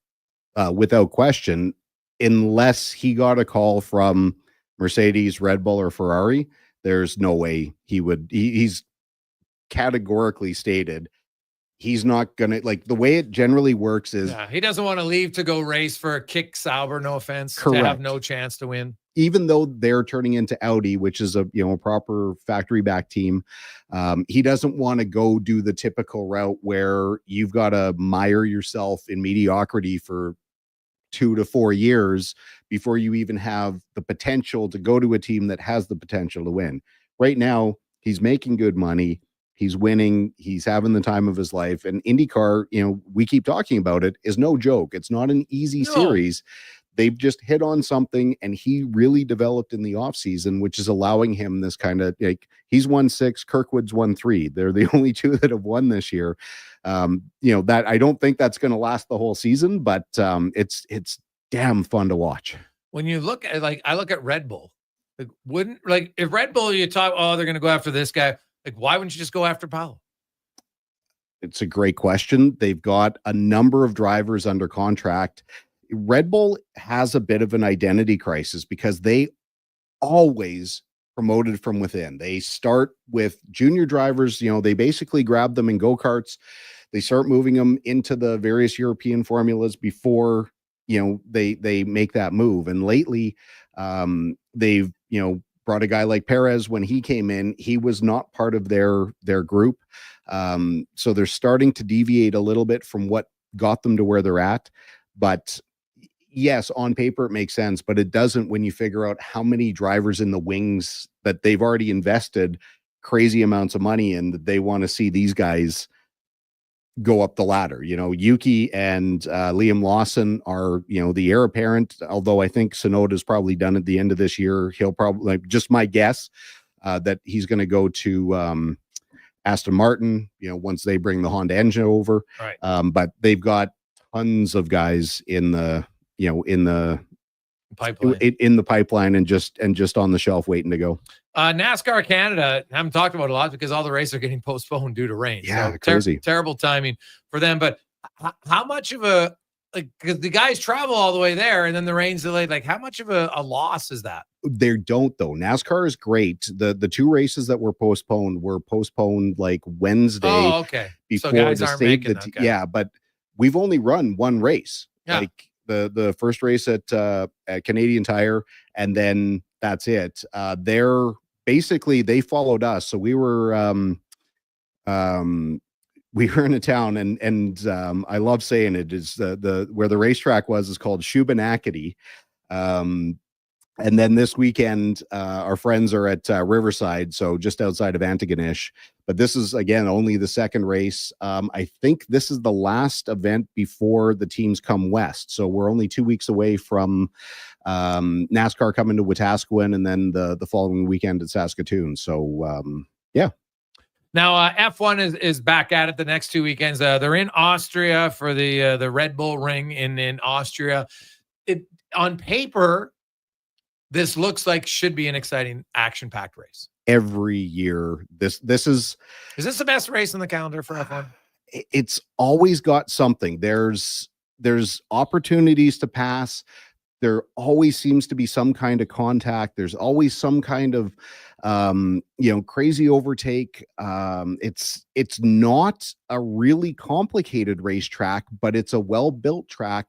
without question, unless he got a call from Mercedes, Red Bull, or Ferrari. There's no way he would. He's categorically stated he's not gonna, like, the way it generally works is he doesn't want to leave to go race for a kick Sauber, no offense, correct, to have no chance to win. Even though they're turning into Audi, which is a proper factory back team, he doesn't want to go do the typical route where you've got to mire yourself in mediocrity for 2 to 4 years before you even have the potential to go to a team that has the potential to win. Right now, he's making good money. He's winning. He's having the time of his life. And IndyCar, we keep talking about it, is no joke. It's not an easy series. They've just hit on something, and he really developed in the offseason, which is allowing him this kind of, like, he's won 6, Kirkwood's won 3. They're the only 2 that have won this year. That I don't think that's going to last the whole season, but it's damn fun to watch. When you look at, I look at Red Bull, if Red Bull, you talk, they're going to go after this guy. Like, why wouldn't you just go after Powell? It's a great question. They've got a number of drivers under contract. Red Bull has a bit of an identity crisis because they always promoted from within. They start with junior drivers. They basically grab them in go-karts. They start moving them into the various European formulas before, they make that move. And lately, they've, brought a guy like Perez. When he came in, he was not part of their group. So they're starting to deviate a little bit from what got them to where they're at. But yes, on paper, it makes sense, but it doesn't when you figure out how many drivers in the wings that they've already invested crazy amounts of money in, that they want to see these guys go up the ladder. Yuki and Liam Lawson are, the heir apparent, although I think Sonoda's probably done at the end of this year. He'll probably, just my guess, that he's going to go to Aston Martin, once they bring the Honda engine over. Right. But they've got tons of guys in the pipeline, in the pipeline, and just on the shelf waiting to go. NASCAR Canada, haven't talked about it a lot because all the races are getting postponed due to rain. Yeah, so crazy. Terrible timing for them. But how much of a, because the guys travel all the way there and then the rain's delayed, like how much of a loss is that? They don't, though. NASCAR is great. The 2 races that were postponed like Wednesday. Oh, okay. Before so guys the aren't state, making okay. Yeah, but we've only run 1 race. Yeah. Like the first race at Canadian Tire, and then that's it. They followed us. So we were in a town, and I love saying it, is the where the racetrack is called Shubenacadie. And then this weekend, our friends are at Riverside, so just outside of Antigonish. But this is, again, only the second race. I think this is the last event before the teams come west. So we're only 2 weeks away from NASCAR coming to Wetaskiwin, and then the following weekend at Saskatoon. So, yeah. Now, F1 is back at it the next 2 weekends. They're in Austria for the Red Bull Ring in Austria. On paper, this looks like should be an exciting, action-packed race. Every year, this is this the best race in the calendar for F1? It's always got something. There's opportunities to pass. There always seems to be some kind of contact. There's always some kind of crazy overtake. It's not a really complicated racetrack, but it's a well-built track.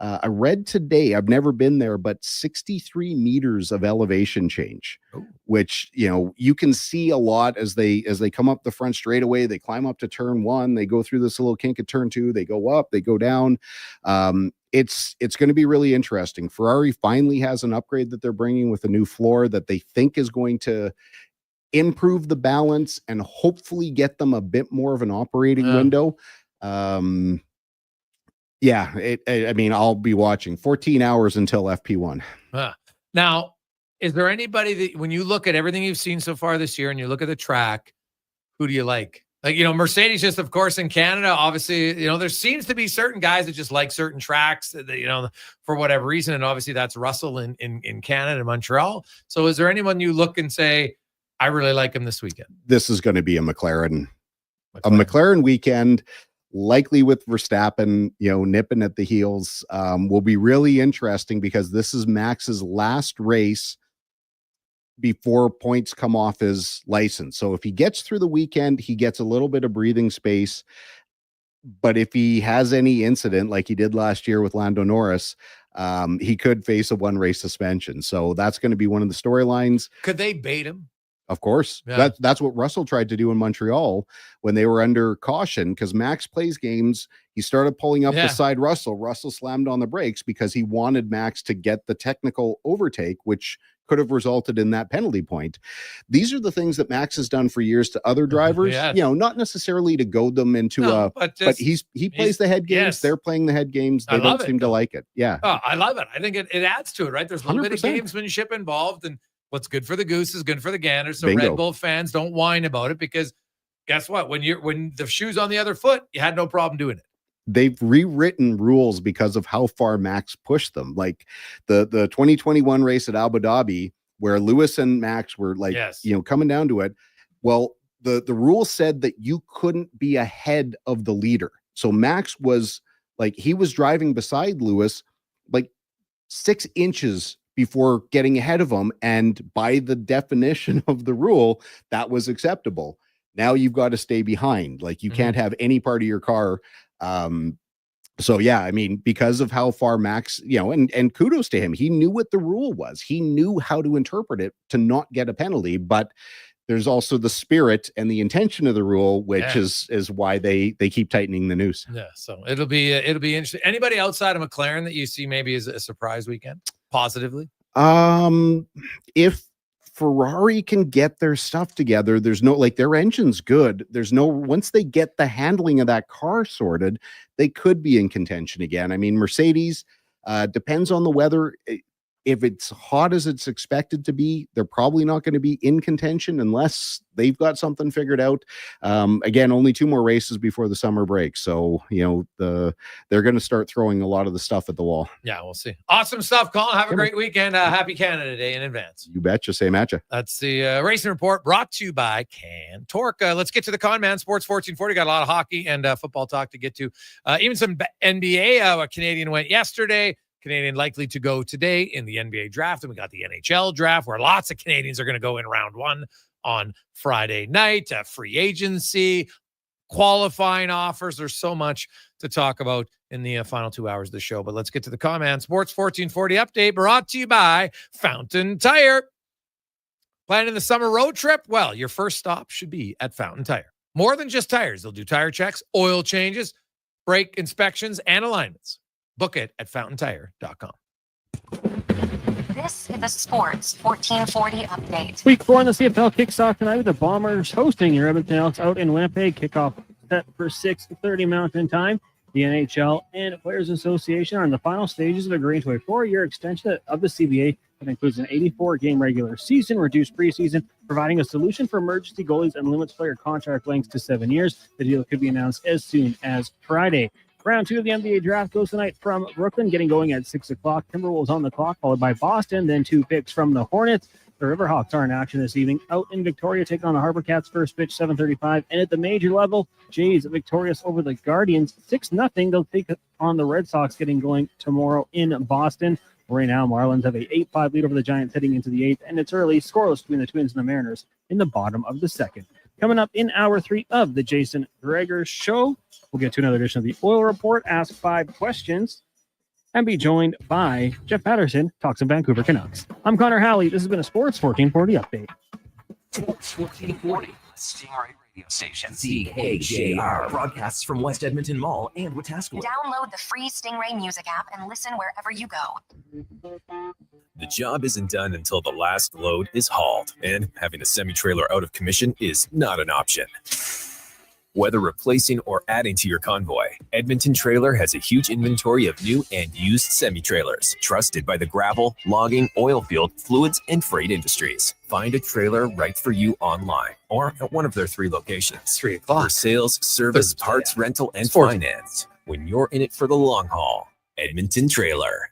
I read today, I've never been there, but 63 meters of elevation change, which, you can see a lot as they come up the front straightaway. They climb up to turn 1, they go through this little kink at turn 2, they go up, they go down. It's going to be really interesting. Ferrari finally has an upgrade that they're bringing with a new floor that they think is going to improve the balance and hopefully get them a bit more of an operating window. Yeah, I'll be watching 14 hours until FP1. Now, is there anybody that, when you look at everything you've seen so far this year and you look at the track, who do you like? Like, Mercedes, just of course, in Canada, obviously, there seems to be certain guys that just like certain tracks, that, for whatever reason. And obviously that's Russell in Canada, Montreal. So is there anyone you look and say, I really like him this weekend? This is going to be a McLaren weekend. Likely with Verstappen, nipping at the heels, will be really interesting because this is Max's last race before points come off his license. So if he gets through the weekend, he gets a little bit of breathing space. But if he has any incident like he did last year with Lando Norris, he could face a 1-race suspension. So that's going to be one of the storylines. Could they bait him? Of course. Yeah. That's what Russell tried to do in Montreal when they were under caution, because Max plays games. He started pulling up beside Russell. Russell slammed on the brakes because he wanted Max to get the technical overtake, which could have resulted in that penalty point. These are the things that Max has done for years to other drivers, not necessarily to goad them into but he plays the head games. Yes. They're playing the head games. They don't seem to like it. Yeah. Oh, I love it. I think it adds to it, right? There's a little 100%. Bit of gamesmanship involved, and what's good for the goose is good for the gander. So Bingo. Red Bull fans, don't whine about it, because guess what? When the shoe's on the other foot, you had no problem doing it. They've rewritten rules because of how far Max pushed them. Like the 2021 race at Abu Dhabi, where Lewis and Max were coming down to it. Well, the rule said that you couldn't be ahead of the leader. So Max was he was driving beside Lewis 6 inches before getting ahead of him. And by the definition of the rule, that was acceptable. Now you've got to stay behind. You can't have any part of your car. So yeah, because of how far Max, and kudos to him. He knew what the rule was. He knew how to interpret it to not get a penalty, but there's also the spirit and the intention of the rule, which is why they keep tightening the noose. Yeah. So it'll be interesting. Anybody outside of McLaren that you see maybe as a surprise weekend positively? If Ferrari can get their stuff together, there's no, their engine's good. There's no, once they get the handling of that car sorted, they could be in contention again. Mercedes, depends on the weather. if it's hot as it's expected to be, they're probably not going to be in contention unless they've got something figured out. Again, only 2 more races before the summer break. So, they're going to start throwing a lot of the stuff at the wall. Yeah, we'll see. Awesome stuff, Colin. Have a great weekend. Happy Canada Day in advance. You betcha. Same at you. That's the Racing Report brought to you by Cantork. Let's get to the Con Man Sports 1440. Got a lot of hockey and football talk to get to. Even some NBA. A Canadian went yesterday. Canadian likely to go today in the NBA draft. And we got the NHL draft where lots of Canadians are going to go in round 1 on Friday night. Free agency, qualifying offers. There's so much to talk about in the final 2 hours of the show. But let's get to the Con Man Sports 1440 update brought to you by Fountain Tire. Planning the summer road trip? Well, your first stop should be at Fountain Tire. More than just tires. They'll do tire checks, oil changes, brake inspections, and alignments. Book it at fountaintire.com. This is the Sports 1440 update. Week 4 in the CFL kicks off tonight with the Bombers hosting your Edmonton Elks out in Winnipeg. Kickoff set for 6:30 Mountain Time. The NHL and Players Association are in the final stages of agreeing to a 4-year extension of the CBA that includes an 84-game regular season, reduced preseason, providing a solution for emergency goalies and limits player contract lengths to 7 years. The deal could be announced as soon as Friday. Round 2 of the NBA draft goes tonight from Brooklyn, getting going at 6 o'clock. Timberwolves on the clock, followed by Boston, then 2 picks from the Hornets. The Riverhawks are in action this evening. Out in Victoria, taking on the Harbor Cats, first pitch, 7:35. And at the major level, Jays victorious over the Guardians, 6-0. They'll take on the Red Sox, getting going tomorrow in Boston. Right now, Marlins have a 8-5 lead over the Giants heading into the 8th, and it's early, scoreless between the Twins and the Mariners in the bottom of the 2nd. Coming up in hour 3 of the Jason Gregor Show, we'll get to another edition of the Oil Report, ask 5 questions, and be joined by Jeff Patterson, talks some Vancouver Canucks. I'm Connor Halley. This has been a Sports 1440 update. Sports 1440, Stingray Radio Station. CHJR broadcasts from West Edmonton Mall and Wetaskiwin. Download the free Stingray music app and listen wherever you go. The job isn't done until the last load is hauled, and having a semi-trailer out of commission is not an option. Whether replacing or adding to your convoy, Edmonton Trailer has a huge inventory of new and used semi-trailers, trusted by the gravel, logging, oil field, fluids, and freight industries. Find a trailer right for you online or at one of their 3 locations. 3 o'clock. For sales, service, Thursday, parts, rental, and Sports. finance. When you're in it for the long haul, Edmonton Trailer.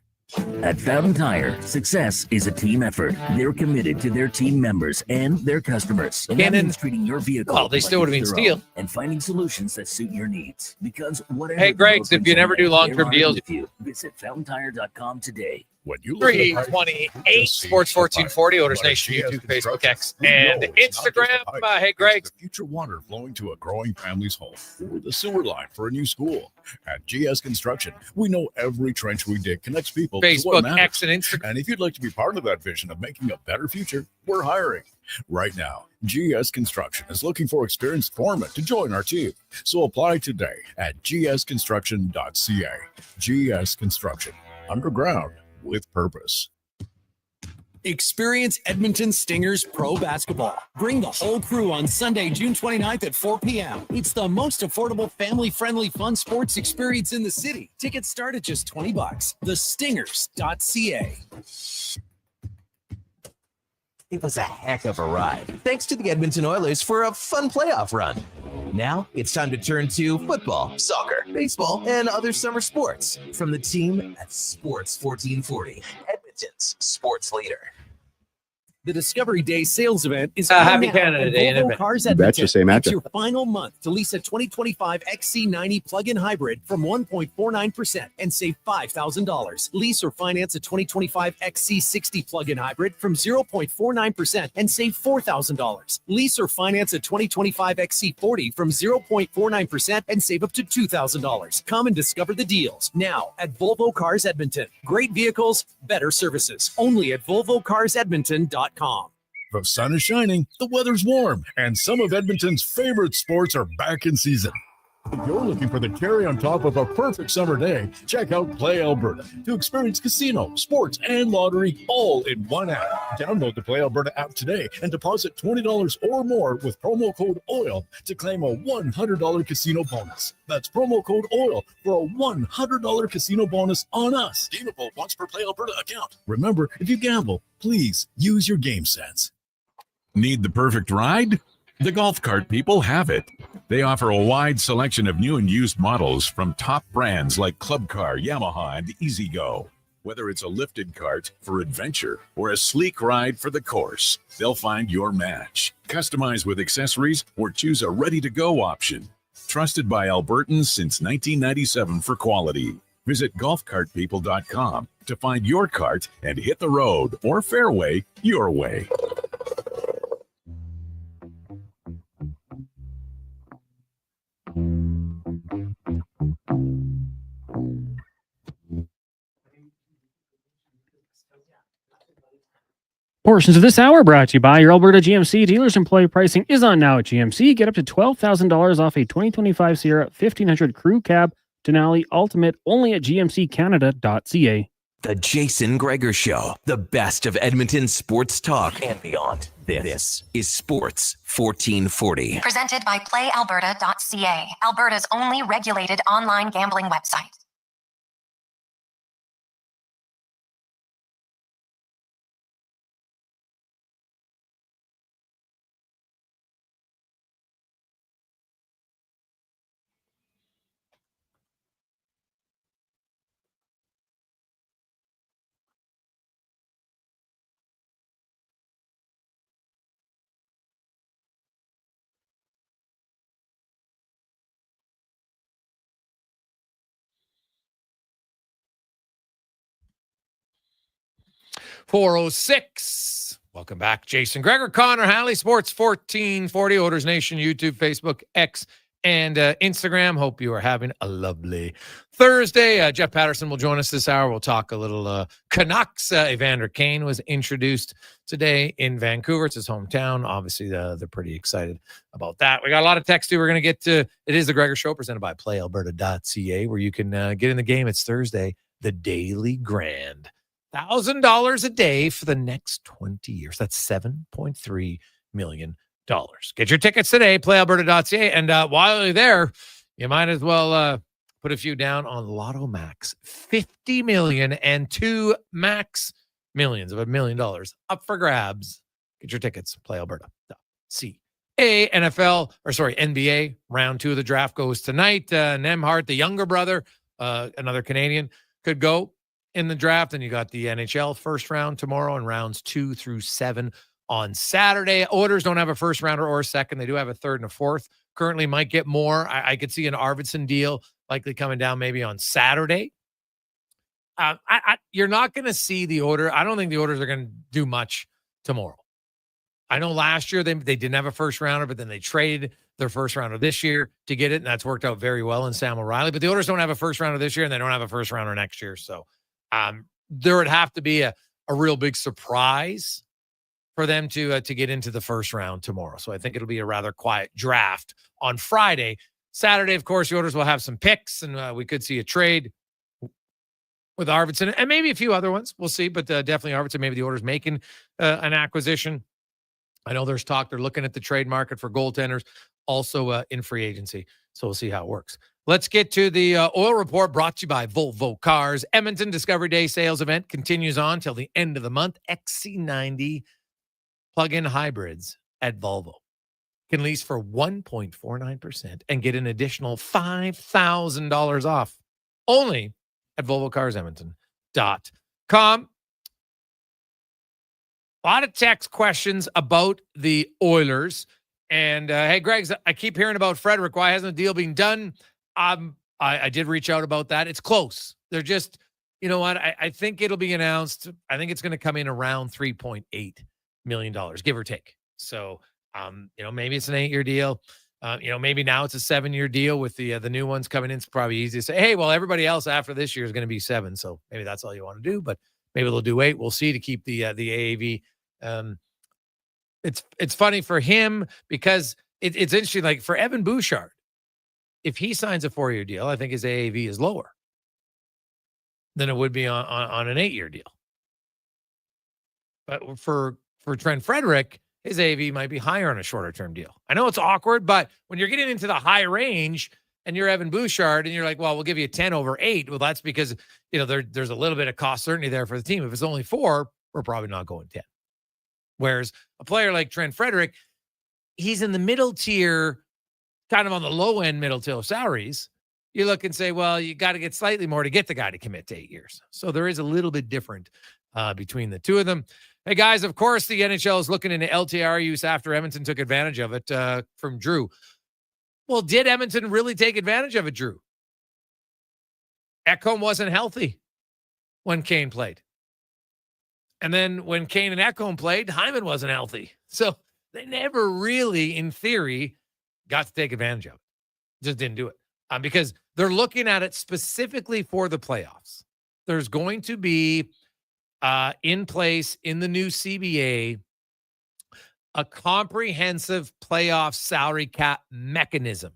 At Fountain Tire, success is a team effort. They're committed to their team members and their customers. And that means treating your vehicle Well, they still would have been steel. and finding solutions that suit your needs. Because whatever. Hey, Greg's, if you never do long-term deals, with you, visit fountaintire.com today. When you 328 Sports 1440, Owners Nation, YouTube, Facebook, X, and Instagram. Hey, Greg. The future water flowing to a growing family's home, or the sewer line for a new school. At GS Construction, we know every trench we dig connects people to what Facebook, matters. X, and Instagram. And if you'd like to be part of that vision of making a better future, we're hiring. Right now, GS Construction is looking for experienced foremen to join our team. So apply today at gsconstruction.ca. GS Construction, underground with purpose. Experience Edmonton Stingers Pro Basketball. Bring the whole crew on Sunday, June 29th at 4 p.m. It's the most affordable, family-friendly, fun sports experience in the city. Tickets start at just $20. thestingers.ca. It was a heck of a ride. Thanks to the Edmonton Oilers for a fun playoff run. Now it's time to turn to football, soccer, baseball, and other summer sports from the team at Sports 1440, Edmonton's sports leader. The Discovery Day sales event is Happy now Canada at Day in Volvo advance. Cars You betcha, Edmonton. same at It's ya. your final month to lease a 2025 XC90 plug-in hybrid from 1.49% and save $5,000. Lease or finance a 2025 XC60 plug-in hybrid from 0.49% and save $4,000. Lease or finance a 2025 XC40 from 0.49% and save up to $2,000. Come and discover the deals now at Volvo Cars Edmonton. Great vehicles, better services. Only at VolvoCarsEdmonton.com. The sun is shining, the weather's warm, and some of Edmonton's favorite sports are back in season. If you're looking for the cherry on top of a perfect summer day, check out Play Alberta to experience casino, sports, and lottery all in one app. Download the Play Alberta app today and deposit $20 or more with promo code OIL to claim a $100 casino bonus. That's promo code OIL for a $100 casino bonus on us. Gameable once per Play Alberta account. Remember, if you gamble, please use your game sense. Need the perfect ride? The Golf Cart people have it. They offer a wide selection of new and used models from top brands like Club Car, Yamaha, and E-Z-Go. Whether it's a lifted cart for adventure or a sleek ride for the course, they'll find your match. Customize with accessories or choose a ready-to-go option. Trusted by Albertans since 1997 for quality. Visit golfcartpeople.com to find your cart and hit the road or fairway your way. Portions of this hour brought to you by your Alberta GMC. Dealers employee pricing is on now at GMC. Get up to $12,000 off a 2025 Sierra 1500 Crew Cab Denali Ultimate only at gmccanada.ca. The Jason Gregor Show, the best of Edmonton sports talk and beyond. This is Sports 1440. Presented by PlayAlberta.ca, Alberta's only regulated online gambling website. .406. Welcome back. Jason Gregor, Connor Halley, Sports 1440, Oilers Nation, YouTube, Facebook, X, and Instagram. Hope you are having a lovely Thursday. Jeff Patterson will join us this hour. We'll talk a little Canucks. Evander Kane was introduced today in Vancouver. It's his hometown. Obviously, they're pretty excited about that. We got a lot of text too. We're going to get to. It is the Gregor Show presented by PlayAlberta.ca, where you can get in the game. It's Thursday, the Daily Grand. $1,000 a day for the next 20 years. That's $7.3 million. Get your tickets today, playalberta.ca. And while you're there, you might as well put a few down on Lotto Max. $50 million and 2 max millions of $1 million up for grabs. Get your tickets, playalberta.ca. NBA, round 2 of the draft goes tonight. Nemhart, the younger brother, another Canadian, could go in the draft. And you got the NHL first round tomorrow and rounds 2 through 7 on Saturday. Oilers don't have a first rounder or a second. They do have a third and a fourth. Currently might get more. I could see an Arvidsson deal likely coming down maybe on Saturday. You're not going to see the Oilers. I don't think the Oilers are going to do much tomorrow. I know last year they didn't have a first rounder, but then they traded their first rounder this year to get it, and that's worked out very well in Sam O'Reilly. But the Oilers don't have a first rounder this year, and they don't have a first rounder next year. So there would have to be a real big surprise for them to get into the first round tomorrow. So I think it'll be a rather quiet draft on Friday. Saturday, of course, the Oilers will have some picks, and we could see a trade with Arvidsson and maybe a few other ones. We'll see, but definitely Arvidsson. Maybe the Oilers making an acquisition. I know there's talk they're looking at the trade market for goaltenders, also in free agency. So we'll see how it works. Let's get to the oil report brought to you by Volvo Cars. Edmonton Discovery Day sales event continues on till the end of the month. XC90 plug-in hybrids at Volvo can lease for 1.49% and get an additional $5,000 off only at VolvoCarsEdmonton.com. A lot of text questions about the Oilers. And, hey, Greg, I keep hearing about Frederick. Why hasn't the deal been done? I did reach out about that. It's close. They're just, you know what? I think it'll be announced. I think it's going to come in around $3.8 million, give or take. So, maybe it's an 8-year deal. Maybe now it's a 7-year deal with the new ones coming in. It's probably easy to say, hey, well, everybody else after this year is going to be 7. So maybe that's all you want to do, but maybe they'll do 8. We'll see to keep the AAV. It's funny for him because it's interesting. Like for Evan Bouchard, if he signs a 4-year deal, I think his AAV is lower than it would be on an 8-year deal. But for Trent Frederick, his AAV might be higher on a shorter term deal. I know it's awkward, but when you're getting into the high range and you're Evan Bouchard and you're like, well, we'll give you 10 over 8. Well, that's because, there's a little bit of cost certainty there for the team. If it's only 4, we're probably not going 10. Whereas a player like Trent Frederick, he's in the middle tier, kind of on the low end middle tier salaries. You look and say, well, you got to get slightly more to get the guy to commit to 8 years. So there is a little bit different between the two of them. Hey, guys, of course, the NHL is looking into LTIR use after Edmonton took advantage of it from Drew. Well, did Edmonton really take advantage of it, Drew? Ekholm wasn't healthy when Kane played. And then when Kane and Ekholm played, Hyman wasn't healthy. So they never really, in theory, got to take advantage of it. Just didn't do it. Because they're looking at it specifically for the playoffs. There's going to be in place in the new CBA a comprehensive playoff salary cap mechanism,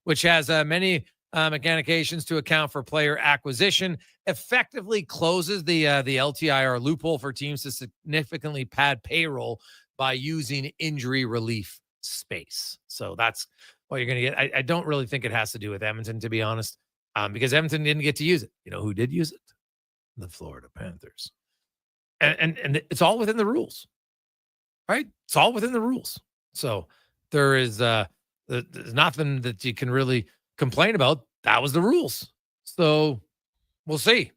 which has many mechanications to account for player acquisition, effectively closes the LTIR loophole for teams to significantly pad payroll by using injury relief space. So that's what you're going to get. I don't really think it has to do with Edmonton, to be honest, because Edmonton didn't get to use it. You know who did use it? The Florida Panthers. And it's all within the rules, right? It's all within the rules. So there is there's nothing that you can really complain about. That was the rules. So we'll see.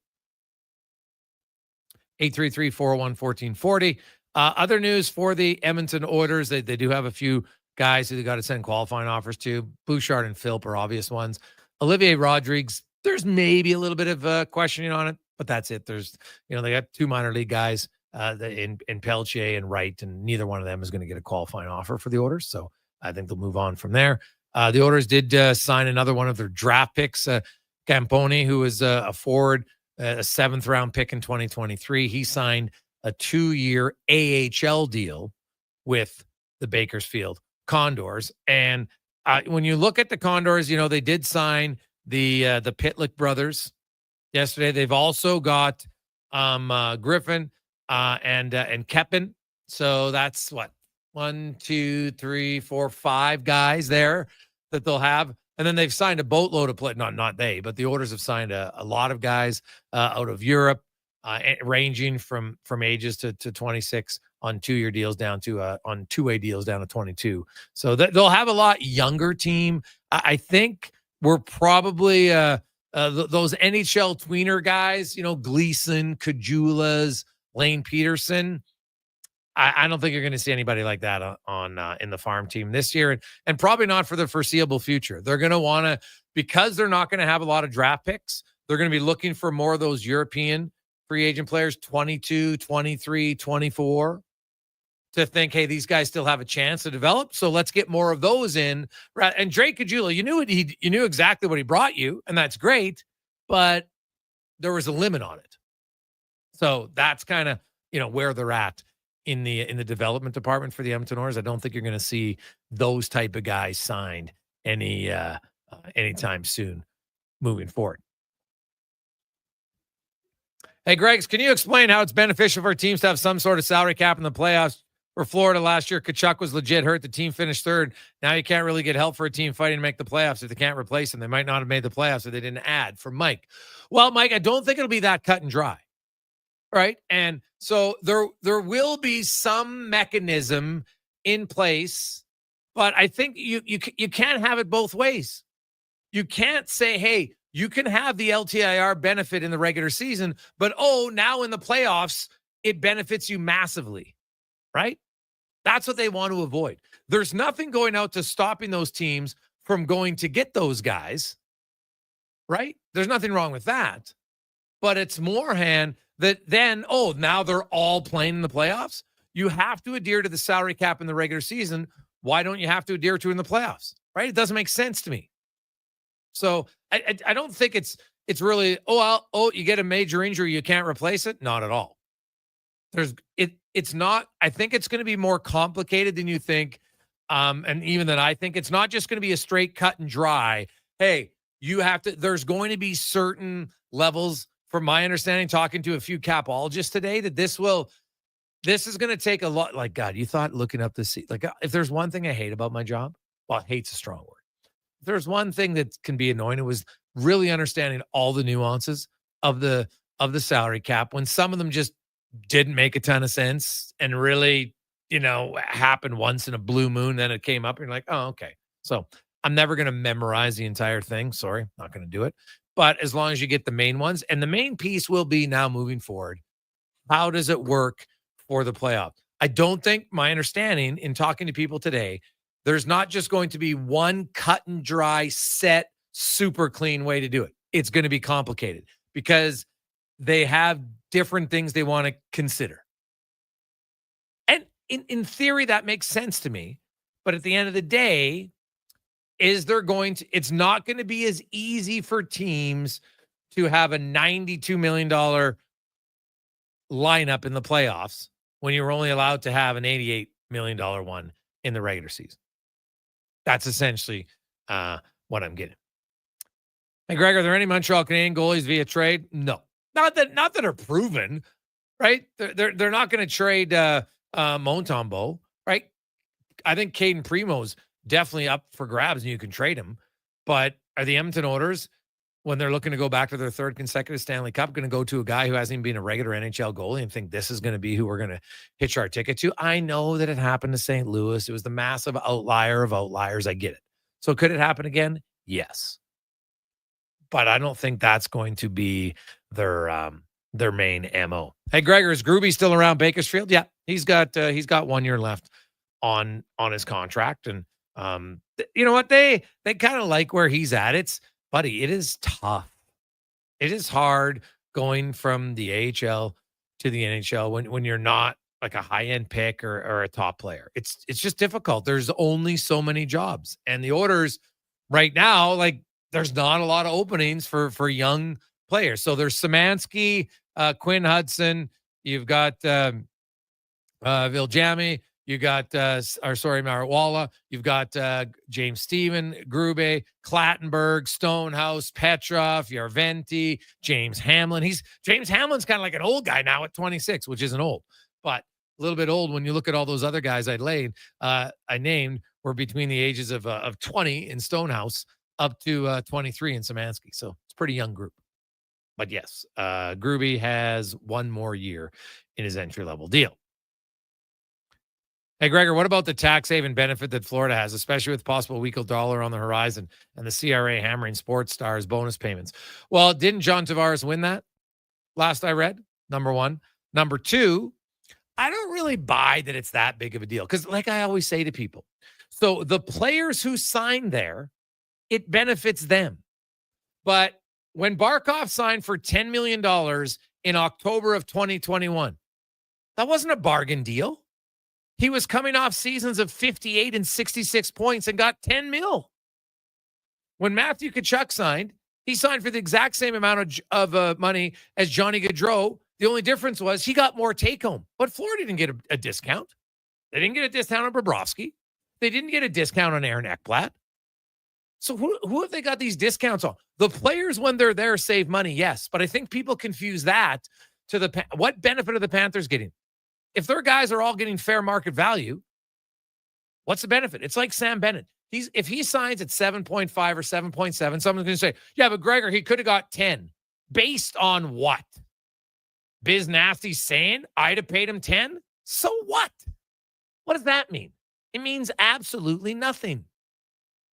833-401-1440. Other news for the Edmonton Oilers. They do have a few guys who they got to send qualifying offers to. Bouchard and Philp are obvious ones. Olivier Rodrigues, there's maybe a little bit of questioning on it, but that's it. There's, they got 2 minor league guys in Peltier and Wright, and neither one of them is going to get a qualifying offer for the Oilers. So I think they'll move on from there. The Oilers did sign another one of their draft picks, Camponi, who is a forward, a 7th round pick in 2023. He signed a 2-year AHL deal with the Bakersfield Condors. And when you look at the Condors, they did sign the Pitlick brothers yesterday. They've also got Griffin and Keppen. So that's what, 1, 2, 3, 4, 5 guys there that they'll have. And then they've signed a boatload of play. Not they, but the Oilers have signed a lot of guys out of Europe, ranging from ages to 26 on 2-year deals down to on 2-way deals down to 22. So they'll have a lot younger team. I think we're probably those NHL tweener guys, Gleason, Kajulas, Lane Peterson. I don't think you're going to see anybody like that on in the farm team this year, and probably not for the foreseeable future. They're going to want to, because they're not going to have a lot of draft picks, they're going to be looking for more of those European free agent players, 22, 23, 24, to think, hey, these guys still have a chance to develop, so let's get more of those in. And Drake Kajula, you knew exactly what he brought you, and that's great, but there was a limit on it. So that's kind of where they're at in the development department for the Edmonton Oilers. I don't think you're going to see those type of guys signed anytime soon moving forward. Hey, Greggs, can you explain how it's beneficial for teams to have some sort of salary cap in the playoffs? For Florida last year, Tkachuk was legit hurt. The team finished 3rd. Now you can't really get help for a team fighting to make the playoffs if they can't replace him. They might not have made the playoffs if they didn't add. For Mike. Well, Mike, I don't think it'll be that cut and dry. Right? And so there will be some mechanism in place, but I think you can't have it both ways. You can't say, hey, you can have the LTIR benefit in the regular season, but now in the playoffs, it benefits you massively. Right? That's what they want to avoid. There's nothing going out to stopping those teams from going to get those guys. Right? There's nothing wrong with that. But it's more that then, now they're all playing in the playoffs. You have to adhere to the salary cap in the regular season. Why don't you have to adhere to it in the playoffs? Right? It doesn't make sense to me. So I don't think it's really, you get a major injury, you can't replace it. Not at all. It's not, I think it's going to be more complicated than you think. And even than I think. It's not just going to be a straight cut and dry. hey, there's going to be certain levels, from my understanding, talking to a few capologists today, that this is going to take a lot. Like, God, you thought looking up this, like, if there's one thing I hate about my job, well, hate's a strong word. If there's one thing that can be annoying, it was really understanding all the nuances of the salary cap, when some of them just didn't make a ton of sense and really, happened once in a blue moon. Then it came up and you're like, oh, okay. So I'm never going to memorize the entire thing. Sorry, not going to do it. But as long as you get the main ones, and the main piece will be now moving forward, how does it work for the playoff? I don't think, my understanding in talking to people today, there's not just going to be one cut and dry, set, super clean way to do it. It's going to be complicated because they have different things they want to consider. And in theory, that makes sense to me. But at the end of the day, it's not going to be as easy for teams to have a $92 million lineup in the playoffs when you're only allowed to have an $88 million one in the regular season. That's essentially what I'm getting. Hey, Greg, are there any Montreal Canadiens goalies via trade? No, not that are proven, right? They're not going to trade Montembeault, right? I think Caden Primo's definitely up for grabs and you can trade him. But are the Edmonton Oilers, when they're looking to go back to their third consecutive Stanley Cup, going to go to a guy who hasn't even been a regular NHL goalie and think this is going to be who we're going to hitch our ticket to? I know that it happened to St. Louis. It was the massive outlier of outliers. I get it. So could it happen again? Yes. But I don't think that's going to be their main MO. Hey, Gregor, is Gruby still around Bakersfield? Yeah, he's got 1 year left on his contract. And you know what? They kind of like where he's at. Buddy, it is tough. It is hard going from the AHL to the NHL when you're not like a high-end pick or a top player. It's just difficult. There's only so many jobs. And the Oilers right now, like, there's not a lot of openings for young players. So there's Szymanski, Quinn Hudson, you've got Viljami, you got Marawala, you've got James Steven, Grube, Clattenburg, Stonehouse, Petrov, Yarventi, James Hamlin. James Hamlin's kind of like an old guy now at 26, which isn't old, but a little bit old when you look at all those other guys I named were between the ages of 20 in Stonehouse up to 23 in Szymanski. So it's a pretty young group. But yes, Gruby has 1 more year in his entry-level deal. Hey, Gregor, what about the tax haven benefit that Florida has, especially with possible weaker dollar on the horizon and the CRA hammering sports stars bonus payments? Well, didn't John Tavares win that last I read? Number one. Number two, I don't really buy that it's that big of a deal because, like I always say to people, so the players who signed there, it benefits them. But when Barkov signed for $10 million in October of 2021, that wasn't a bargain deal. He was coming off seasons of 58 and 66 points and got $10 million. When Matthew Tkachuk signed, he signed for the exact same amount of money as Johnny Gaudreau. The only difference was he got more take-home. But Florida didn't get a discount. They didn't get a discount on Bobrovsky. They didn't get a discount on Aaron Ekblad. So who have they got these discounts on? The players, when they're there, save money, yes. But I think people confuse that to what benefit are the Panthers getting? If their guys are all getting fair market value, what's the benefit? It's like Sam Bennett. If he signs at 7.5 or 7.7, someone's going to say, yeah, but Gregor, he could have got 10. Based on what? Biz Nasty's saying I'd have paid him 10? So what? What does that mean? It means absolutely nothing.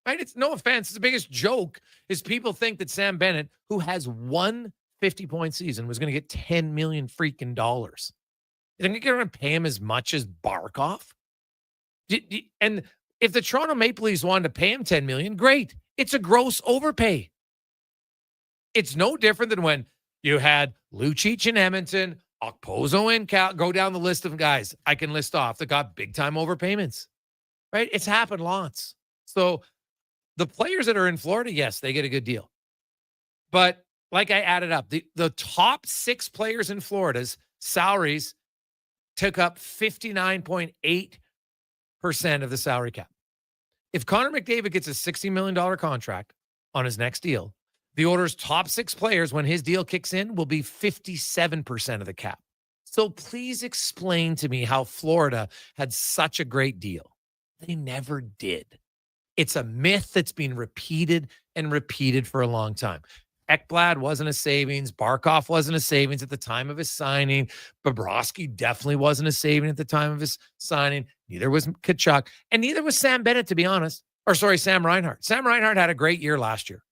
Right? It's no offense. The biggest joke is people think that Sam Bennett, who has one 50-point season, was going to get $10 million freaking dollars. You think you're going to pay him as much as Barkov? And if the Toronto Maple Leafs wanted to pay him $10 million, great. It's a gross overpay. It's no different than when you had Lucic in Edmonton, Okposo in Cal. Go down the list of guys I can list off that got big-time overpayments. Right? It's happened lots. So the players that are in Florida, yes, they get a good deal. But like I added up, the top 6 players in Florida's salaries took up 59.8% of the salary cap. If Connor McDavid gets a $60 million contract on his next deal. The Oilers' top 6 players, when his deal kicks in, will be 57% of the cap. So please explain to me how Florida had such a great deal. They never did. It's a myth that's been repeated and repeated for a long time. Ekblad wasn't a savings. Barkov wasn't a savings at the time of his signing. Bobrovsky definitely wasn't a saving at the time of his signing. Neither was Tkachuk, and neither was Sam Bennett, to be honest. Or sorry, Sam Reinhart. Sam Reinhart had a great year last year.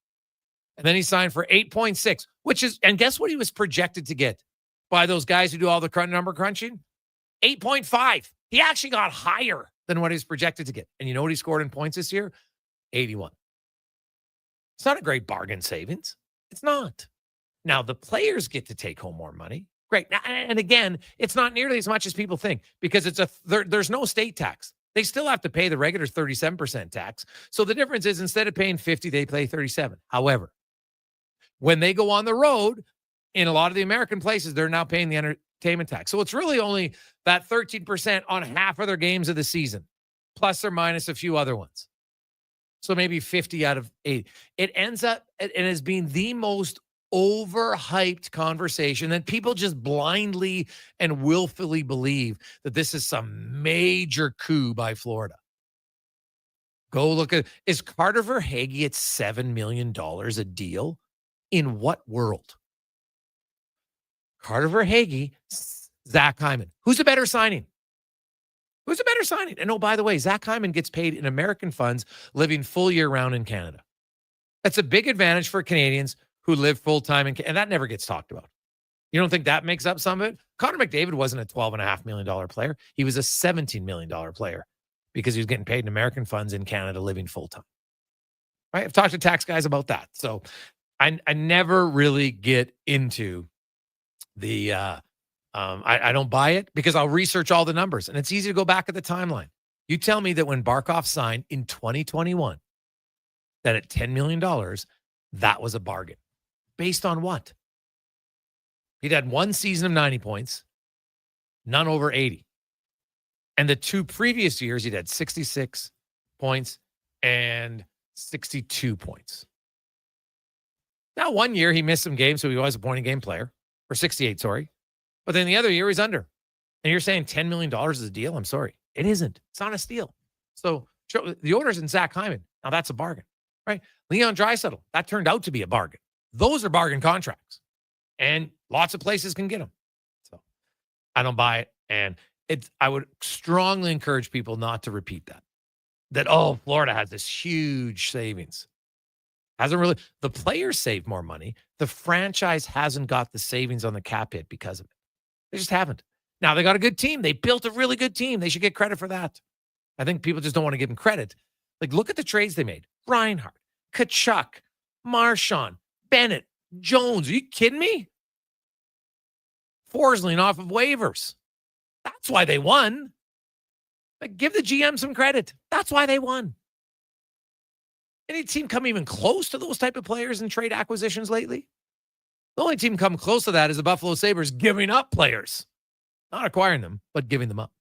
And then he signed for 8.6, which is, and guess what he was projected to get by those guys who do all the number crunching? 8.5. He actually got higher than what he was projected to get. And you know what he scored in points this year? 81. It's not a great bargain savings. It's not. Now, the players get to take home more money. Great. And again, it's not nearly as much as people think because there's no state tax. They still have to pay the regular 37% tax. So the difference is instead of paying 50, they pay 37. However, when they go on the road, in a lot of the American places, they're now paying the entertainment tax. So it's really only that 13% on half of their games of the season, plus or minus a few other ones. So maybe 50 out of 80. It ends up and has been the most overhyped conversation that people just blindly and willfully believe that this is some major coup by Florida. Go look at, is Carter Verhaeghe at $7 million a deal? In what world? Carter Verhaeghe, Zach Hyman. Who's a better signing? Who's a better signing? And oh, by the way, Zach Hyman gets paid in American funds living full year round in Canada. That's a big advantage for Canadians who live full time in Canada. And that never gets talked about. You don't think that makes up some of it? Connor McDavid wasn't a $12.5 million player. He was a $17 million player because he was getting paid in American funds in Canada living full time. Right? I've talked to tax guys about that. So I never really get into the I don't buy it because I'll research all the numbers and it's easy to go back at the timeline. You tell me that when Barkov signed in 2021, that at $10 million, that was a bargain. Based on what? He'd had one season of 90 points, none over 80. And the 2 previous years, he'd had 66 points and 62 points. Now, one year he missed some games, so he was a point-a-game player, or 68, sorry. But then the other year he's under. And you're saying $10 million is a deal? I'm sorry. It isn't. It's not a steal. So the Oilers and Zach Hyman, now that's a bargain, right? Leon Draisaitl, that turned out to be a bargain. Those are bargain contracts. And lots of places can get them. So I don't buy it. And I would strongly encourage people not to repeat that. That, oh, Florida has this huge savings. Hasn't really. The players save more money. The franchise hasn't got the savings on the cap hit because of it. They just haven't. Now, they got a good team. They built a really good team. They should get credit for that. I think people just don't want to give them credit. Like, look at the trades they made. Reinhart, Tkachuk, Marchand, Bennett, Jones. Are you kidding me? Forsling off of waivers. That's why they won. Like, give the GM some credit. That's why they won. Any team come even close to those type of players in trade acquisitions lately? The only team come close to that is the Buffalo Sabres giving up players. Not acquiring them, but giving them up.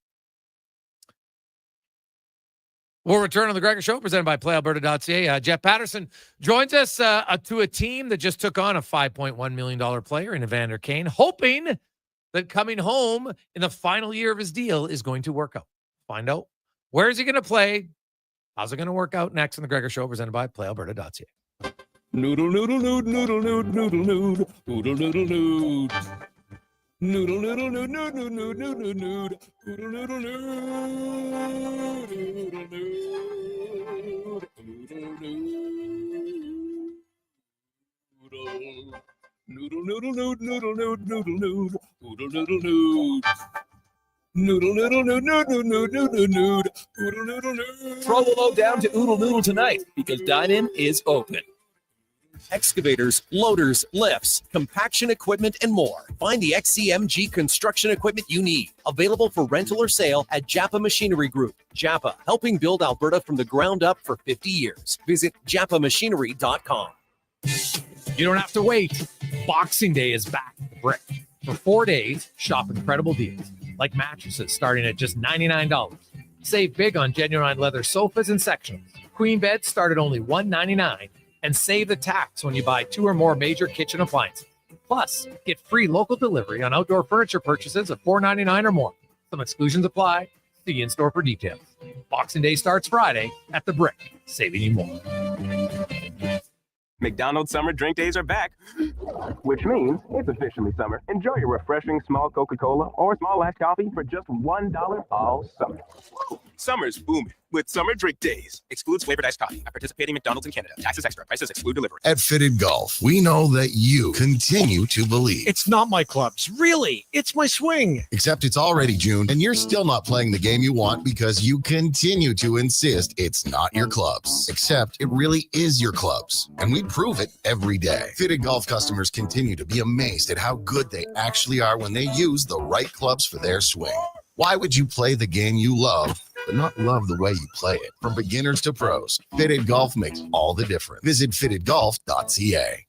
We'll return on the Gregor Show, presented by PlayAlberta.ca. Jeff Patterson joins us to a team that just took on a $5.1 million player in Evander Kane, hoping that coming home in the final year of his deal is going to work out. Find out where is he going to play. How's it going to work out next on the Gregor Show, presented by PlayAlberta.ca. Noodle, noodle, noodle, noodle, noodle, noodle, noodle, noodle, noodle, noodle. Noodle, noodle, noodle, noodle, noodle, noodle, noodle, noodle, noodle, Throw the load down to Oodle Noodle tonight because dine-in is open. Excavators, loaders, lifts, compaction equipment, and more. Find the XCMG construction equipment you need. Available for rental or sale at Japa Machinery Group. Japa, helping build Alberta from the ground up for 50 years. Visit japamachinery.com. You don't have to wait. Boxing Day is back. Brick. For 4 days, shop incredible deals, like mattresses starting at just $99. Save big on genuine leather sofas and sectionals. Queen beds start at only $199. and save the tax when you buy 2 or more major kitchen appliances. Plus, get free local delivery on outdoor furniture purchases of $4.99 or more. Some exclusions apply. See you in store for details. Boxing Day starts Friday at the Brick, saving you more. McDonald's summer drink days are back, which means it's officially summer. Enjoy your refreshing small Coca-Cola or small iced coffee for just $1 all summer. Summer's booming with summer drink days. Excludes flavored iced coffee at participating McDonald's in Canada. Taxes extra. Prices exclude delivery. At Fitted Golf, we know that you continue to believe. It's not my clubs. Really, it's my swing. Except it's already June, and you're still not playing the game you want because you continue to insist it's not your clubs. Except it really is your clubs, and we prove it every day. Fitted Golf customers continue to be amazed at how good they actually are when they use the right clubs for their swing. Why would you play the game you love but not love the way you play it? From beginners to pros, Fitted Golf makes all the difference. Visit fittedgolf.ca.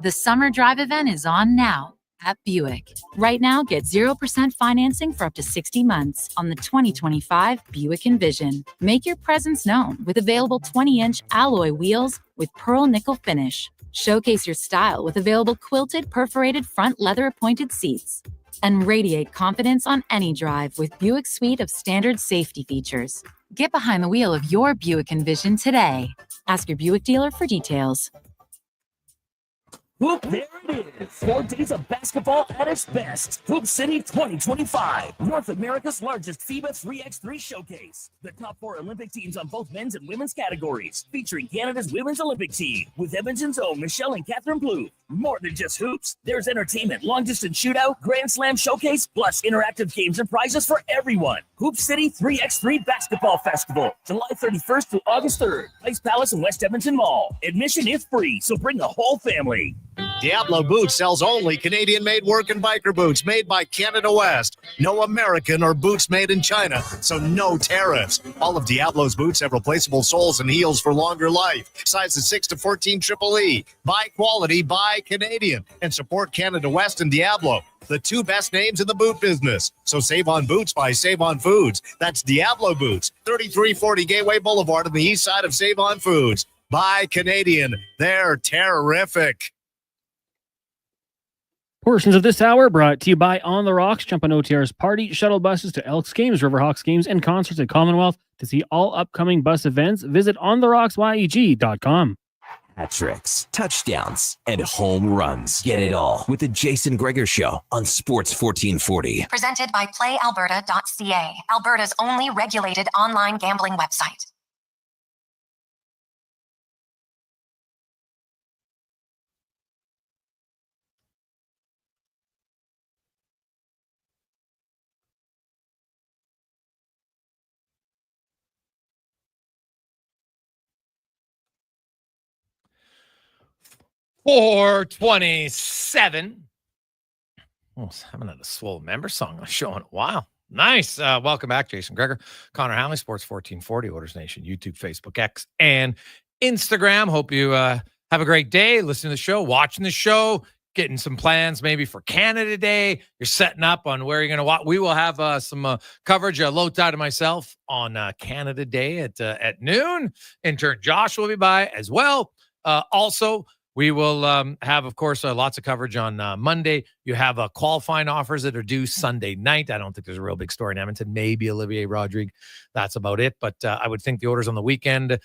The Summer Drive event is on now at Buick. Right now, get 0% financing for up to 60 months on the 2025 Buick Envision. Make your presence known with available 20-inch alloy wheels with pearl nickel finish. Showcase your style with available quilted perforated front leather-appointed seats. And radiate confidence on any drive with Buick's suite of standard safety features. Get behind the wheel of your Buick Envision today. Ask your Buick dealer for details. Whoop, there it is. 4 days of basketball at its best. Hoop City 2025, North America's largest FIBA 3x3 showcase. The top 4 Olympic teams on both men's and women's categories, featuring Canada's women's Olympic team, with Edmonton's own Michelle and Catherine Blue. More than just hoops, there's entertainment, long-distance shootout, Grand Slam showcase, plus interactive games and prizes for everyone. Hoop City 3x3 Basketball Festival, July 31st to August 3rd, Ice Palace in West Edmonton Mall. Admission is free, so bring the whole family. Diablo Boots sells only Canadian-made work and biker boots made by Canada West. No American or boots made in China, so no tariffs. All of Diablo's boots have replaceable soles and heels for longer life. Sizes 6 to 14 Triple E. Buy quality, buy Canadian. And support Canada West and Diablo, the 2 best names in the boot business. So save on boots by Save On Foods. That's Diablo Boots, 3340 Gateway Boulevard on the east side of Save On Foods. Buy Canadian. They're terrific. Portions of this hour brought to you by On the Rocks. Jump on OTR's party, shuttle buses to Elks games, Riverhawks games, and concerts at Commonwealth. To see all upcoming bus events, visit ontherocksyeg.com. Hat tricks, touchdowns, and home runs. Get it all with the Jason Gregor Show on Sports 1440. Presented by PlayAlberta.ca, Alberta's only regulated online gambling website. $427. Oh, I haven't had a swollen member song on the show in a while. Nice. Welcome back, Jason Gregor. Connor Halley, Sports 1440, Oilers Nation, YouTube, Facebook, X, and Instagram. Hope you have a great day listening to the show, watching the show, getting some plans maybe for Canada Day. You're setting up on where you're going to watch. We will have some coverage, low tide of myself on Canada Day at noon. Intern Josh will be by as well. Also, we will have, of course, lots of coverage on Monday. You have qualifying offers that are due Sunday night. I don't think there's a real big story in Edmonton. Maybe Olivier Rodrigue. That's about it. But I would think the orders on the weekend,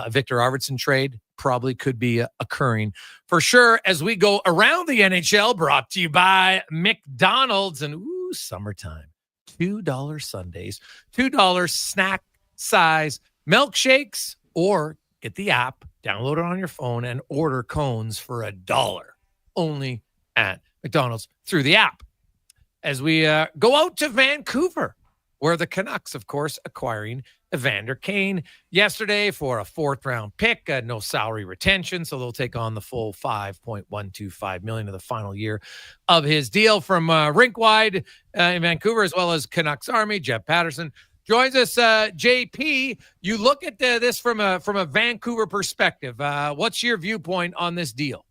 Victor Arvidsson trade probably could be occurring for sure as we go around the NHL, brought to you by McDonald's. And summertime, $2 Sundays, $2 snack size milkshakes, or get the app, download it on your phone, and order cones for $1 only at McDonald's through the app. As we go out to Vancouver, where the Canucks, of course, acquiring Evander Kane yesterday for a 4th-round pick, no salary retention, so they'll take on the full $5.125 million of the final year of his deal. From rink-wide in Vancouver, as well as Canucks Army, Jeff Patterson joins us. JP, you look at this from a Vancouver perspective. What's your viewpoint on this deal?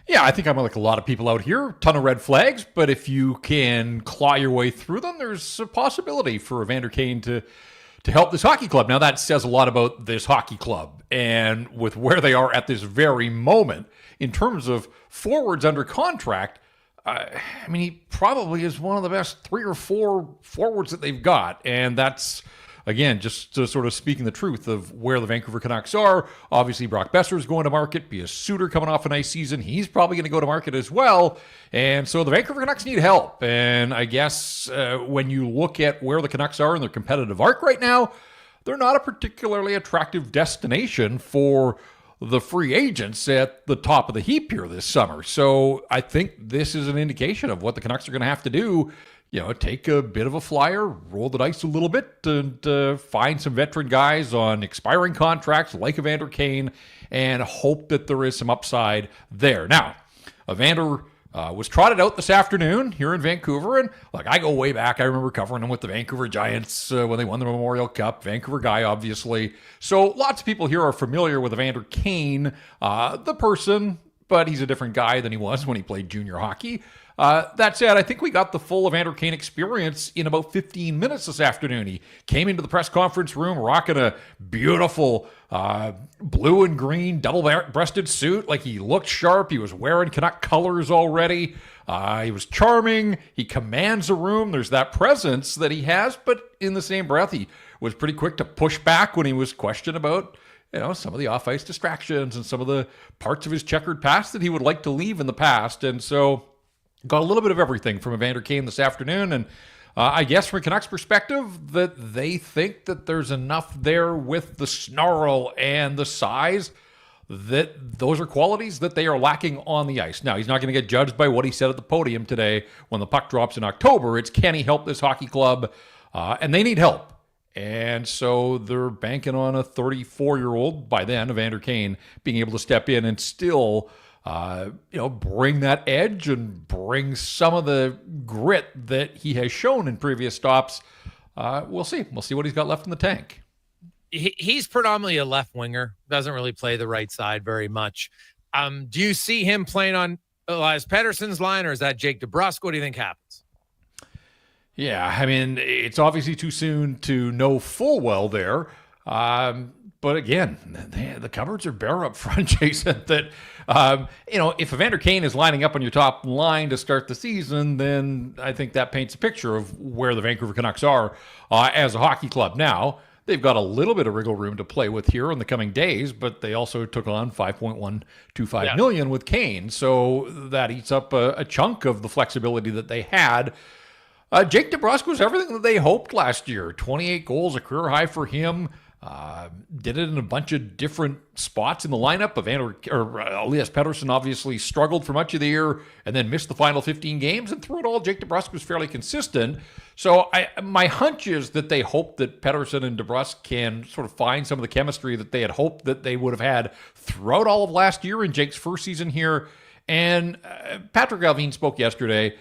Yeah, I think I'm like a lot of people out here. Ton of red flags, but if you can claw your way through them, there's a possibility for Evander Kane to to help this hockey club. Now, that says a lot about this hockey club and with where they are at this very moment in terms of forwards under contract. I mean, he probably is one of the best 3 or 4 forwards that they've got. And that's, again, just to sort of speaking the truth of where the Vancouver Canucks are. Obviously, Brock Besser is going to market. Pius Suter coming off a nice season. He's probably going to go to market as well. And so the Vancouver Canucks need help. And I guess when you look at where the Canucks are in their competitive arc right now, they're not a particularly attractive destination for the free agents at the top of the heap here this summer. So I think this is an indication of what the Canucks are going to have to do. Take a bit of a flyer, roll the dice a little bit, and find some veteran guys on expiring contracts like Evander Kane and hope that there is some upside there. Now, Evander was trotted out this afternoon here in Vancouver, and I go way back. I remember covering him with the Vancouver Giants when they won the Memorial Cup. Vancouver guy, obviously. So lots of people here are familiar with Evander Kane, the person, but he's a different guy than he was when he played junior hockey. That said, I think we got the full Evander Kane experience in about 15 minutes this afternoon. He came into the press conference room rocking a beautiful blue and green double-breasted suit. He looked sharp. He was wearing Canuck colors already. He was charming. He commands a room. There's that presence that he has, but in the same breath, he was pretty quick to push back when he was questioned about some of the off-ice distractions and some of the parts of his checkered past that he would like to leave in the past. And so got a little bit of everything from Evander Kane this afternoon. And I guess from a Canucks perspective that they think that there's enough there with the snarl and the size that those are qualities that they are lacking on the ice. Now, he's not going to get judged by what he said at the podium today when the puck drops in October. It's, can he help this hockey club? And they need help. And so they're banking on a 34-year-old, by then, Evander Kane, being able to step in and still bring that edge and bring some of the grit that he has shown in previous stops. We'll see. We'll see what he's got left in the tank. He's predominantly a left winger, doesn't really play the right side very much. Do you see him playing on Elias Pettersson's line, or is that Jake DeBrusk? What do you think happens? Yeah, I mean, it's obviously too soon to know full well there. But again, the cupboards are bare up front, Jason, that, if Evander Kane is lining up on your top line to start the season, then I think that paints a picture of where the Vancouver Canucks are as a hockey club. Now, they've got a little bit of wriggle room to play with here in the coming days, but they also took on $5.125 million with Kane. So that eats up a chunk of the flexibility that they had. Jake DeBrusk was everything that they hoped last year. 28 goals, a career high for him. Did it in a bunch of different spots in the lineup. Elias Pettersson obviously struggled for much of the year and then missed the final 15 games. And through it all, Jake DeBrusk was fairly consistent. So my hunch is that they hope that Pettersson and DeBrusk can sort of find some of the chemistry that they had hoped that they would have had throughout all of last year in Jake's first season here. And Patrick Alvin spoke yesterday.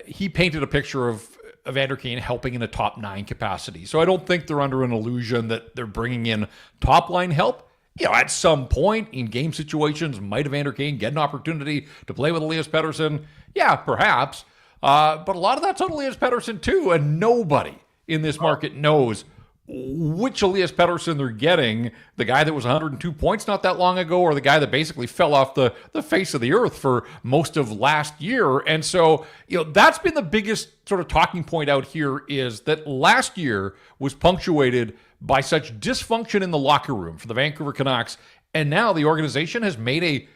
He painted a picture of Evander Kane helping in a top 9 capacity. So I don't think they're under an illusion that they're bringing in top line help. At some point in game situations, might Evander Kane get an opportunity to play with Elias Pettersson? Yeah, perhaps. But a lot of that's on Elias Pettersson too, and nobody in this market knows which Elias Pettersson they're getting, the guy that was 102 points not that long ago, or the guy that basically fell off the face of the earth for most of last year. And so, that's been the biggest sort of talking point out here, is that last year was punctuated by such dysfunction in the locker room for the Vancouver Canucks. And now the organization has made a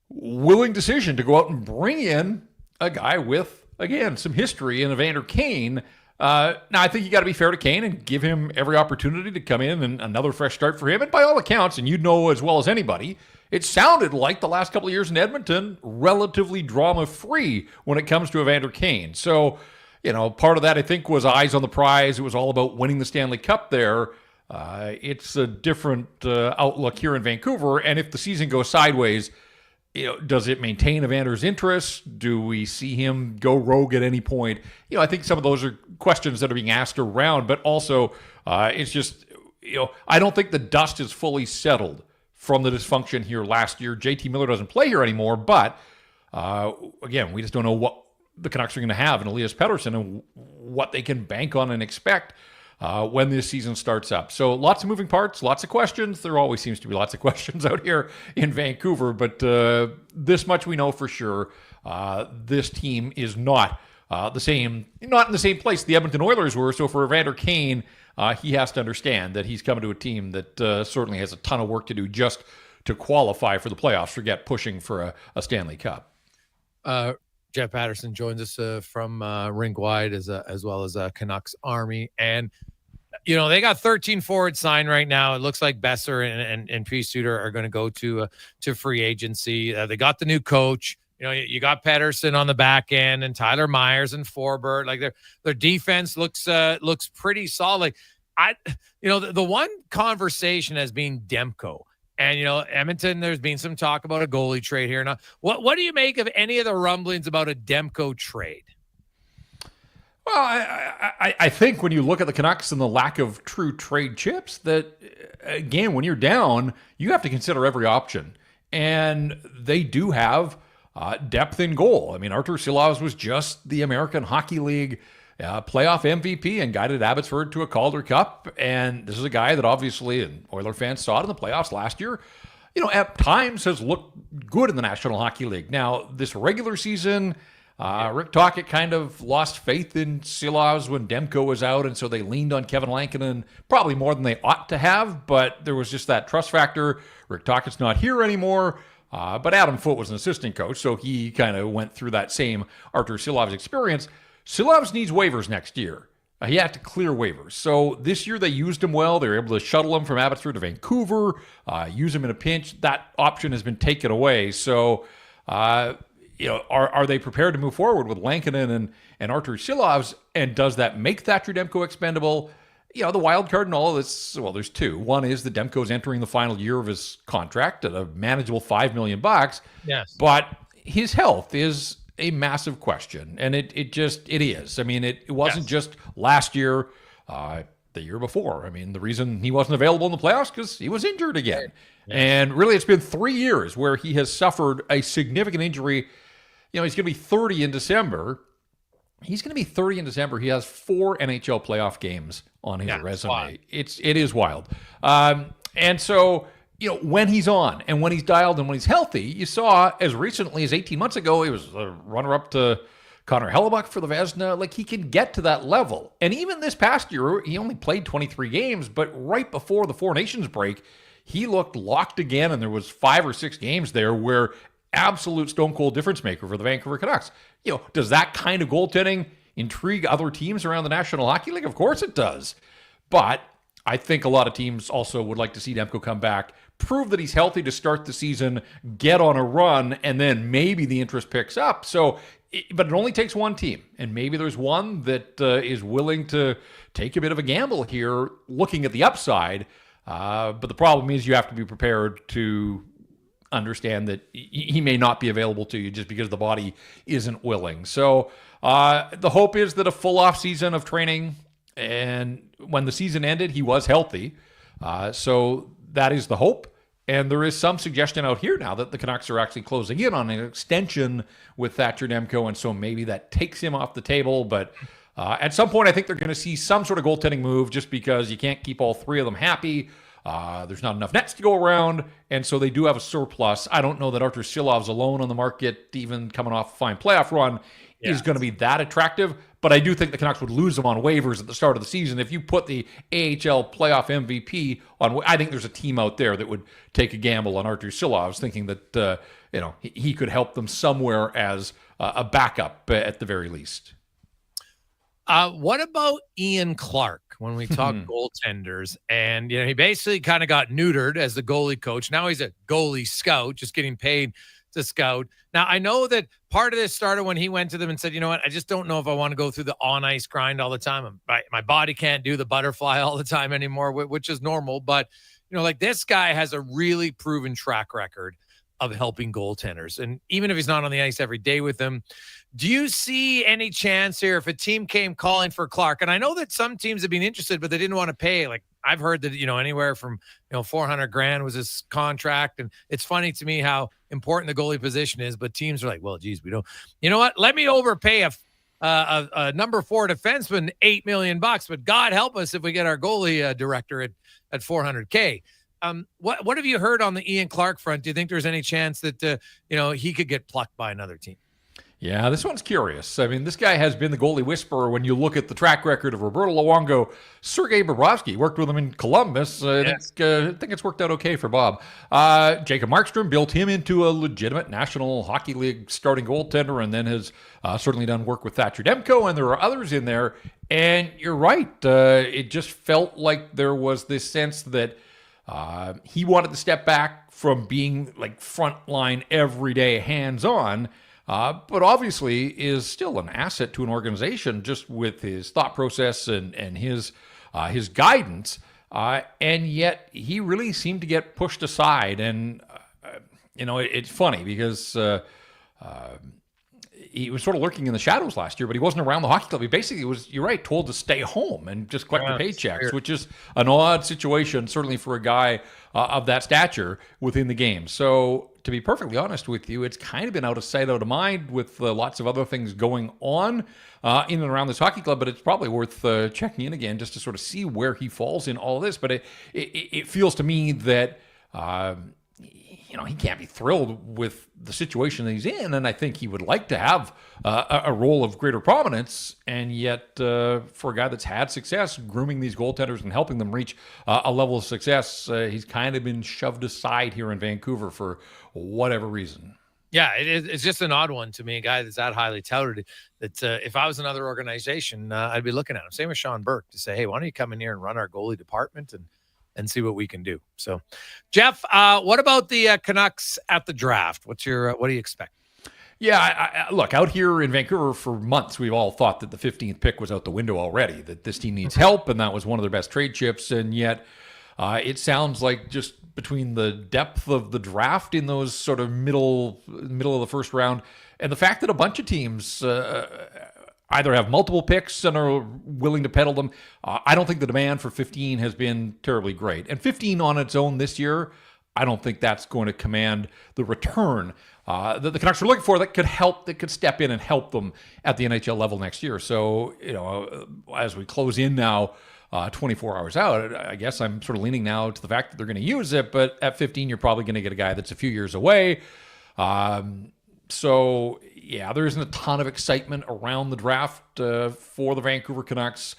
willing decision to go out and bring in a guy with, again, some history in Evander Kane. Now, I think you got to be fair to Kane and give him every opportunity to come in and another fresh start for him. And by all accounts, and you know as well as anybody, it sounded like the last couple of years in Edmonton, relatively drama-free when it comes to Evander Kane. So, part of that, I think, was eyes on the prize. It was all about winning the Stanley Cup there. It's a different outlook here in Vancouver. And if the season goes sideways, does it maintain Evander's interest? Do we see him go rogue at any point? I think some of those are questions that are being asked around, but also it's just, I don't think the dust is fully settled from the dysfunction here last year. JT Miller doesn't play here anymore, but again, we just don't know what the Canucks are going to have in Elias Pettersson and what they can bank on and expect when this season starts up. So lots of moving parts, lots of questions. There always seems to be lots of questions out here in Vancouver, but this much we know for sure. This team is not not in the same place the Edmonton Oilers were. So for Evander Kane, he has to understand that he's coming to a team that certainly has a ton of work to do just to qualify for the playoffs, forget pushing for a Stanley Cup. Jeff Patterson joins us from Rink Wide as well as Canucks Army. And, they got 13 forwards signed right now. It looks like Besser and P-Suter are going to go to free agency. They got the new coach. You got Pedersen on the back end and Tyler Myers and Forbert. Like their defense looks pretty solid. The one conversation has been Demko. And, Edmonton, there's been some talk about a goalie trade here. Now, what do you make of any of the rumblings about a Demko trade? Well, I think when you look at the Canucks and the lack of true trade chips, that, again, when you're down, you have to consider every option. And they do have depth in goal. I mean, Artur Silovs was just the American Hockey League playoff MVP and guided Abbotsford to a Calder Cup. And this is a guy that obviously, and Oiler fans saw it in the playoffs last year, at times has looked good in the National Hockey League. Now, this regular season, Rick Tocchet kind of lost faith in Silovs when Demko was out, and so they leaned on Kevin Lankinen probably more than they ought to have, but there was just that trust factor. Rick Tocchet's not here anymore, but Adam Foote was an assistant coach, so he kind of went through that same Artur Silovs experience. Silovs needs waivers next year. He had to clear waivers. So this year they used him well. They were able to shuttle him from Abbotsford to Vancouver, use him in a pinch. That option has been taken away. So, are they prepared to move forward with Lankinen and Artur Silovs? And does that make Thatcher Demko expendable? The wild card in all of this, well, there's two. One is that Demko's entering the final year of his contract at a manageable $5 million. Yes. But his health is a massive question, and it is. I mean, it wasn't just last year, the year before. I mean, the reason he wasn't available in the playoffs because he was injured again. Yeah. And really, it's been 3 years where he has suffered a significant injury. He's going to be 30 in December. He has 4 NHL playoff games on his resume. Wild. It is wild. And so, when he's on and when he's dialed and when he's healthy, you saw as recently as 18 months ago, he was a runner-up to Connor Halley for the Vezina. Like, he can get to that level. And even this past year, he only played 23 games, but right before the Four Nations break, he looked locked again, and there was 5 or 6 games there where absolute stone-cold difference maker for the Vancouver Canucks. Does that kind of goaltending intrigue other teams around the National Hockey League? Of course it does. But I think a lot of teams also would like to see Demko come back, prove that he's healthy to start the season, get on a run, and then maybe the interest picks up. But it only takes one team, and maybe there's one that is willing to take a bit of a gamble here, looking at the upside. But the problem is you have to be prepared to understand that he may not be available to you just because the body isn't willing. So the hope is that a full off season of training, and when the season ended, he was healthy. So that is the hope. And there is some suggestion out here now that the Canucks are actually closing in on an extension with Thatcher Demko, and so maybe that takes him off the table. But at some point, I think they're going to see some sort of goaltending move just because you can't keep all 3 of them happy. There's not enough nets to go around, and so they do have a surplus. I don't know that Artur Silovs alone on the market, even coming off a fine playoff run, is going to be that attractive. But I do think the Canucks would lose him on waivers at the start of the season. If you put the AHL playoff MVP on, I think there's a team out there that would take a gamble on Artur Silovs, thinking that he could help them somewhere as a backup at the very least. What about Ian Clark when we talk goaltenders? And, he basically kind of got neutered as the goalie coach. Now he's a goalie scout, just getting paid to scout. Now, I know that part of this started when he went to them and said, you know what, I just don't know if I want to go through the on-ice grind all the time. My body can't do the butterfly all the time anymore, which is normal. But, this guy has a really proven track record of helping goaltenders. And even if he's not on the ice every day with them, do you see any chance here if a team came calling for Clark? And I know that some teams have been interested, but they didn't want to pay. Like, I've heard that, anywhere from, $400,000 was his contract. And it's funny to me how important the goalie position is, but teams are like, well, geez, we don't, you know what? Let me overpay a a number 4 defenseman $8 million, but God help us if we get our goalie director at $400K. What have you heard on the Ian Clark front? Do you think there's any chance that he could get plucked by another team? Yeah, this one's curious. I mean, this guy has been the goalie whisperer when you look at the track record of Roberto Luongo, Sergei Bobrovsky. Worked with him in Columbus. I think it's worked out okay for Bob. Jacob Markstrom built him into a legitimate National Hockey League starting goaltender, and then has certainly done work with Thatcher Demko, and there are others in there. And you're right. It just felt like there was this sense that he wanted to step back from being like frontline everyday hands-on, but obviously is still an asset to an organization just with his thought process and his guidance. And yet he really seemed to get pushed aside. And, it's funny because he was sort of lurking in the shadows last year, but he wasn't around the hockey club. He basically was, you're right, told to stay home and just collect the paychecks, which is an odd situation, certainly for a guy of that stature within the game. So to be perfectly honest with you, it's kind of been out of sight, out of mind with lots of other things going on in and around this hockey club, but it's probably worth checking in again just to sort of see where he falls in all this. But it feels to me that he can't be thrilled with the situation that he's in, and I think he would like to have a role of greater prominence. And yet, for a guy that's had success grooming these goaltenders and helping them reach a level of success, he's kind of been shoved aside here in Vancouver for whatever reason. Yeah, it's just an odd one to me, a guy that's that highly touted that if I was another organization, I'd be looking at him. Same with Sean Burke to say, hey, why don't you come in here and run our goalie department and see what we can do. So, Jeff, what about the Canucks at the draft? What do you expect? Yeah, look, out here in Vancouver for months, we've all thought that the 15th pick was out the window already, that this team needs help, and that was one of their best trade chips. And yet it sounds like just between the depth of the draft in those sort of middle of the first round and the fact that a bunch of teams either have multiple picks and are willing to peddle them, I don't think the demand for 15 has been terribly great. And 15 on its own this year, I don't think that's going to command the return that the Canucks are looking for that could step in and help them at the NHL level next year. So, as we close in now, 24 hours out, I guess I'm sort of leaning now to the fact that they're going to use it, but at 15, you're probably going to get a guy that's a few years away. So, yeah, there isn't a ton of excitement around the draft for the Vancouver Canucks.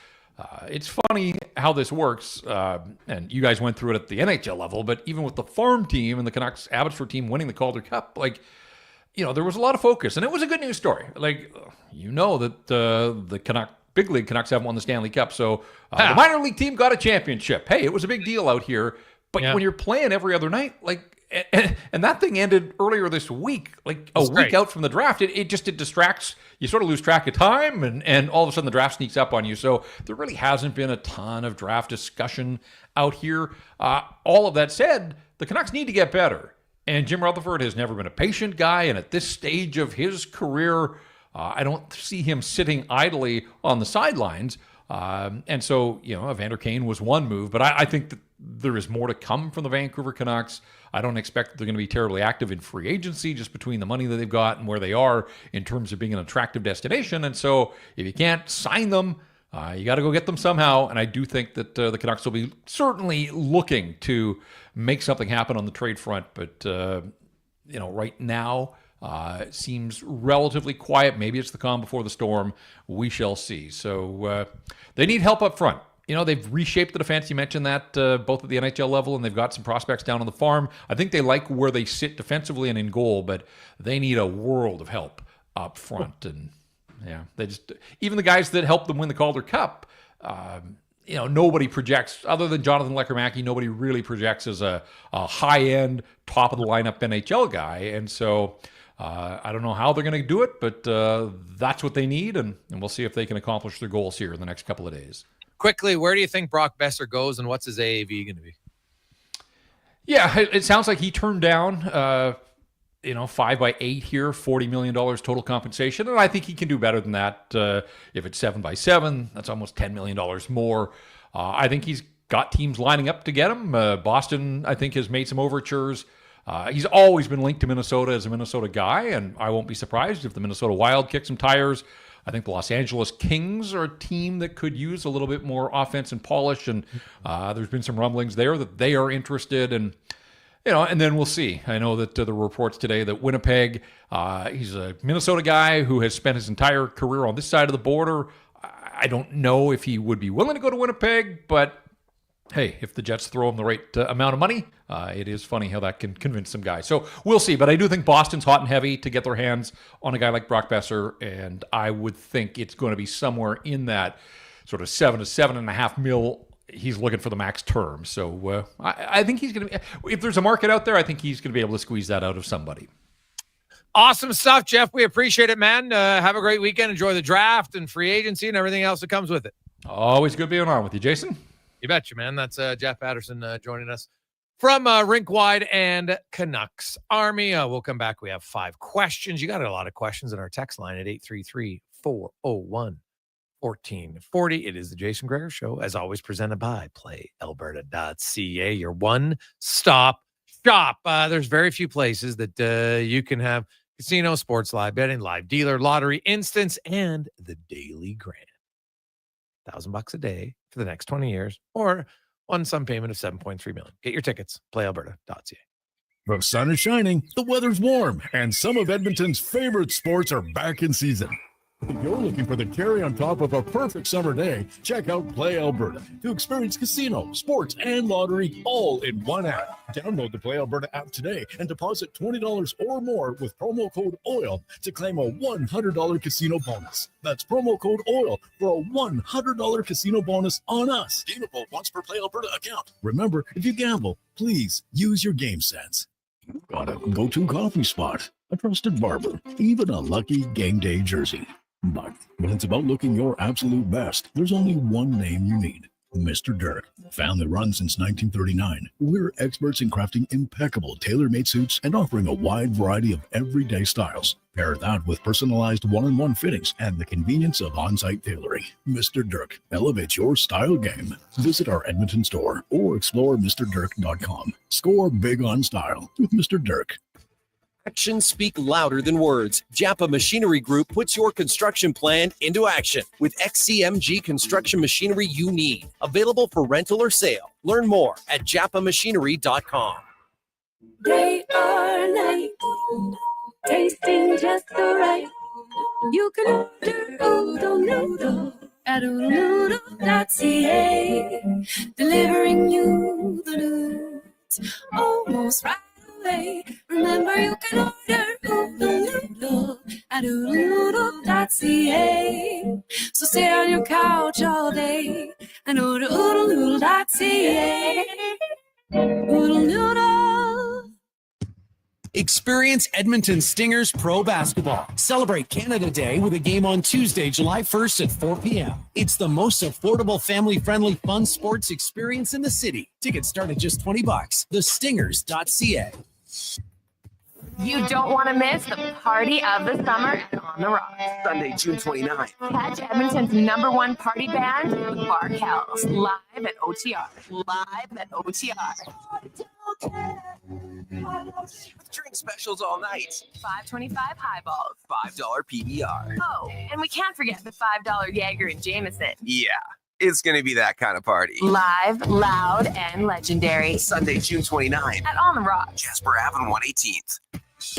It's funny how this works, and you guys went through it at the NHL level, but even with the farm team and the Canucks Abbotsford team winning the Calder Cup, there was a lot of focus, and it was a good news story. That the big league Canucks haven't won the Stanley Cup, so the minor league team got a championship. Hey, it was a big deal out here, but when you're playing every other night, and that thing ended earlier this week, week out from the draft. It distracts. You sort of lose track of time, and all of a sudden the draft sneaks up on you. So there really hasn't been a ton of draft discussion out here. All of that said, the Canucks need to get better. And Jim Rutherford has never been a patient guy, and at this stage of his career, I don't see him sitting idly on the sidelines. And so, Evander Kane was one move, but I think that there is more to come from the Vancouver Canucks. I don't expect they're going to be terribly active in free agency, just between the money that they've got and where they are in terms of being an attractive destination. And so if you can't sign them, you got to go get them somehow. And I do think that the Canucks will be certainly looking to make something happen on the trade front. But, right now, it seems relatively quiet. Maybe it's the calm before the storm. We shall see. So they need help up front. They've reshaped the defense. You mentioned that both at the NHL level, and they've got some prospects down on the farm. I think they like where they sit defensively and in goal, but they need a world of help up front. And even the guys that helped them win the Calder Cup, nobody projects, other than Jonathan Lecker-Mackey, nobody really projects as a high-end, top-of-the-lineup NHL guy. And so I don't know how they're going to do it, but that's what they need, and we'll see if they can accomplish their goals here in the next couple of days. Quickly, where do you think Brock Besser goes, and what's his AAV going to be? Yeah, it sounds like he turned down, 5x8 here, $40 million total compensation, and I think he can do better than that. If it's 7x7, that's almost $10 million more. I think he's got teams lining up to get him. Boston, I think, has made some overtures. He's always been linked to Minnesota as a Minnesota guy, and I won't be surprised if the Minnesota Wild kick some tires I think the Los Angeles Kings are a team that could use a little bit more offense and polish, and there's been some rumblings there that they are interested, and and then we'll see. I know that the reports today that Winnipeg, he's a Minnesota guy who has spent his entire career on this side of the border. I don't know if he would be willing to go to Winnipeg, but hey, if the Jets throw him the right amount of money, it is funny how that can convince some guys. So we'll see. But I do think Boston's hot and heavy to get their hands on a guy like Brock Besser, and I would think it's going to be somewhere in that sort of $7 to $7.5 million. He's looking for the max term. So I think he's going to be, if there's a market out there, I think he's going to be able to squeeze that out of somebody. Awesome stuff, Jeff. We appreciate it, man. Have a great weekend. Enjoy the draft and free agency and everything else that comes with it. Always good being on with you, Jason. You betcha, man. That's Jeff Patterson joining us from Rink Wide and Canucks Army. We'll come back. We have 5 questions. You got a lot of questions in our text line at 833-401-1440. It is the Jason Gregor Show, as always, presented by PlayAlberta.ca, your one-stop shop. There's very few places that you can have casino, sports, live betting, live dealer, lottery, instance, and the daily grant. $1,000 a day for the next 20 years, or one sum payment of $7.3 million. Get your tickets, PlayAlberta.ca. The sun is shining, the weather's warm, and some of Edmonton's favorite sports are back in season. If you're looking for the cherry on top of a perfect summer day, check out Play Alberta to experience casino, sports, and lottery all in one app. Download the Play Alberta app today and deposit $20 or more with promo code OIL to claim a $100 casino bonus. That's promo code OIL for a $100 casino bonus on us. Gameable once per Play Alberta account. Remember, if you gamble, please use your game sense. Got a go-to coffee spot, a trusted barber, even a lucky game day jersey. But when it's about looking your absolute best, there's only one name you need. Mr. Dirk. Family run since 1939. We're experts in crafting impeccable tailor-made suits and offering a wide variety of everyday styles. Pair that with personalized one-on-one fittings and the convenience of on-site tailoring. Mr. Dirk elevates your style game. Visit our Edmonton store or explore MrDirk.com. Score big on style with Mr. Dirk. Actions speak louder than words. Japa Machinery Group puts your construction plan into action with XCMG construction machinery you need. Available for rental or sale. Learn more at japamachinery.com. Day or night, tasting just the right. You can order Oodle Noodle at oodlenoodle.ca. Delivering you the news almost right. Remember, you can order Oodle Noodle at oodlenoodle.ca. So stay on your couch all day and order oodlenoodle.ca. Oodle Noodle. Experience Edmonton Stingers Pro Basketball. Celebrate Canada Day with a game on Tuesday, July 1st at 4 p.m. It's the most affordable, family-friendly, fun sports experience in the city. Tickets start at just $20. thestingers.ca. You don't want to miss the party of the summer on the Rocks. Sunday, June 29th. Catch Edmonton's number 1 party band, the Bar Kells, live at OTR. Live at OTR. Drink specials all night. $5.25 highballs. $5 PBR. Oh, and we can't forget the $5 Jaeger and Jameson. Yeah, it's going to be that kind of party. Live, loud, and legendary. Sunday, June 29th. At On the Rocks. Jasper Ave 118th.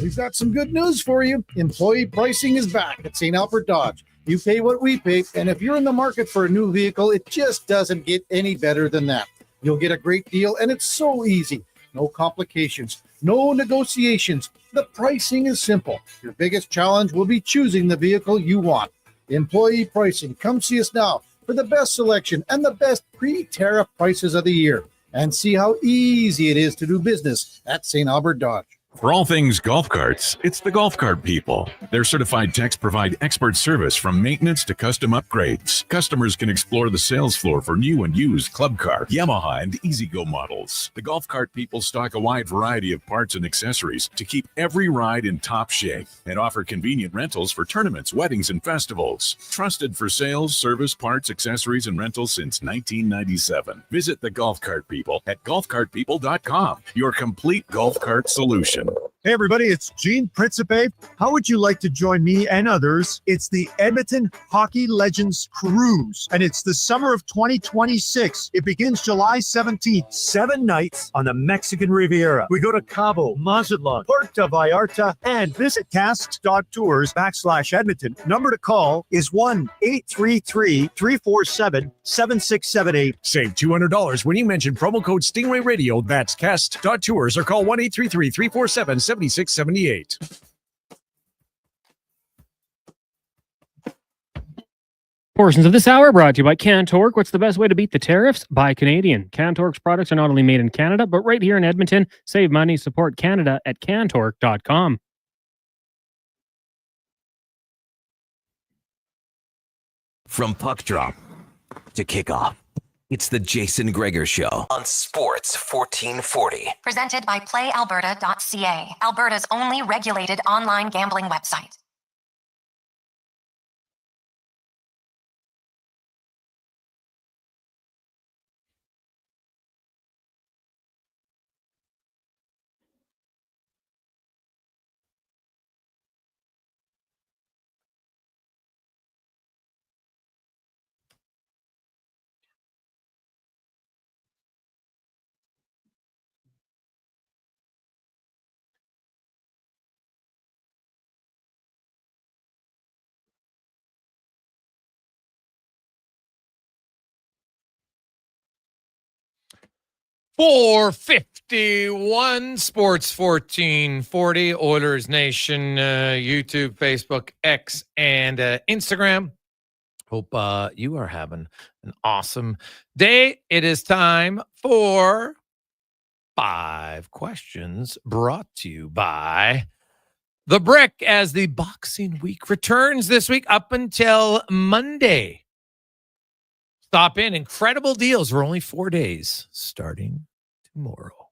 We've got some good news for you. Employee pricing is back at St. Albert Dodge. You pay what we pay, and if you're in the market for a new vehicle, it just doesn't get any better than that. You'll get a great deal, and it's so easy. No complications, no negotiations. The pricing is simple. Your biggest challenge will be choosing the vehicle you want. Employee pricing. Come see us now for the best selection and the best pre-tariff prices of the year. And see how easy it is to do business at St. Albert Dodge. For all things golf carts, it's the Golf Cart people. Their certified techs provide expert service from maintenance to custom upgrades. Customers can explore the sales floor for new and used Club Car, Yamaha, and E-Z-Go models. The Golf Cart people stock a wide variety of parts and accessories to keep every ride in top shape and offer convenient rentals for tournaments, weddings, and festivals. Trusted for sales, service, parts, accessories, and rentals since 1997. Visit the Golf Cart people at golfcartpeople.com, your complete golf cart solution. Hey, everybody, it's Gene Principe. How would you like to join me and others? It's the Edmonton Hockey Legends Cruise, and it's the summer of 2026. It begins July 17th, 7 nights on the Mexican Riviera. We go to Cabo, Mazatlan, Puerto Vallarta, and visit casks.tours/Edmonton. Number to call is 1-833-347-7678. Save $200 when you mention promo code Stingray Radio. That's cast.tours or call 1-833-347-7678. Portions of this hour brought to you by Cantork. What's the best way to beat the tariffs? Buy Canadian. Cantork's products are not only made in Canada, but right here in Edmonton. Save money, support Canada at cantork.com. From puck drop to kickoff, it's the Jason Gregor Show on Sports 1440. Presented by PlayAlberta.ca, Alberta's only regulated online gambling website. .451 Sports 1440 Oilers Nation, YouTube, Facebook, X, and Instagram. Hope you are having an awesome day. It is time for 5 questions brought to you by The Brick as the Boxing Week returns this week up until Monday. Stop in. Incredible deals for only 4 days starting tomorrow.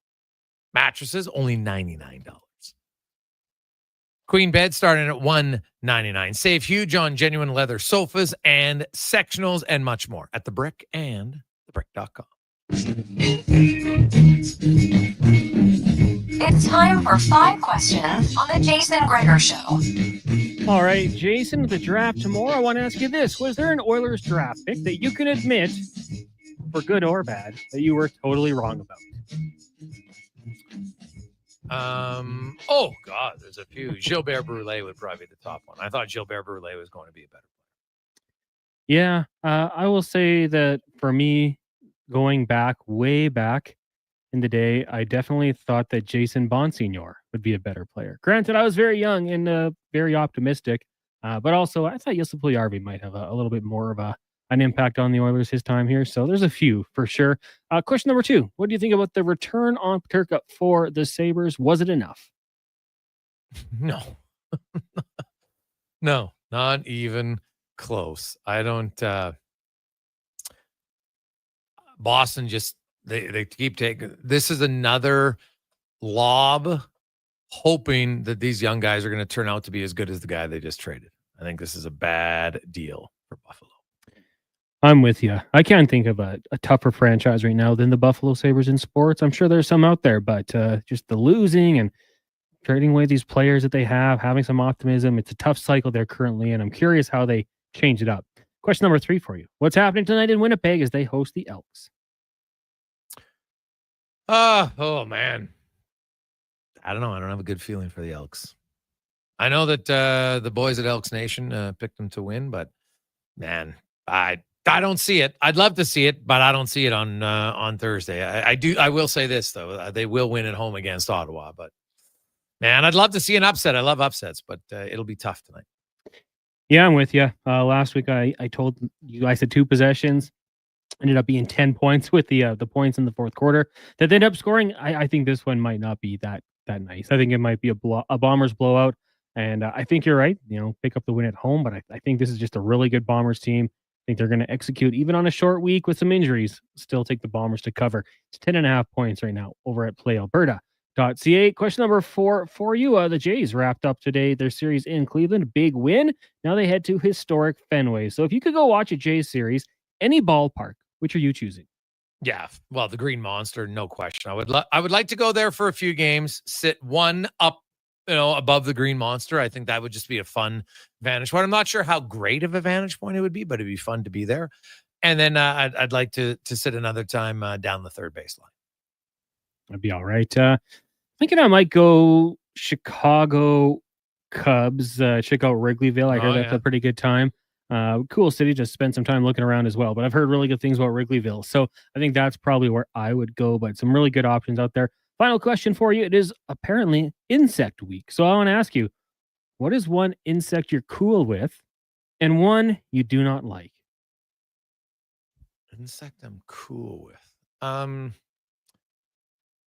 Mattresses, only $99. Queen bed starting at $199. Save huge on genuine leather sofas and sectionals and much more at The Brick and thebrick.com. It's time for 5 questions on the Jason Gregor Show. All right, Jason, with the draft tomorrow, I want to ask you this. Was there an Oilers draft pick that you can admit, for good or bad, that you were totally wrong about? Oh, God, there's a few. Gilbert Brûlé would probably be the top one. I thought Gilbert Brûlé was going to be a better player. Yeah, I will say that for me, going back, way back in the day, I definitely thought that Jason Bonsignor would be a better player. Granted, I was very young and very optimistic, but also I thought Jesse Puljujarvi might have a little bit more of an impact on the Oilers his time here. So there's a few for sure. Question number 2. What do you think about the return on Peterka for the Sabres? Was it enough? No. No, not even close. I don't. Boston just, they keep taking. This is another lob, hoping that these young guys are going to turn out to be as good as the guy they just traded. I think this is a bad deal for Buffalo. I'm with you. I can't think of a tougher franchise right now than the Buffalo Sabres in sports. I'm sure there's some out there, but just the losing and trading away these players that they have, having some optimism. It's a tough cycle they're currently in. I'm curious how they change it up. Question number 3 for you. What's happening tonight in Winnipeg as they host the Elks? Oh, man. I don't know. I don't have a good feeling for the Elks. I know that the boys at Elks Nation picked them to win, but, man, I don't see it. I'd love to see it, but I don't see it on Thursday. I will say this, though. They will win at home against Ottawa, but, man, I'd love to see an upset. I love upsets, but it'll be tough tonight. Yeah, I'm with you. Last week, I told you I said 2 possessions. Ended up being 10 points with the points in the fourth quarter that they ended up scoring. I think this one might not be that nice. I think it might be a Bombers blowout, and I think you're right. Pick up the win at home, but I think this is just a really good Bombers team. I think they're going to execute even on a short week with some injuries. Still take the Bombers to cover. It's 10.5 points right now over at PlayAlberta.ca. Question number 4 for you. The Jays wrapped up today their series in Cleveland. Big win. Now they head to historic Fenway. So if you could go watch a Jays series, any ballpark, which are you choosing? Yeah, well, the Green Monster, no question. I would like to go there for a few games, sit one up above the green monster. I think that would just be a fun vantage point. I'm not sure how great of a vantage point it would be, but it'd be fun to be there. And then I'd like to sit another time down the third baseline. That'd be all right. Thinking I might go Chicago Cubs, check out Wrigleyville. I heard that's a pretty good time. Cool city, just spend some time looking around as well. But I've heard really good things about Wrigleyville. So I think that's probably where I would go, but some really good options out there. Final question for you. It is apparently insect week. So I want to ask you, what is one insect you're cool with and one you do not like? Insect I'm cool with.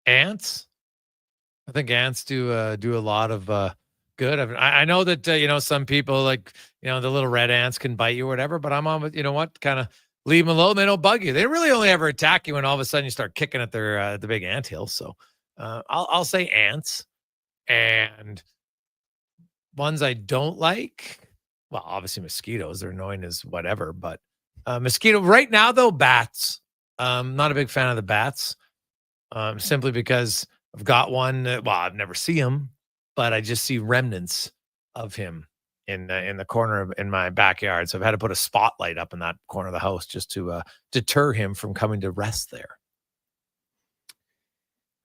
Ants. I think ants do a lot of good. I know that some people like the little red ants can bite you or whatever, but I'm on with kind of leave them alone. They don't bug you. They really only ever attack you when all of a sudden you start kicking at their the big anthill. So I'll say ants. And ones I don't like, well, obviously mosquitoes. They're annoying as whatever, but mosquito right now though, bats. Not a big fan of the bats. Simply because I've got one. I've never seen him, but I just see remnants of him in the corner in my backyard. So I've had to put a spotlight up in that corner of the house just to deter him from coming to rest there.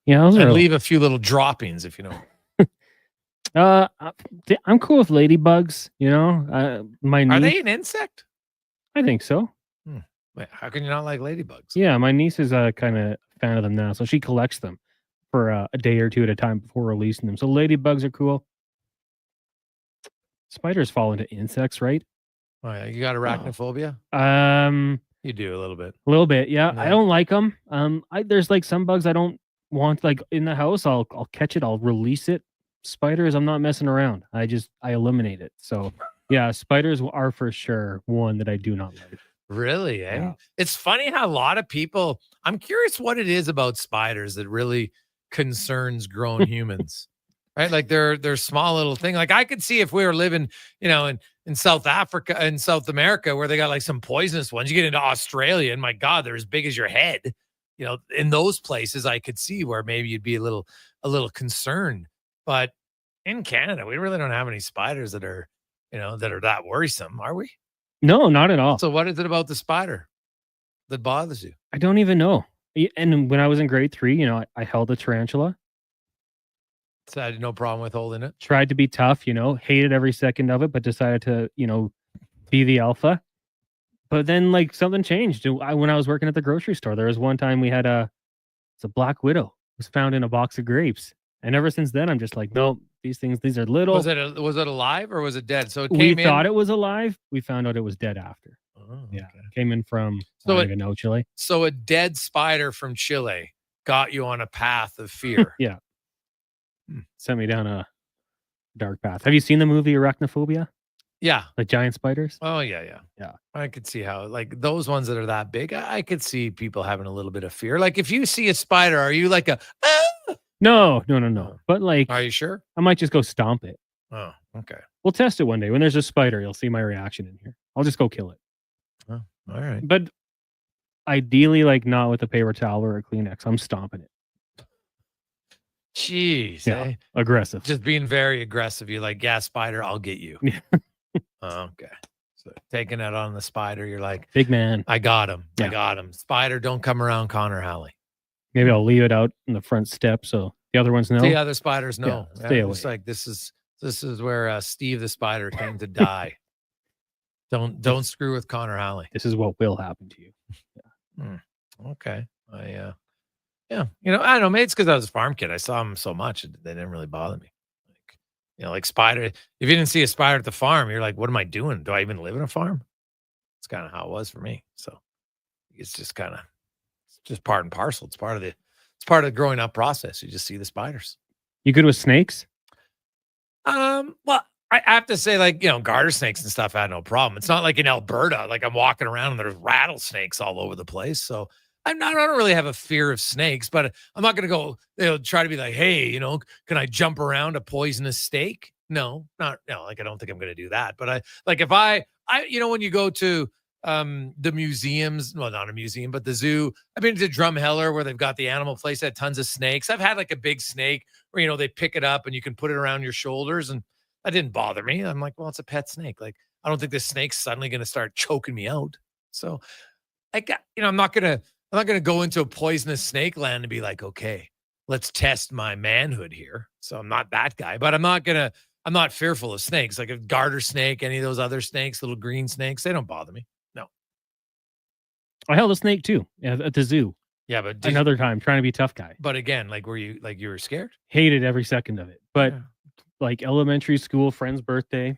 Yeah, and leave a few little droppings, if you know. I'm cool with ladybugs. My niece, are they an insect? I think so. Wait, how can you not like ladybugs? Yeah, my niece is kind of a fan of them now, so she collects them for a day or two at a time before releasing them. So ladybugs are cool. Spiders fall into insects, right? Oh yeah, you got arachnophobia? You do a little bit. A little bit, yeah. I don't like them. There's like some bugs I don't want like in the house. I'll catch it, I'll release it. Spiders, I'm not messing around. I eliminate it. So yeah, spiders are for sure one that I do not like. Really, eh? Yeah. It's funny how a lot of people, I'm curious what it is about spiders that really concerns grown humans. Right? Like they're small little thing. Like I could see if we were living, in South Africa and South America where they got like some poisonous ones. You get into Australia and my God, they're as big as your head. In those places I could see where maybe you'd be a little concerned. But in Canada, we really don't have any spiders that are, that worrisome, are we? No, not at all. So what is it about the spider that bothers you? I don't even know. And when I was in grade 3, I held a tarantula. So I had no problem with holding it. Tried to be tough, hated every second of it, but decided to, be the alpha. But then like something changed. When I was working at the grocery store, there was one time we had it's a black widow. It was found in a box of grapes. And ever since then, I'm just like, no, these are little. Was it alive or was it dead? So we thought it was alive. We found out it was dead after. Oh, yeah, okay. Came in from I don't even know, Chile. So a dead spider from Chile got you on a path of fear. Yeah, sent me down a dark path. Have you seen the movie Arachnophobia? Yeah, the giant spiders. Oh yeah. I could see how like those ones that are that big. I could see people having a little bit of fear. Like if you see a spider, are you like a? No. But like, are you sure? I might just go stomp it. Oh, okay. We'll test it one day. When there's a spider, you'll see my reaction in here. I'll just go kill it. Oh, all right. But ideally, like not with a paper towel or a Kleenex. I'm stomping it. Jeez. Yeah, eh? aggressive. Just being very aggressive. You're like, yeah, spider, I'll get you. Yeah. Okay. So taking it on the spider, you're like, big man. I got him. Yeah. I got him. Spider, don't come around Connor Halley. Maybe I'll leave it out in the front step so the other ones know. The other spiders know. Yeah, stay away. It's like this is where Steve the Spider came to die. Don't screw with Connor Halley. This is what will happen to you. Yeah. Okay. I don't know. Maybe it's because I was a farm kid. I saw them so much they didn't really bother me. Like spider. If you didn't see a spider at the farm, you're like, what am I doing? Do I even live in a farm? It's kind of how it was for me. So it's just part and parcel. It's part of the growing up process. You just see the spiders. You good with snakes? Well, I have to say, like, garter snakes and stuff, I had no problem. It's not like in Alberta, like I'm walking around and there's rattlesnakes all over the place. So I don't really have a fear of snakes, but I'm not going to go, try to be like, hey, can I jump around a poisonous snake? No, like, I don't think I'm going to do that. But if when you go to the museums, well, not a museum, but the zoo. I've been to Drumheller where they've got the animal place that had tons of snakes. I've had like a big snake where, they pick it up and you can put it around your shoulders, and that didn't bother me. I'm like, well, it's a pet snake. Like, I don't think this snake's suddenly going to start choking me out. So I'm not going to go into a poisonous snake land and be like, okay, let's test my manhood here. So I'm not that guy, but I'm not fearful of snakes. Like a garter snake, any of those other snakes, little green snakes, they don't bother me. No. I held a snake too at the zoo. Yeah, but another time trying to be a tough guy. But again, like, you were scared? Hated every second of it. But like elementary school friend's birthday,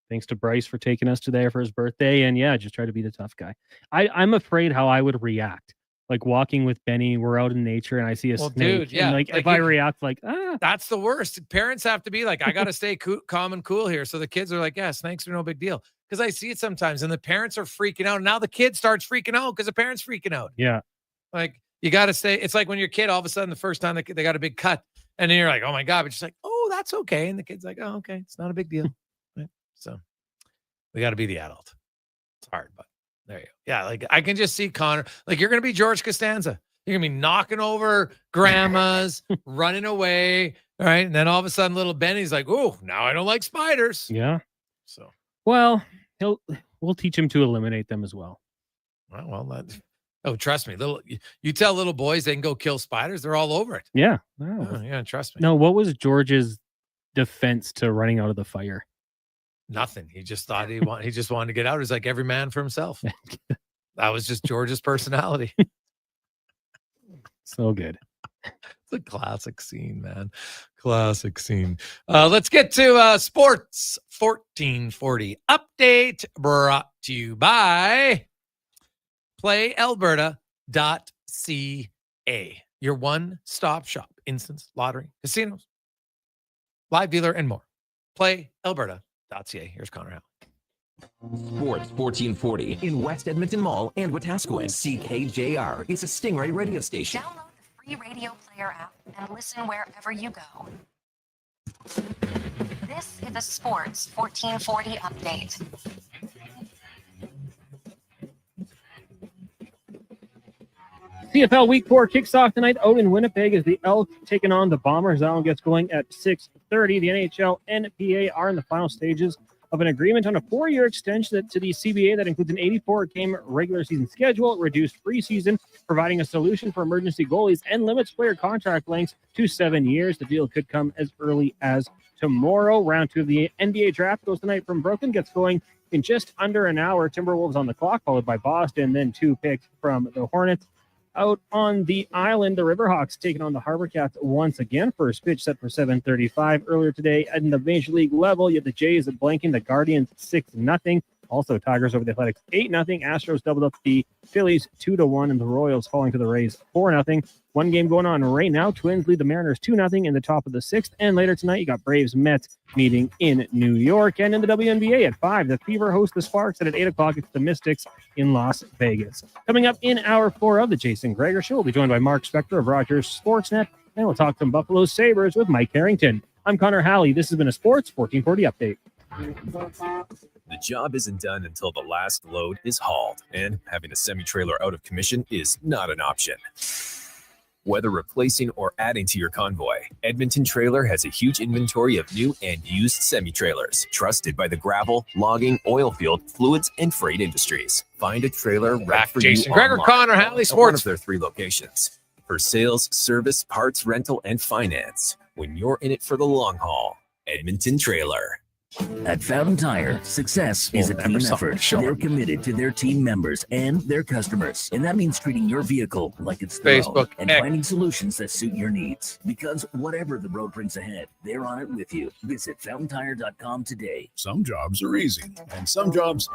thanks to Bryce for taking us to there for his birthday. And yeah, just try to be the tough guy. I'm afraid how I would react. Like walking with Benny, we're out in nature and I see a snake. Dude, yeah. And like if I react like, that's the worst. Parents have to be like, I got to stay calm and cool here. So the kids are like, yeah, snakes are no big deal. Because I see it sometimes and the parents are freaking out. And now the kid starts freaking out because the parents freaking out. Yeah. Like, you got to stay. It's like when your kid, all of a sudden, the first time they got a big cut and then you're like, oh my God, but just like, oh, that's okay. And the kid's like, oh, okay. It's not a big deal. Right? So we got to be the adult. It's hard, but there you go. Yeah. Like I can just see Connor, like you're going to be George Costanza. You're going to be knocking over grandmas, running away. All right. And then all of a sudden little Benny's like, oh, now I don't like spiders. Yeah. So, well, we'll teach him to eliminate them as well. Oh, trust me, you tell little boys they can go kill spiders, they're all over it. Yeah. Oh, yeah, trust me. No, what was George's defense to running out of the fire? Nothing. He just thought he just wanted to get out. He's like every man for himself. That was just George's personality. So good. It's a classic scene, man. Classic scene. Let's get to Sports 1440 update brought to you by PlayAlberta.ca, your one-stop shop, instance, lottery, casinos, live dealer, and more. PlayAlberta.ca. Here's Connor Halley. Sports 1440 in West Edmonton Mall and Wetaskiwin. CKJR is a Stingray radio station. Download the free radio player app and listen wherever you go. This is a Sports 1440 update. CFL Week 4 kicks off tonight out in Winnipeg as the Elks taking on the Bombers. That one gets going at 6:30. The NHL NPA are in the final stages of an agreement on a 4-year extension to the CBA that includes an 84-game regular season schedule, reduced preseason, providing a solution for emergency goalies, and limits player contract lengths to 7 years. The deal could come as early as tomorrow. Round 2 of the NBA draft goes tonight from Brooklyn, gets going in just under an hour. Timberwolves on the clock, followed by Boston, then 2 picks from the Hornets. Out on the island, the Riverhawks taking on the Harbor Cats once again. First pitch set for 7:35 earlier today. At the Major League level, you have the Jays blanking the Guardians 6-0. Also, Tigers over the Athletics 8-0. Astros doubled up the Phillies 2-1, and the Royals falling to the Rays 4-0. One game going on right now. Twins lead the Mariners 2-0 in the top of the 6th. And later tonight, you got Braves Mets meeting in New York. And in the WNBA at 5, the Fever host the Sparks, and at 8 o'clock, it's the Mystics in Las Vegas. Coming up in hour 4 of the Jason Gregor Show, we'll be joined by Mark Spector of Rogers Sportsnet, and we'll talk some Buffalo Sabres with Mike Harrington. I'm Connor Halley. This has been a Sports 1440 update. The job isn't done until the last load is hauled, and having a semi-trailer out of commission is not an option. Whether replacing or adding to your convoy, Edmonton Trailer has a huge inventory of new and used semi-trailers, trusted by the gravel, logging, oil field, fluids, and freight industries. Find a trailer right for Jason you Gregor, online Connor Halley, at Sports. one of their 3 locations. For sales, service, parts, rental, and finance, when you're in it for the long haul, Edmonton Trailer. At Fountain Tire, success is a team effort. They're committed to their team members and their customers. And that means treating your vehicle like it's their own Facebook and finding solutions that suit your needs. Because whatever the road brings ahead, they're on it with you. Visit fountaintire.com today. Some jobs are easy, and some jobs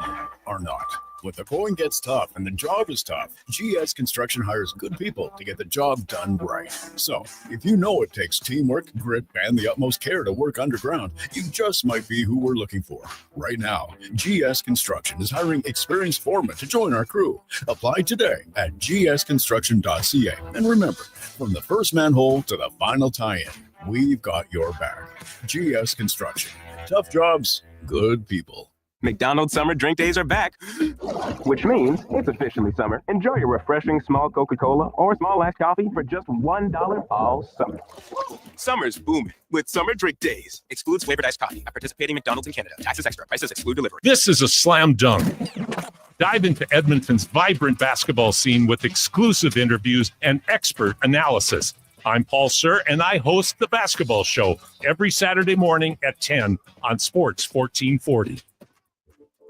are not. When the going gets tough and the job is tough, GS Construction hires good people to get the job done right. So, if you know it takes teamwork, grit, and the utmost care to work underground, you just might be who we're looking for. Right now, GS Construction is hiring experienced foremen to join our crew. Apply today at gsconstruction.ca. And remember, from the first manhole to the final tie-in, we've got your back. GS Construction. Tough jobs, good people. McDonald's summer drink days are back, which means it's officially summer. Enjoy your refreshing small Coca-Cola or small iced coffee for just $1 all summer. Summer's booming with summer drink days. Excludes flavored iced coffee at participating McDonald's in Canada. Taxes extra. Prices exclude delivery. This is a slam dunk. Dive into Edmonton's vibrant basketball scene with exclusive interviews and expert analysis. I'm Paul Sir, and I host The Basketball Show every Saturday morning at 10 on Sports 1440.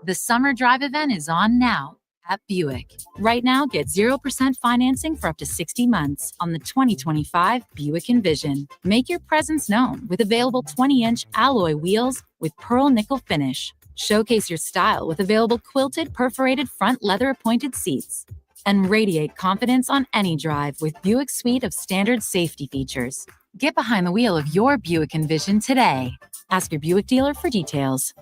The summer drive event is on now at Buick. Right now, get 0% financing for up to 60 months on the 2025 Buick Envision. Make your presence known with available 20-inch alloy wheels with pearl nickel finish. Showcase your style with available quilted perforated front leather-appointed seats. And radiate confidence on any drive with Buick's suite of standard safety features. Get behind the wheel of your Buick Envision today. Ask your Buick dealer for details.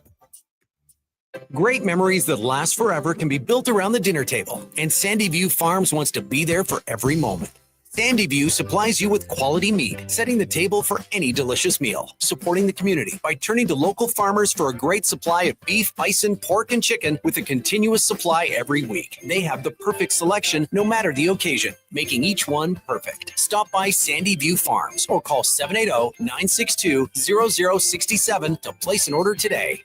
Great memories that last forever can be built around the dinner table, and Sandy View Farms wants to be there for every moment. Sandy View supplies you with quality meat, setting the table for any delicious meal, supporting the community by turning to local farmers for a great supply of beef, bison, pork, and chicken with a continuous supply every week. They have the perfect selection no matter the occasion, making each one perfect. Stop by Sandy View Farms or call 780-962-0067 to place an order today.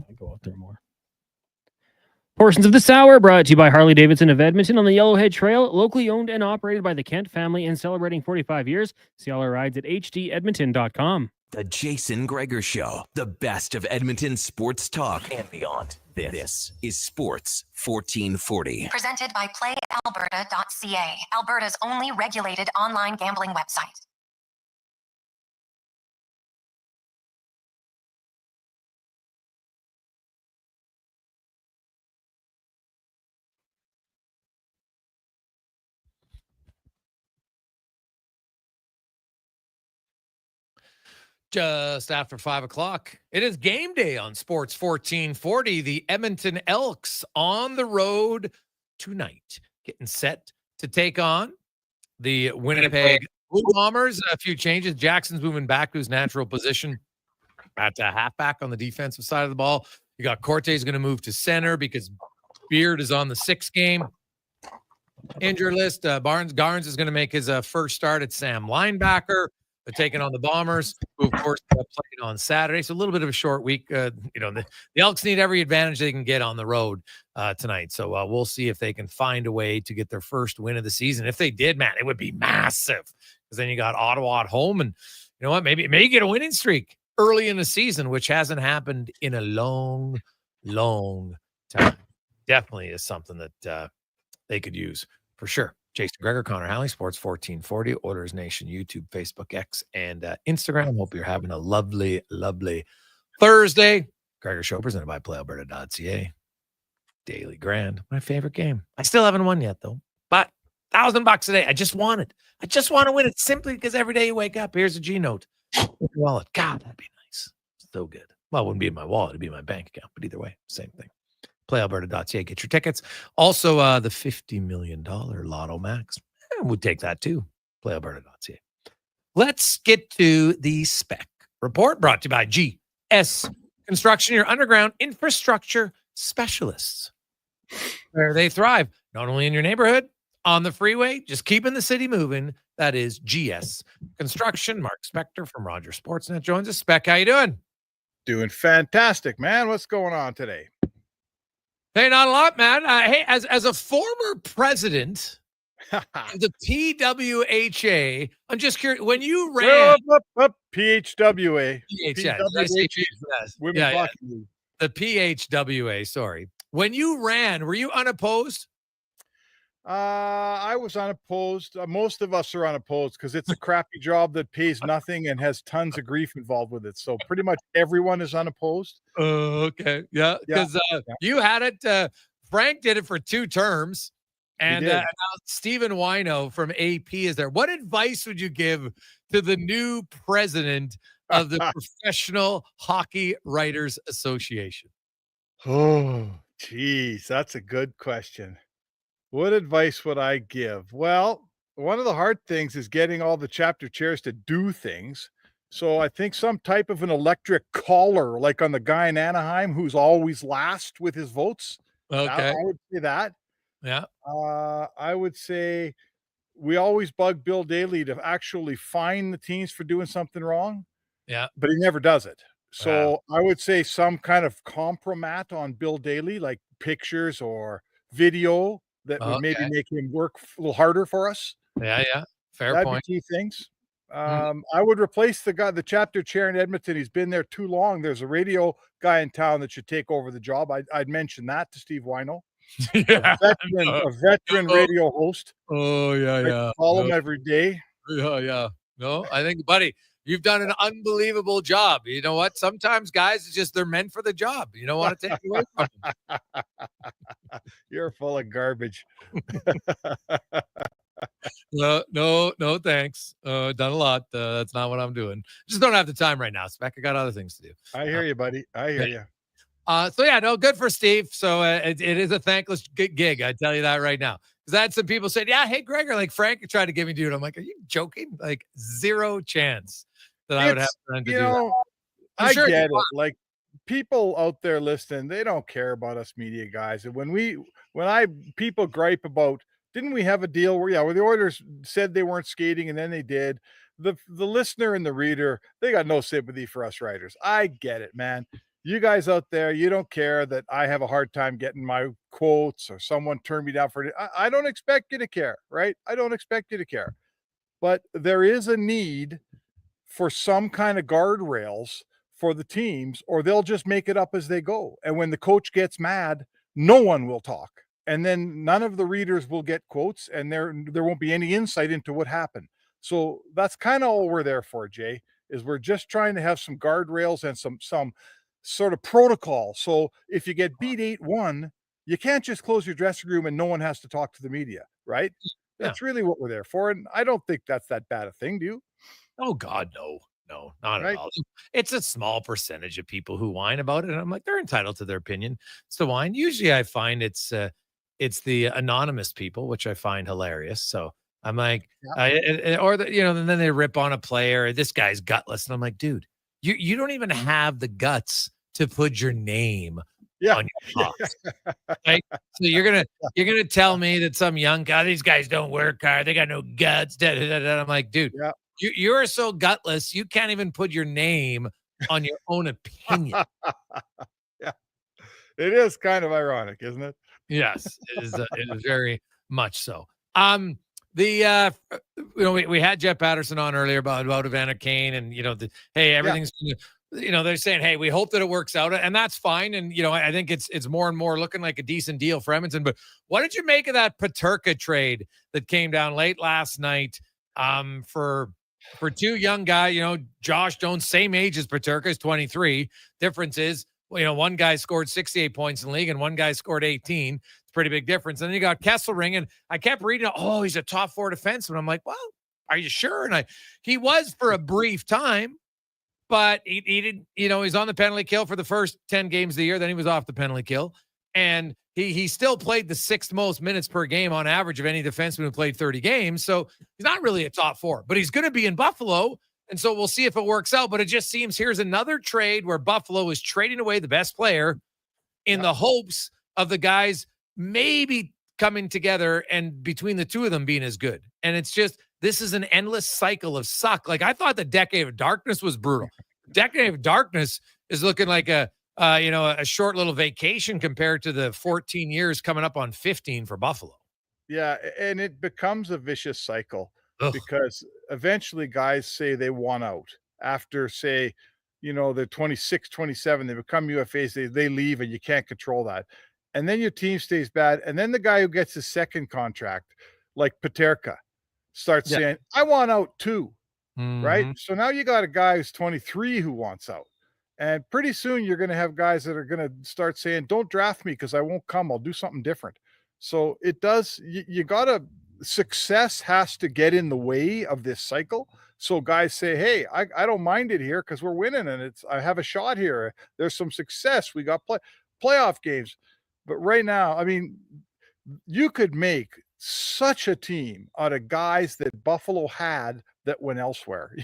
I go out there more. Portions of this hour brought to you by Harley Davidson of Edmonton on the Yellowhead Trail, locally owned and operated by the Kent family and celebrating 45 years. See all our rides at hdedmonton.com. The Jason Gregor Show, the best of Edmonton sports talk and beyond. This is Sports 1440. Presented by PlayAlberta.ca, Alberta's only regulated online gambling website. Just after 5 o'clock, it is game day on Sports 1440. The Edmonton Elks on the road tonight, getting set to take on the Winnipeg Blue Bombers. A few changes. Jackson's moving back to his natural position at halfback on the defensive side of the ball. You got Corte's going to move to center because Beard is on the 6th game injured list. Garnes is going to make his first start at Sam linebacker. Taking on the Bombers, who, of course, played on Saturday. So a little bit of a short week. The Elks need every advantage they can get on the road tonight. So we'll see if they can find a way to get their first win of the season. If they did, man, it would be massive because then you got Ottawa at home. And you know what? Maybe it may get a winning streak early in the season, which hasn't happened in a long, long time. Definitely is something that they could use for sure. Jason Gregor, Connor Halley, Sports 1440, Oilers Nation, YouTube, Facebook, X, and Instagram. Hope you're having a lovely, lovely Thursday. Gregor Show presented by PlayAlberta.ca. Daily Grand, my favorite game. I still haven't won yet, though. But $1,000 a day. I just want to win it simply because every day you wake up, here's a G note. Wallet. God, that'd be nice. So good. Well, it wouldn't be in my wallet. It'd be in my bank account. But either way, same thing. PlayAlberta.ca. Get your tickets. Also, the $50 million Lotto Max. We'd take that too. PlayAlberta.ca. Let's get to the spec report brought to you by GS Construction, your underground infrastructure specialists. Where they thrive, not only in your neighborhood, on the freeway, just keeping the city moving. That is GS Construction. Mark Spector from Rogers Sportsnet joins us. Spec, how you doing? Doing fantastic, man. What's going on today? Hey, not a lot, man. Hey, as a former president of the PWHA, I'm just curious, when you ran... PHWA. The PHWA, sorry. When you ran, were you unopposed? I was unopposed. Most of us are unopposed because it's a crappy job that pays nothing and has tons of grief involved with it. So pretty much everyone is unopposed. Okay. Yeah. Because you had it. Frank did it for 2 terms. And now Stephen Wino from AP is there. What advice would you give to the new president of the Professional Hockey Writers Association? Oh, geez, that's a good question. What advice would I give? Well, one of the hard things is getting all the chapter chairs to do things. So I think some type of an electric collar, like on the guy in Anaheim who's always last with his votes. Okay. I would say that. Yeah. I would say we always bug Bill Daly to actually fine the teams for doing something wrong, Yeah. but he never does it. So I would say some kind of compromat on Bill Daly, like pictures or video that would maybe make him work a little harder for us. Yeah. Fair That'd point. be key things. I would replace the chapter chair in Edmonton. He's been there too long. There's a radio guy in town that should take over the job. I'd mention that to Steve Wino. Yeah. A veteran radio host. Oh, yeah. Call him every day. Yeah. No, I think, buddy, you've done an unbelievable job. You know what? Sometimes guys, it's just they're meant for the job. You don't want to take it away from them. You're full of garbage. No, thanks. Done a lot. That's not what I'm doing. Just don't have the time right now, Spec. I got other things to do. I hear you, buddy. I hear you. So yeah, no, good for Steve. So it is a thankless gig. I tell you that right now. Because I had some people said, yeah, hey, Gregor, like Frank tried to get me to do it. I'm like, are you joking? Like zero chance that I would have time to do that. I get it. Like people out there listening, they don't care about us media guys. And people gripe about, didn't we have a deal where the Oilers said they weren't skating and then they did. The listener and the reader, they got no sympathy for us writers. I get it, man. You guys out there, you don't care that I have a hard time getting my quotes or someone turned me down for it. I don't expect you to care, right? I don't expect you to care. But there is a need for some kind of guardrails for the teams, or they'll just make it up as they go. And when the coach gets mad, no one will talk. And then none of the readers will get quotes, and there won't be any insight into what happened. So that's kind of all we're there for, Jay, is we're just trying to have some guardrails and some sort of protocol. So if you get beat 8-1, you can't just close your dressing room and no one has to talk to the media, right? That's really what we're there for. And I don't think that's that bad a thing, do you? Oh God, no, not at all. It's a small percentage of people who whine about it. And I'm like, they're entitled to their opinion. It's the whine. Usually I find it's the anonymous people, which I find hilarious. So I'm like, and then they rip on a player. This guy's gutless. And I'm like, dude, you don't even have the guts to put your name on your box. Right? So you're gonna tell me that some young guy, these guys don't work hard, they got no guts. I'm like, dude, you're so gutless, you can't even put your name on your own opinion. Yeah, it is kind of ironic, isn't it? Yes, it is. It is very much so. We had Jeff Patterson on earlier about Evander Kane, and everything's. They're saying, hey, we hope that it works out, and that's fine. And I think it's more and more looking like a decent deal for Edmonton. But what did you make of that Peterka trade that came down late last night for two young guys? Josh Jones, same age as Peterka, is 23. Difference is, one guy scored 68 points in the league and one guy scored 18. It's a pretty big difference. And then you got Kesselring, and I kept reading, he's a top 4 defenseman. I'm like, well, are you sure? And he was for a brief time. But he didn't, he's on the penalty kill for the first 10 games of the year. Then he was off the penalty kill. And he still played the 6th most minutes per game on average of any defenseman who played 30 games. So he's not really a top 4, but he's going to be in Buffalo. And so we'll see if it works out. But it just seems here's another trade where Buffalo is trading away the best player in the hopes of the guys maybe coming together and between the two of them being as good. And it's just, this is an endless cycle of suck. Like I thought the Decade of Darkness was brutal. Decade of Darkness is looking like a short little vacation compared to the 14 years coming up on 15 for Buffalo. Yeah, and it becomes a vicious cycle because eventually guys say they want out after, say, they're 26, 27, they become UFAs, they leave and you can't control that. And then your team stays bad. And then the guy who gets his second contract, like Peterka, starts saying, I want out too. Right? So now you got a guy who's 23 who wants out. And pretty soon you're going to have guys that are going to start saying, don't draft me because I won't come. I'll do something different. So it does, you gotta, success has to get in the way of this cycle. So guys say, hey, I don't mind it here because we're winning and I have a shot here. There's some success. We got playoff games. But right now, I mean, you could make such a team out of guys that Buffalo had that went elsewhere.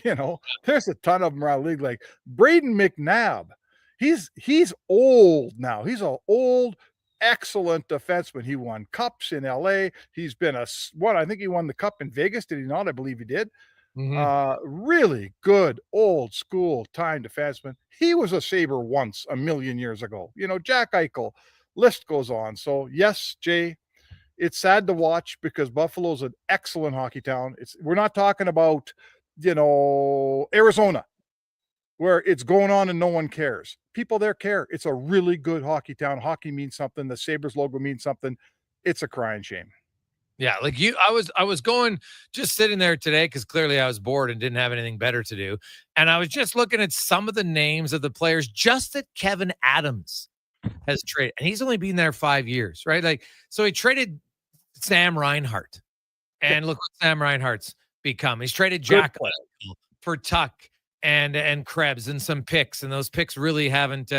There's a ton of them around the league, like Braden McNabb. He's old now. He's an old, excellent defenseman. He won cups in LA. He's been I think he won the cup in Vegas. Did he not? I believe he did. Really good old school time defenseman. He was a Sabre once a million years ago. Jack Eichel, list goes on. So yes, Jay, it's sad to watch because Buffalo's an excellent hockey town. We're not talking about, Arizona, where it's going on and no one cares. People there care. It's a really good hockey town. Hockey means something. The Sabres logo means something. It's a crying shame. Yeah, like I was going, just sitting there today because clearly I was bored and didn't have anything better to do. And I was just looking at some of the names of the players just that Kevin Adams has traded. And he's only been there 5 years, right? Like, so he traded Sam Reinhart. And look what Sam Reinhart's become. He's traded Jack for Tuck and Krebs and some picks. And those picks really haven't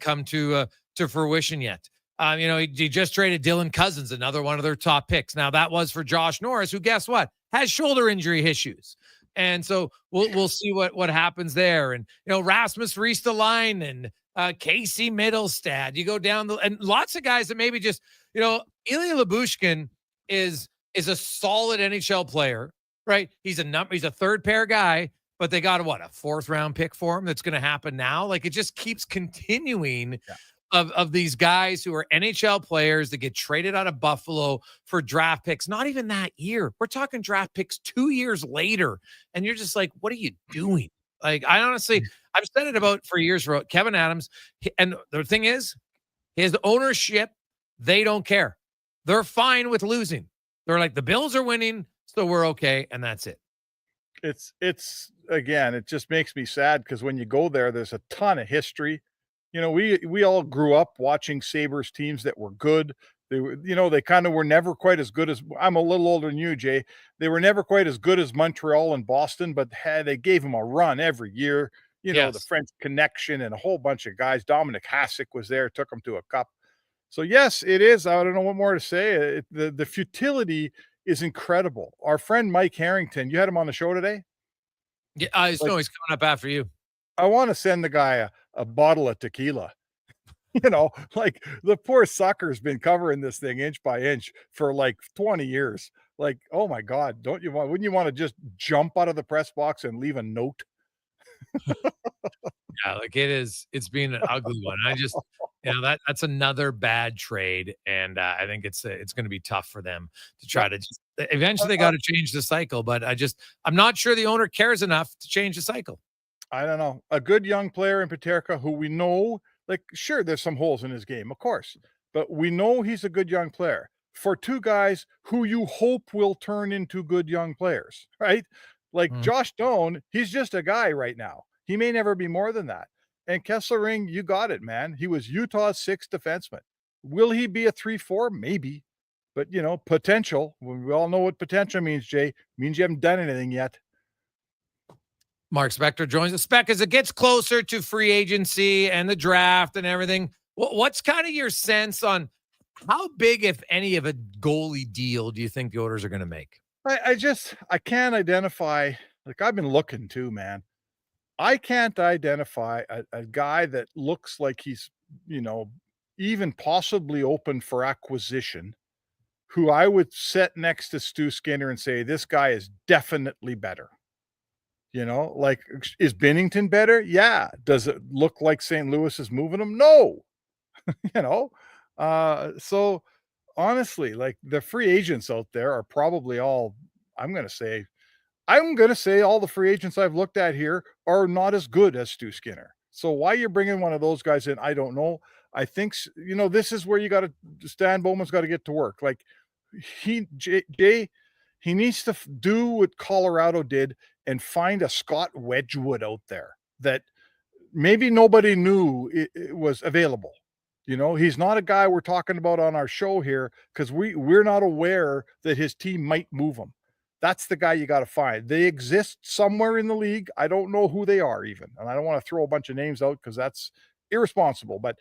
come to fruition yet. He just traded Dylan Cousins, another one of their top picks. Now that was for Josh Norris, who, guess what, has shoulder injury issues. And so we'll see what happens there. And, Rasmus Ristolainen and Casey Middlestad, you go down and lots of guys that maybe just, Ilya Lyubushkin is a solid NHL player, right? He's a third pair guy, but they got a fourth round pick for him. That's going to happen now. Like, it just keeps continuing. Yeah. Of these guys who are NHL players that get traded out of Buffalo for draft picks, not even that year. We're talking draft picks 2 years later. And you're just like, what are you doing? Like, I honestly, I've said it for years for Kevin Adams. And the thing is, his ownership, they don't care. They're fine with losing. They're like, the Bills are winning, so we're okay. And that's it. It's again, it just makes me sad because when you go there, there's a ton of history. We all grew up watching Sabres teams that were good. They were, they kind of were never quite as good as, I'm a little older than you, Jay. They were never quite as good as Montreal and Boston, but they gave them a run every year. The French Connection and a whole bunch of guys. Dominic Hasek was there, took them to a cup. So yes, it is. I don't know what more to say. The futility is incredible. Our friend Mike Harrington, you had him on the show today? Yeah, he's coming up after you. I want to send the guy a bottle of tequila. Like, the poor sucker's been covering this thing inch by inch for like 20 years. Like, oh my God, wouldn't you want to just jump out of the press box and leave a note? Yeah, like it's been an ugly one. I just, that's another bad trade. And I think it's going to be tough for them to try to eventually they got to change the cycle. But I'm not sure the owner cares enough to change the cycle. I don't know. A good young player in Peterka who we know, like, sure, there's some holes in his game, of course, but we know he's a good young player. For two guys who you hope will turn into good young players, right? Like Josh Doan, he's just a guy right now. He may never be more than that. And Kesselring, you got it, man. He was Utah's sixth defenseman. Will he be a 3-4? Maybe. But, potential. We all know what potential means, Jay. It means you haven't done anything yet. Mark Spector joins us. Spec, as it gets closer to free agency and the draft and everything, what's kind of your sense on how big, if any, of a goalie deal do you think the Oilers are going to make? I can't identify. Like, I've been looking too, man. I can't identify a guy that looks like he's, even possibly open for acquisition, who I would set next to Stu Skinner and say, this guy is definitely better. Like, is Binnington better? Yeah. Does it look like St. Louis is moving him? No. So honestly, like, the free agents out there are probably all, I'm going to say all the free agents I've looked at here are not as good as Stu Skinner. So why you're bringing one of those guys in, I don't know. I think, this is where Stan Bowman's got to get to work. Like, he needs to do what Colorado did and find a Scott Wedgwood out there that maybe nobody knew it was available. You know, he's not a guy we're talking about on our show here because we're not aware that his team might move him. That's the guy you got to find. They exist somewhere in the league. I don't know who they are even. And I don't want to throw a bunch of names out because that's irresponsible, but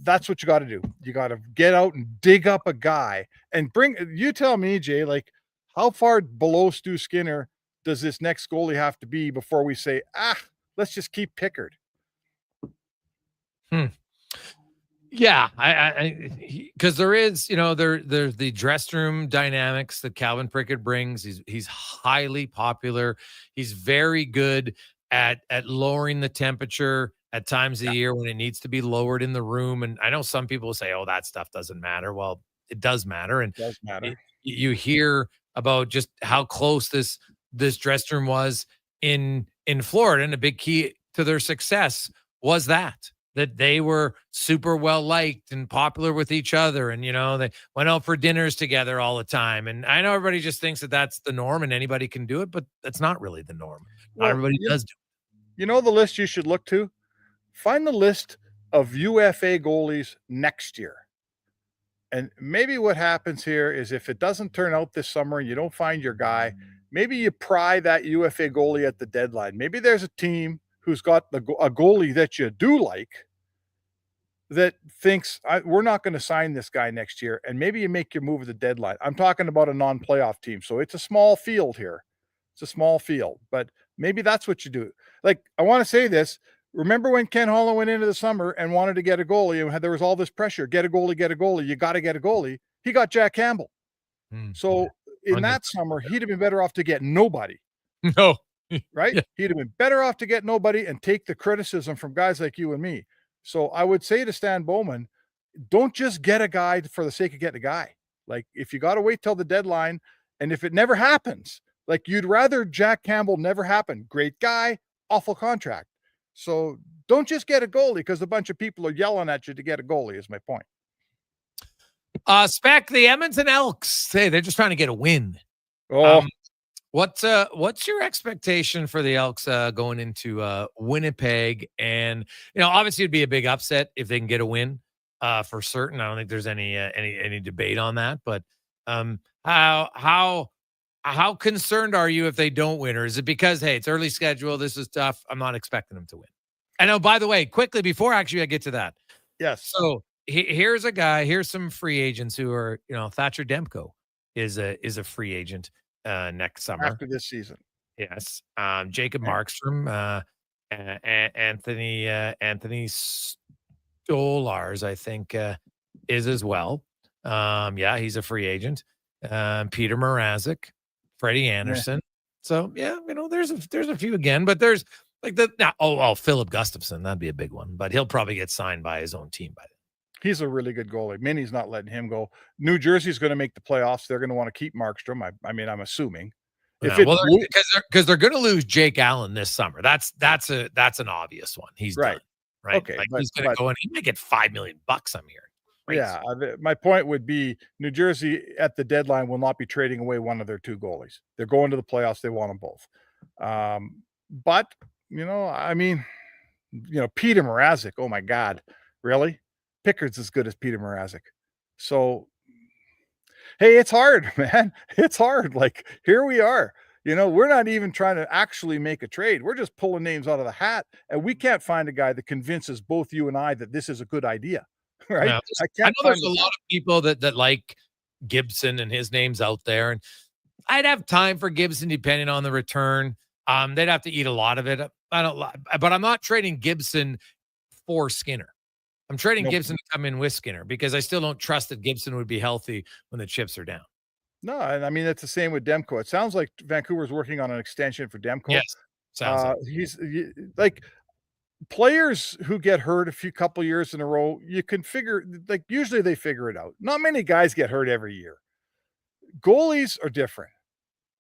that's what you got to do. You got to get out and dig up a guy and you tell me, Jay, like how far below Stu Skinner does this next goalie have to be before we say, let's just keep Pickard? Yeah, because there is, there's the dressing room dynamics that Calvin Prickett brings. He's highly popular. He's very good at lowering the temperature at times of the year when it needs to be lowered in the room. And I know some people will say, "Oh, that stuff doesn't matter." Well, it does matter, and it does matter. You hear about just how close this dressing room was in Florida, and a big key to their success was that they were super well liked and popular with each other. And, they went out for dinners together all the time. And I know everybody just thinks that that's the norm and anybody can do it, but that's not really the norm. Not everybody does do it. You know the list you should look to? Find the list of UFA goalies next year. And maybe what happens here is if it doesn't turn out this summer and you don't find your guy, maybe you pry that UFA goalie at the deadline. Maybe there's a team who's got a goalie that you do like that thinks we're not going to sign this guy next year. And maybe you make your move at the deadline. I'm talking about a non-playoff team. So it's a small field here. It's a small field, but maybe that's what you do. Like, I want to say this. Remember when Ken Holland went into the summer and wanted to get a goalie and there was all this pressure, get a goalie. You got to get a goalie. He got Jack Campbell. So in that summer, he'd have been better off to get nobody. No. Right? Yeah. He'd have been better off to get nobody and take the criticism from guys like you and me. So I would say to Stan Bowman, don't just get a guy for the sake of getting a guy. Like, if you got to wait till the deadline, and if it never happens, like, you'd rather Jack Campbell never happen. Great guy, awful contract. So don't just get a goalie because a bunch of people are yelling at you to get a goalie is my point. Spec, the Edmonton Elks, hey, they're just trying to get a win. What's your expectation for the Elks going into Winnipeg? And obviously it'd be a big upset if they can get a win for certain. I don't think there's any debate on that. But how concerned are you if they don't win, or is it because it's early schedule? This is tough. I'm not expecting them to win. I know. By the way, quickly before actually I get to that, yes. So here's a guy. Here's some free agents who are Thatcher Demko is a free agent. Next summer after this season. Yes. Jacob Markstrom, Anthony Stolars, I think, is as well. He's a free agent. Peter Mrazek, Freddie Anderson. So there's a few again, but there's like Philip Gustafson, that'd be a big one, but he'll probably get signed by his own team by then. He's a really good goalie. Minnie's not letting him go. New Jersey's going to make the playoffs. They're going to want to keep Markstrom. I'm assuming. Because they're going to lose Jake Allen this summer. That's an obvious one. He's right. Done, right. Okay, he's going to go and he might get $5 million. I'm here. Crazy. Yeah. My point would be New Jersey at the deadline will not be trading away one of their two goalies. They're going to the playoffs. They want them both. But Peter Mrazek. Oh my God, really? Pickard's as good as Peter Mrazek. So, hey, it's hard, man. It's hard. Like, here we are. We're not even trying to actually make a trade. We're just pulling names out of the hat, and we can't find a guy that convinces both you and I that this is a good idea, right? Yeah. I know there's a lot of people that like Gibson and his name's out there, and I'd have time for Gibson depending on the return. They'd have to eat a lot of it. But I'm not trading Gibson for Skinner. I'm trading Gibson to come in with Skinner because I still don't trust that Gibson would be healthy when the chips are down. No, and I mean, it's the same with Demko. It sounds like Vancouver's working on an extension for Demko. Yes, sounds like. He's like players who get hurt a couple years in a row, you can usually they figure it out. Not many guys get hurt every year. Goalies are different.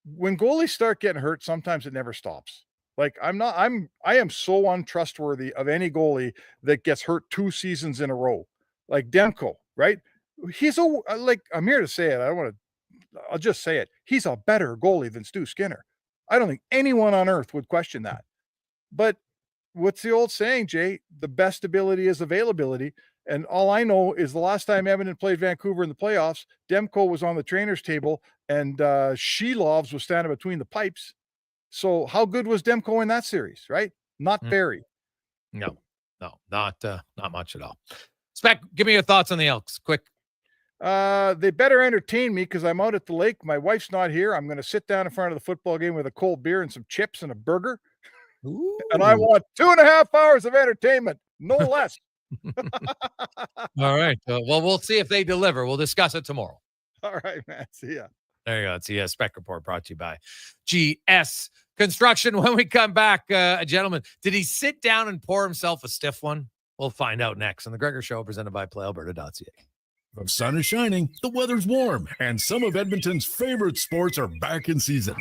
When goalies start getting hurt, sometimes it never stops. Like I am so untrustworthy of any goalie that gets hurt 2 seasons in a row. Like Demko, right? I'm here to say it. I'll just say it. He's a better goalie than Stu Skinner. I don't think anyone on earth would question that. But what's the old saying, Jay? The best ability is availability. And all I know is the last time Edmonton played Vancouver in the playoffs, Demko was on the trainer's table and Shelovs was standing between the pipes. So how good was Demko in that series, right? Not very. No, not much at all. Spec, give me your thoughts on the Elks, quick. They better entertain me because I'm out at the lake. My wife's not here. I'm going to sit down in front of the football game with a cold beer and some chips and a burger. Ooh. And I want 2.5 hours of entertainment, no less. All right. Well, we'll see if they deliver. We'll discuss it tomorrow. All right, man. See ya. There you go. It's the Spec Report brought to you by GS Construction. When we come back, gentlemen, did he sit down and pour himself a stiff one? We'll find out next on the Gregor Show, presented by PlayAlberta.ca. The sun is shining, the weather's warm, and some of Edmonton's favorite sports are back in season.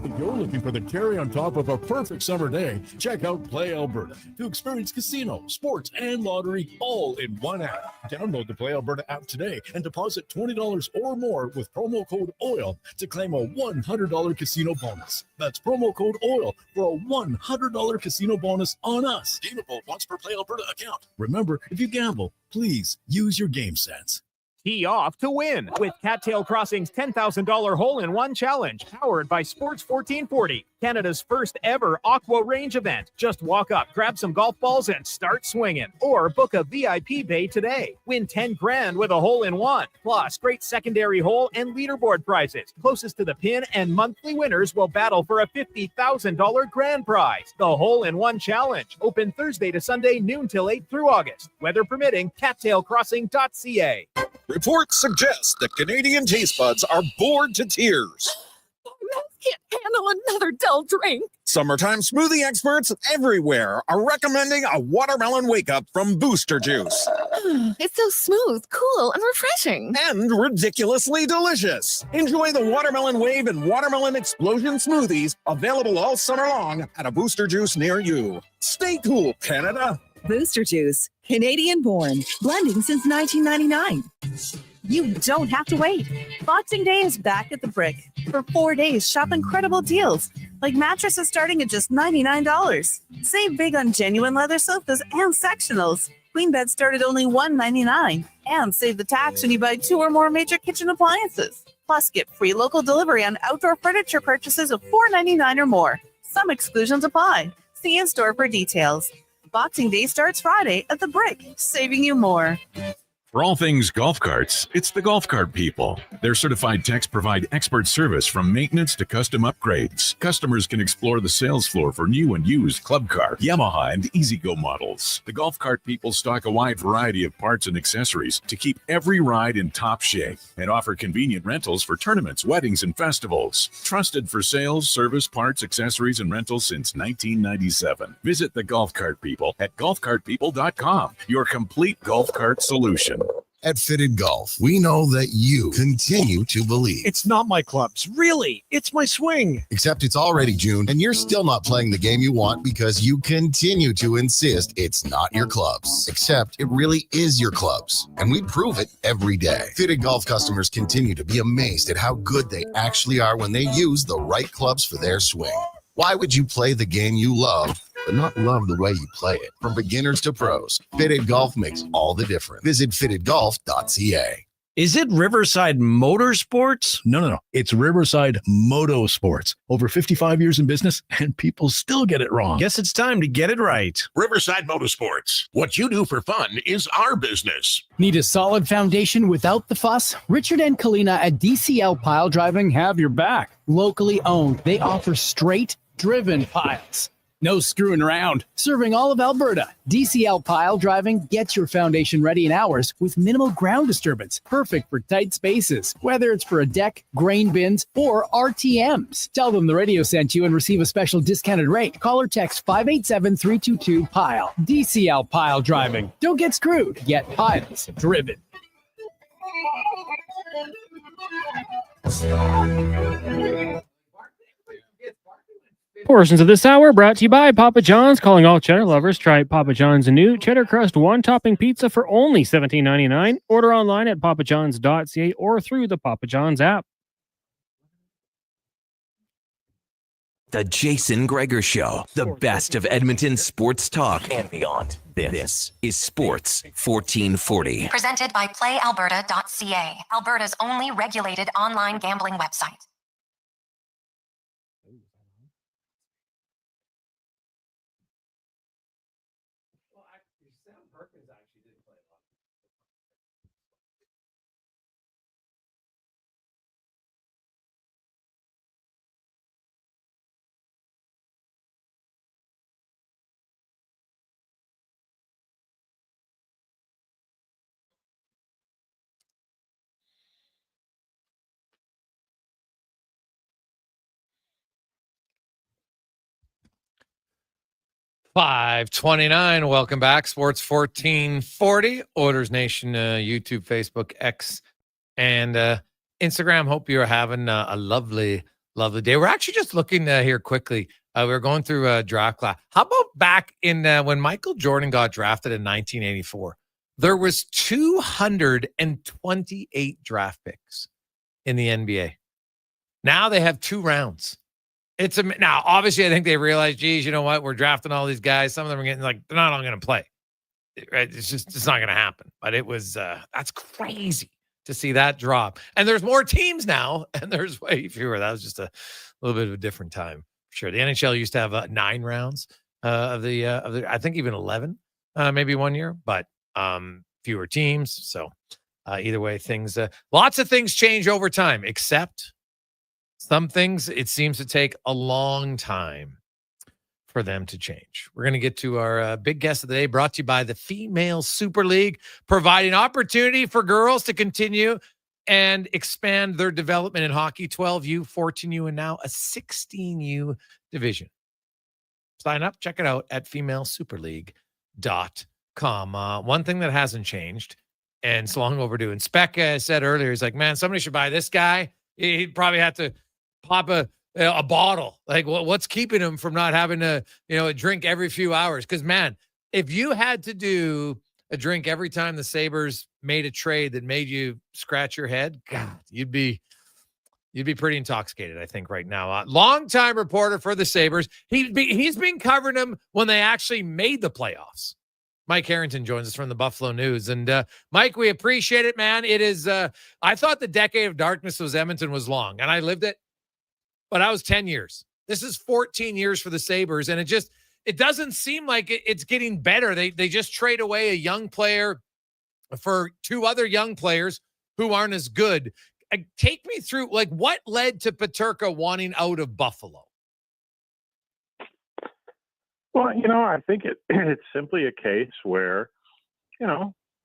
If you're looking for the cherry on top of a perfect summer day, check out Play Alberta to experience casino, sports, and lottery all in one app. Download the Play Alberta app today and deposit $20 or more with promo code OIL to claim a $100 casino bonus. That's promo code OIL for a $100 casino bonus on us. Gamable once per Play Alberta account. Remember, if you gamble, please use your game sense. Tee off to win with Cattail Crossing's $10,000 hole-in-one challenge, powered by Sports 1440, Canada's first ever Aqua Range event. Just walk up, grab some golf balls, and start swinging. Or book a VIP bay today. Win 10 grand with a hole-in-one, plus great secondary hole and leaderboard prizes. Closest to the pin and monthly winners will battle for a $50,000 grand prize. The hole-in-one challenge, open Thursday to Sunday, noon till 8 through August. Weather permitting, cattailcrossing.ca. Reports suggest that Canadian taste buds are bored to tears. Can't handle another dull drink. Summertime smoothie experts everywhere are recommending a watermelon wake-up from Booster Juice. It's so smooth, cool, and refreshing. And ridiculously delicious. Enjoy the Watermelon Wave and Watermelon Explosion smoothies, available all summer long at a Booster Juice near you. Stay cool, Canada. Booster Juice, Canadian born, blending since 1999. You don't have to wait. Boxing Day is back at the Brick. For 4 days, shop incredible deals, like mattresses starting at just $99. Save big on genuine leather sofas and sectionals. Queen beds start at only $199. And save the tax when you buy 2 or more major kitchen appliances. Plus, get free local delivery on outdoor furniture purchases of $4.99 or more. Some exclusions apply. See in-store for details. Boxing Day starts Friday at the Brick, saving you more. For all things golf carts, it's the Golf Cart people. Their certified techs provide expert service from maintenance to custom upgrades. Customers can explore the sales floor for new and used club car, Yamaha, and E-Z-Go models. The Golf Cart people stock a wide variety of parts and accessories to keep every ride in top shape and offer convenient rentals for tournaments, weddings, and festivals. Trusted for sales, service, parts, accessories, and rentals since 1997. Visit the Golf Cart people at golfcartpeople.com, your complete golf cart solution. At Fitted Golf, we know that you continue to believe. It's not my clubs. Really, it's my swing. Except it's already June, and you're still not playing the game you want because you continue to insist it's not your clubs. Except it really is your clubs, and we prove it every day. Fitted Golf customers continue to be amazed at how good they actually are when they use the right clubs for their swing. Why would you play the game you love but not love the way you play it? From beginners to pros, Fitted Golf makes all the difference. Visit fittedgolf.ca. Is it Riverside Motorsports? No. It's Riverside Motorsports. Over 55 years in business, and people still get it wrong. Guess it's time to get it right. Riverside Motorsports. What you do for fun is our business. Need a solid foundation without the fuss? Richard and Kalina at DCL Pile Driving have your back. Locally owned, they offer straight, driven piles. No screwing around. Serving all of Alberta, DCL Pile Driving gets your foundation ready in hours with minimal ground disturbance. Perfect for tight spaces, whether it's for a deck, grain bins, or RTMs. Tell them the radio sent you and receive a special discounted rate. Call or text 587-322-PILE. DCL Pile Driving. Don't get screwed. Get piles driven. Portions of this hour brought to you by Papa John's. Calling all cheddar lovers, try Papa John's new cheddar crust one-topping pizza for only $17.99. Order online at papajohns.ca or through the Papa John's app. The Jason Gregor Show, the best of Edmonton sports talk and beyond. This is Sports 1440. Presented by PlayAlberta.ca, Alberta's only regulated online gambling website. $5.29. Welcome back. Sports 1440. Oilers Nation, YouTube, Facebook, X, and Instagram. Hope you're having a lovely, lovely day. We're actually just looking here quickly. We were going through a draft class. How about back in when Michael Jordan got drafted in 1984? There was 228 draft picks in the NBA. Now they have 2 rounds. Now, obviously, I think they realized, geez, you know what? We're drafting all these guys. Some of them are getting they're not all going to play. Right? It's not going to happen. But it was, that's crazy to see that drop. And there's more teams now, and there's way fewer. That was just a little bit of a different time. Sure. The NHL used to have 9 rounds of the, I think even 11, maybe one year, but fewer teams. So either way, things, lots of things change over time, except some things, it seems to take a long time for them to change. We're going to get to our big guest of the day, brought to you by the Female Super League, providing opportunity for girls to continue and expand their development in hockey. 12U, 14U, and now a 16U division. Sign up, check it out at femalesuperleague.com. One thing that hasn't changed, and it's long overdue, and Speck said earlier, he's like, man, somebody should buy this guy. He'd probably have to pop a bottle. Like, what's keeping him from not having a drink every few hours? Because, man, if you had to do a drink every time the Sabres made a trade that made you scratch your head, God, you'd be pretty intoxicated, I think, right now. Longtime reporter for the Sabres. He's been covering them when they actually made the playoffs. Mike Harrington joins us from the Buffalo News. And Mike, we appreciate it, man. It is, I thought the decade of darkness was Edmonton was long, and I lived it, but I was 10 years. This is 14 years for the Sabres, and it doesn't seem like it's getting better. They just trade away a young player for 2 other young players who aren't as good. Take me through, what led to Peterka wanting out of Buffalo? Well, I think it's simply a case where,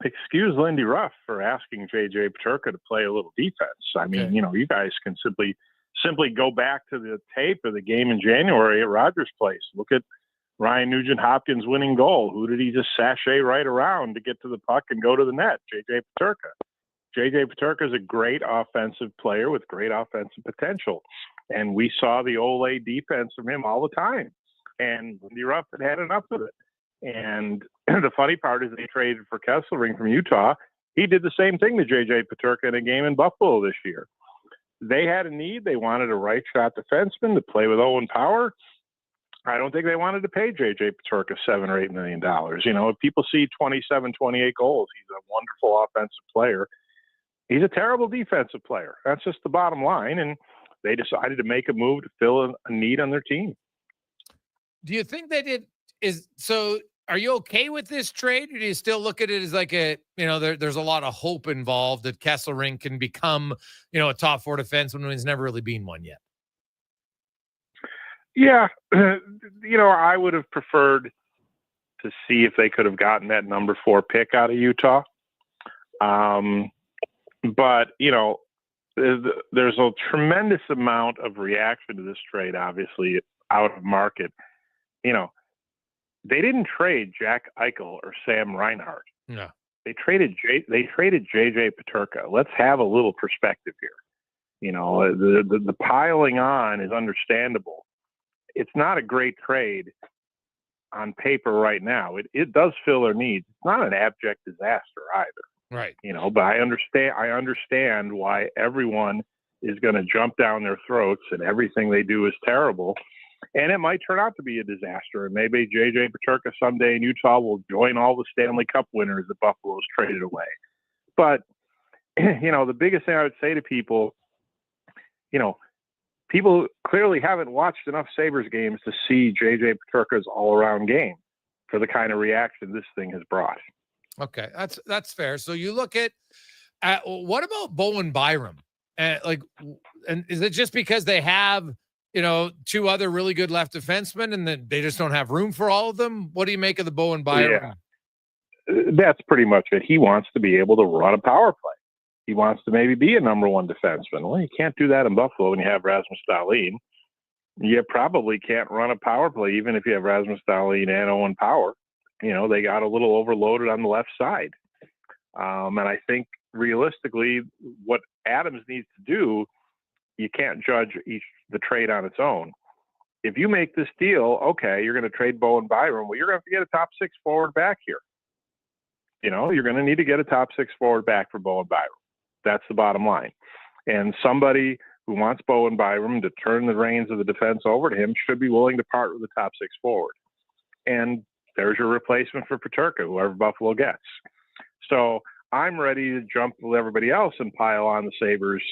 excuse Lindy Ruff for asking J.J. Peterka to play a little defense. I mean, you guys can simply go back to the tape of the game in January at Rogers Place. Look at Ryan Nugent-Hopkins' winning goal. Who did he just sashay right around to get to the puck and go to the net? J.J. Peterka. J.J. Peterka is a great offensive player with great offensive potential. And we saw the Ole defense from him all the time. And Lindy Ruff had enough of it. And the funny part is they traded for Kesselring from Utah. He did the same thing to J.J. Peterka in a game in Buffalo this year. They had a need. They wanted a right-shot defenseman to play with Owen Power. I don't think they wanted to pay J.J. Peterka $7 or $8 million. If people see 27, 28 goals, he's a wonderful offensive player. He's a terrible defensive player. That's just the bottom line. And they decided to make a move to fill a need on their team. Do you think they did? Are you okay with this trade, or do you still look at it as there's a lot of hope involved that Kesselring can become, a top 4 defenseman when he's never really been one yet? Yeah. I would have preferred to see if they could have gotten that number 4 pick out of Utah. But, there's a tremendous amount of reaction to this trade, obviously, out of market. They didn't trade Jack Eichel or Sam Reinhart. No. They traded J.J. Peterka. Let's have a little perspective here. The piling on is understandable. It's not a great trade on paper right now. It does fill their needs. It's not an abject disaster either. Right. But I understand why everyone is going to jump down their throats and everything they do is terrible. And it might turn out to be a disaster. And maybe J.J. Peterka someday in Utah will join all the Stanley Cup winners that Buffalo's traded away. But, the biggest thing I would say to people, people clearly haven't watched enough Sabres games to see J.J. Peterka's all-around game for the kind of reaction this thing has brought. Okay, that's fair. So you look at what about Bowen Byram? And is it just because they have two other really good left defensemen and that they just don't have room for all of them? What do you make of the Bowen Byram? Yeah, that's pretty much it. He wants to be able to run a power play. He wants to maybe be a number one defenseman. Well, you can't do that in Buffalo when you have Rasmus Dahlin. You probably can't run a power play even if you have Rasmus Dahlin and Owen Power. They got a little overloaded on the left side. And I think realistically, what Adams needs to do, you can't judge the trade on its own. If you make this deal, okay, you're going to trade Bowen Byram. Well, you're going to have to get a top six forward back here. You're going to need to get a top six forward back for Bowen Byram. That's the bottom line. And somebody who wants Bowen Byram to turn the reins of the defense over to him should be willing to part with the top six forward. And there's your replacement for Peterka, whoever Buffalo gets. So I'm ready to jump with everybody else and pile on the Sabres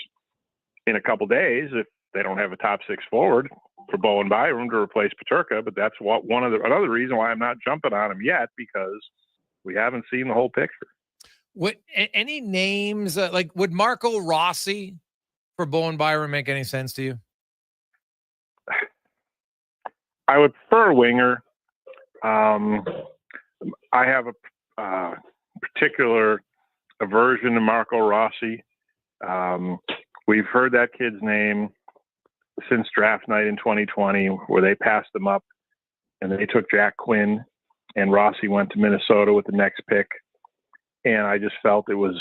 in a couple days if they don't have a top six forward for Bowen Byram to replace Peterka. But that's another reason why I'm not jumping on him yet, because we haven't seen the whole picture. Any names would Marco Rossi for Bowen Byram make any sense to you? I would prefer a winger. I have a particular aversion to Marco Rossi. We've heard that kid's name since draft night in 2020, where they passed him up and they took Jack Quinn, and Rossi went to Minnesota with the next pick. And I just felt it was,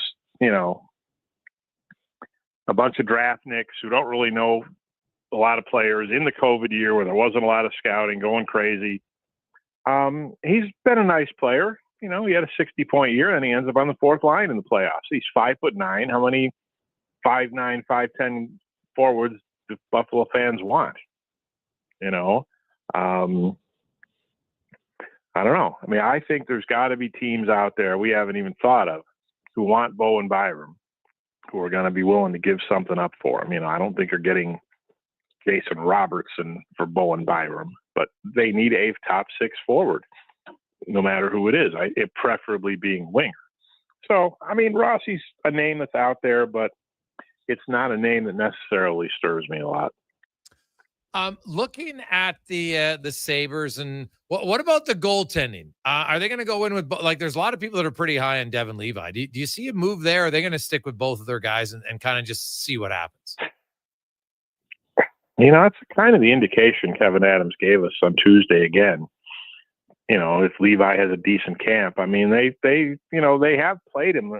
a bunch of draft nicks who don't really know a lot of players in the COVID year where there wasn't a lot of scouting, going crazy. He's been a nice player. He had a 60-point year and he ends up on the fourth line in the playoffs. He's 5'9". How many 5'9", 5'10" forwards do Buffalo fans want? I don't know. I mean, I think there's got to be teams out there we haven't even thought of who want Bowen Byram, who are going to be willing to give something up for him. I don't think they're getting Jason Robertson for Bowen Byram, but they need a top six forward, no matter who it is, it preferably being winger. So, Rossi's a name that's out there, but it's not a name that necessarily stirs me a lot. Looking at the Sabres, and what about the goaltending? Are they going to go in with there's a lot of people that are pretty high on Devin Levi. Do you see a move there? Are they going to stick with both of their guys and kind of just see what happens? That's kind of the indication Kevin Adams gave us on Tuesday again. If Levi has a decent camp, they have played him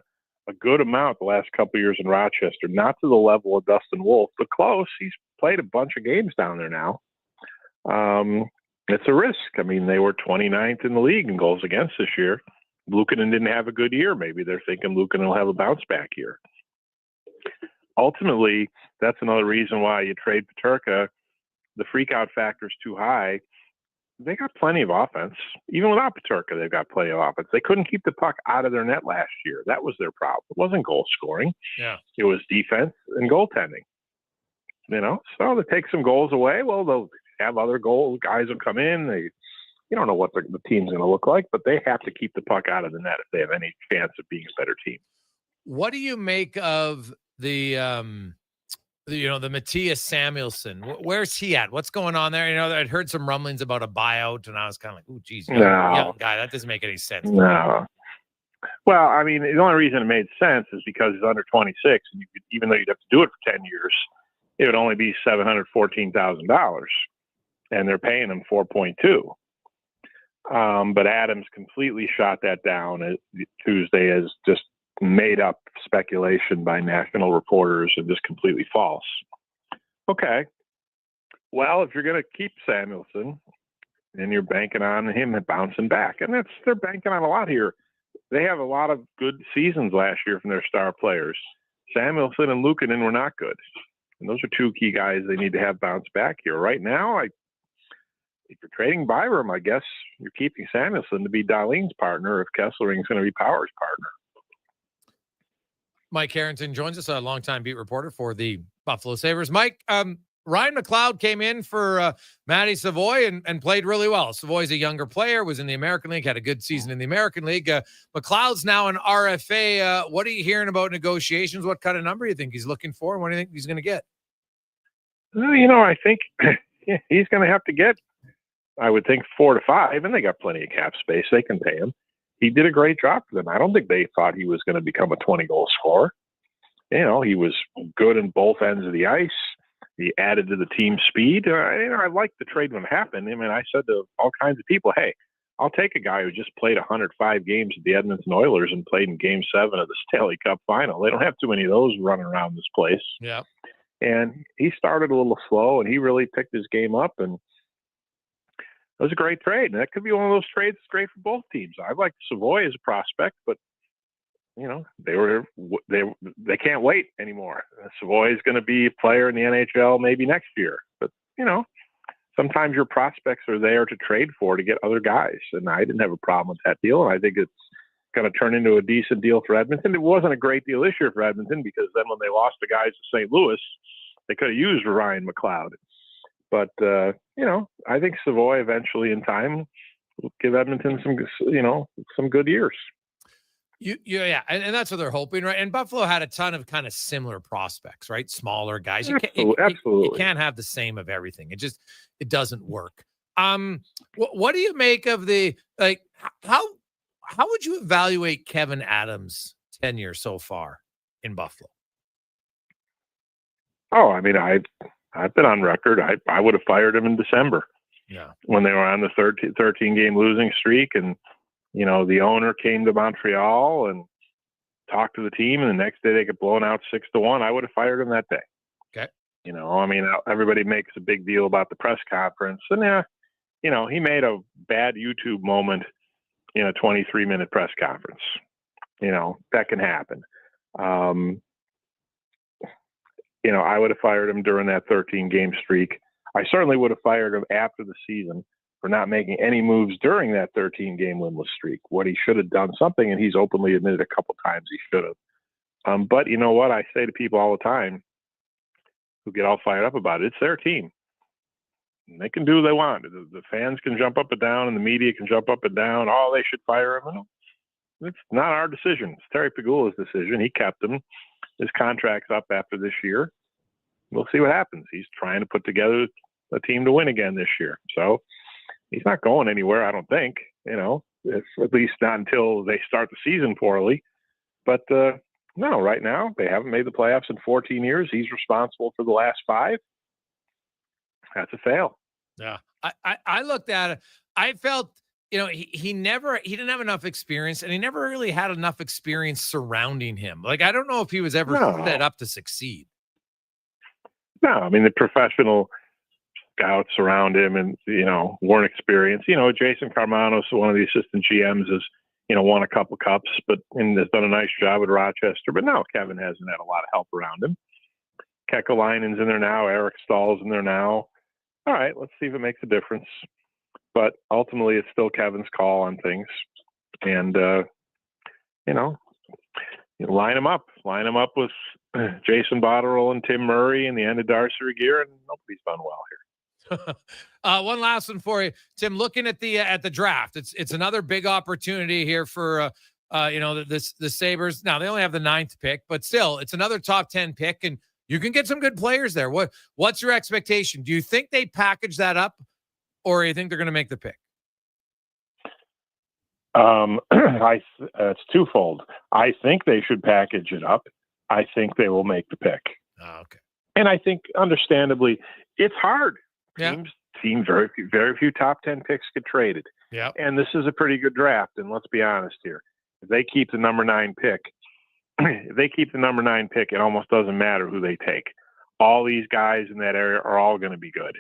a good amount the last couple of years in Rochester, not to the level of Dustin Wolf, but close. He's played a bunch of games down there now. It's a risk. They were 29th in the league in goals against this year. Luukkonen didn't have a good year. Maybe they're thinking Luukkonen will have a bounce back year. Ultimately, that's another reason why you trade Peterka. The freak out factor is too high. They got plenty of offense. Even without Peterka, they've got plenty of offense. They couldn't keep the puck out of their net last year. That was their problem. It wasn't goal scoring. Yeah. It was defense and goaltending. So they take some goals away. Well, they'll have other guys will come in. You don't know what the team's going to look like, but they have to keep the puck out of the net if they have any chance of being a better team. What do you make of the Matthias Samuelsson? Where's he at? What's going on there? I'd heard some rumblings about a buyout, and I was kind of like, "Oh, geez, young guy, that doesn't make any sense." No. Well, the only reason it made sense is because he's under 26, and even though you'd have to do it for 10 years, it would only be $714,000, and they're paying him $4.2. But Adams completely shot that down Tuesday as just made up speculation by national reporters and just completely false. Okay. Well, if you're going to keep Samuelsson, then you're banking on him bouncing back. And they're banking on a lot here. They have a lot of good seasons last year from their star players. Samuelsson and Luukkonen were not good. And those are two key guys they need to have bounce back here. Right now, if you're trading Byram, I guess you're keeping Samuelson to be Darlene's partner if Kesselring's going to be Power's partner. Mike Harrington joins us, a longtime beat reporter for the Buffalo Sabres. Mike, Ryan McLeod came in for Matty Savoy and played really well. Savoy's a younger player, was in the American League, had a good season in the American League. McLeod's now an RFA. What are you hearing about negotiations? What kind of number do you think he's looking for, and what do you think he's going to get? I think he's going to have to get, I would think, 4 to 5, and they got plenty of cap space. They can pay him. He did a great job for them. I don't think they thought he was going to become a 20-goal scorer. He was good in both ends of the ice. He added to the team speed. I liked the trade when it happened. I said to all kinds of people, hey, I'll take a guy who just played 105 games at the Edmonton Oilers and played in Game 7 of the Stanley Cup Final. They don't have too many of those running around this place. Yeah. And he started a little slow, and he really picked his game up, and it was a great trade. And that could be one of those trades that's great for both teams. I like Savoy as a prospect, but they can't wait anymore. Savoy is going to be a player in the NHL maybe next year, but sometimes your prospects are there to trade for to get other guys. And I didn't have a problem with that deal. And I think it's going to turn into a decent deal for Edmonton. It wasn't a great deal this year for Edmonton because then when they lost the guys to St. Louis, they could have used Ryan McLeod. But, I think Savoy eventually in time will give Edmonton some good years. Yeah, and that's what they're hoping, right? And Buffalo had a ton of kind of similar prospects, right? Smaller guys. You can't have the same of everything. It doesn't work. What do you make of how would you evaluate Kevin Adams' tenure so far in Buffalo? Oh, I've been on record. I would have fired him in December. Yeah. When they were on the 13-game losing streak, and the owner came to Montreal and talked to the team, and the next day they get blown out 6-1. I would have fired him that day. Okay. Everybody makes a big deal about the press conference, and he made a bad YouTube moment in a 23-minute press conference. That can happen. I would have fired him during that 13-game streak. I certainly would have fired him after the season for not making any moves during that 13-game winless streak. What he should have done something, and he's openly admitted a couple times he should have. But you know what? I say to people all the time who get all fired up about it, it's their team. And they can do what they want. The fans can jump up and down, and the media can jump up and down. Oh, they should fire him. It's not our decision. It's Terry Pegula's decision. He kept him. His contract's up after this year. We'll see what happens. He's trying to put together a team to win again this year. So he's not going anywhere, I don't think, at least not until they start the season poorly. But no, right now they haven't made the playoffs in 14 years. He's responsible for the last 5. That's a fail. Yeah. I looked at it. I felt, he didn't have enough experience, and he never really had enough experience surrounding him. I don't know if he was ever set up to succeed. No, the professional scouts around him and, weren't experienced. Jason Carmanos, one of the assistant GMs, has, won a couple cups, and has done a nice job at Rochester. But no, Kevin hasn't had a lot of help around him. Kekalainen's in there now. Eric Stahl's in there now. All right, let's see if it makes a difference. But ultimately, it's still Kevin's call on things. And, line them up. Line them up with Jason Botterill and Tim Murray and the end of Darcy Regier, and nobody's done well here. One last one for you, Tim. Looking at the draft, it's another big opportunity here for the Sabres. Now they only have the 9th pick, but still, it's another top 10 pick, and you can get some good players there. What's your expectation? Do you think they package that up, or do you think they're going to make the pick? It's twofold. I think they should package it up. I think they will make the pick. Oh, okay. And I think, understandably, it's hard. Yeah. Teams, very few top 10 picks get traded. Yeah. And this is a pretty good draft. And let's be honest here. If they keep the number 9 pick, it almost doesn't matter who they take. All these guys in that area are all going to be good.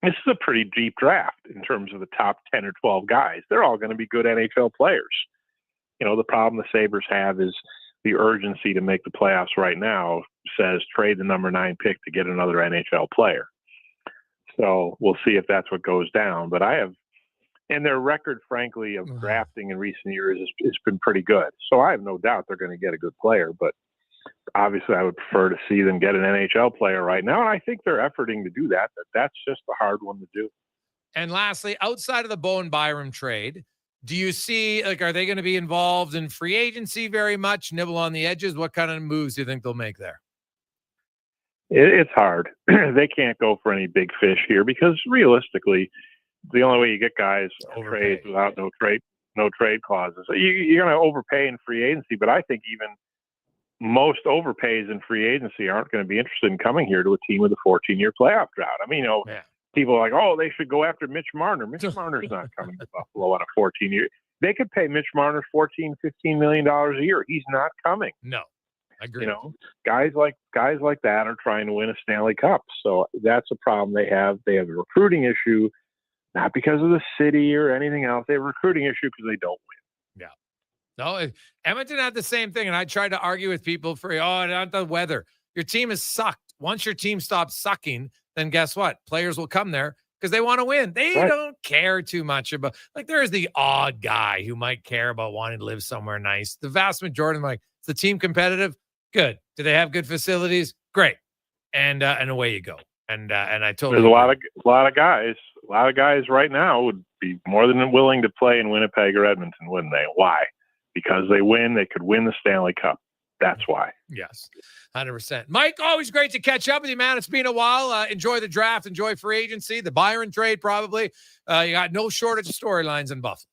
This is a pretty deep draft in terms of the top 10 or 12 guys. They're all going to be good NHL players. The problem the Sabres have is the urgency to make the playoffs right now says trade the number 9 pick to get another NHL player. So we'll see if that's what goes down. But and their record, frankly, of drafting in recent years has been pretty good. So I have no doubt they're going to get a good player. But obviously, I would prefer to see them get an NHL player right now. And I think they're efforting to do that. But that's just a hard one to do. And lastly, outside of the Bowen Byram trade, do you see, are they going to be involved in free agency very much, nibble on the edges? What kind of moves do you think they'll make there? It's hard. They can't go for any big fish here because realistically, the only way you get guys trades without no trade clauses. You're going to overpay in free agency, but I think even most overpays in free agency aren't going to be interested in coming here to a team with a 14-year playoff drought. I mean, people are like, oh, they should go after Mitch Marner. Mitch Marner's not coming to Buffalo on a 14-year. They could pay Mitch Marner $14, $15 million a year. He's not coming. No, I agree. Guys like that are trying to win a Stanley Cup. So that's a problem they have. They have a recruiting issue, not because of the city or anything else. They have a recruiting issue because they don't win. Yeah. No, Edmonton had the same thing, and I tried to argue with people for, not the weather. Your team has sucked. Once your team stops sucking, then guess what? Players will come there because they want to win. They don't care too much about, there's the odd guy who might care about wanting to live somewhere nice. The vast majority, is the team competitive? Good. Do they have good facilities? Great. And away you go. And I totally there's a lot of guys right now would be more than willing to play in Winnipeg or Edmonton, wouldn't they? Why? Because they could win the Stanley Cup. That's why. Yes, 100%. Mike, always great to catch up with you, man. It's been a while. Enjoy the draft. Enjoy free agency. The Byron trade, probably. You got no shortage of storylines in Buffalo.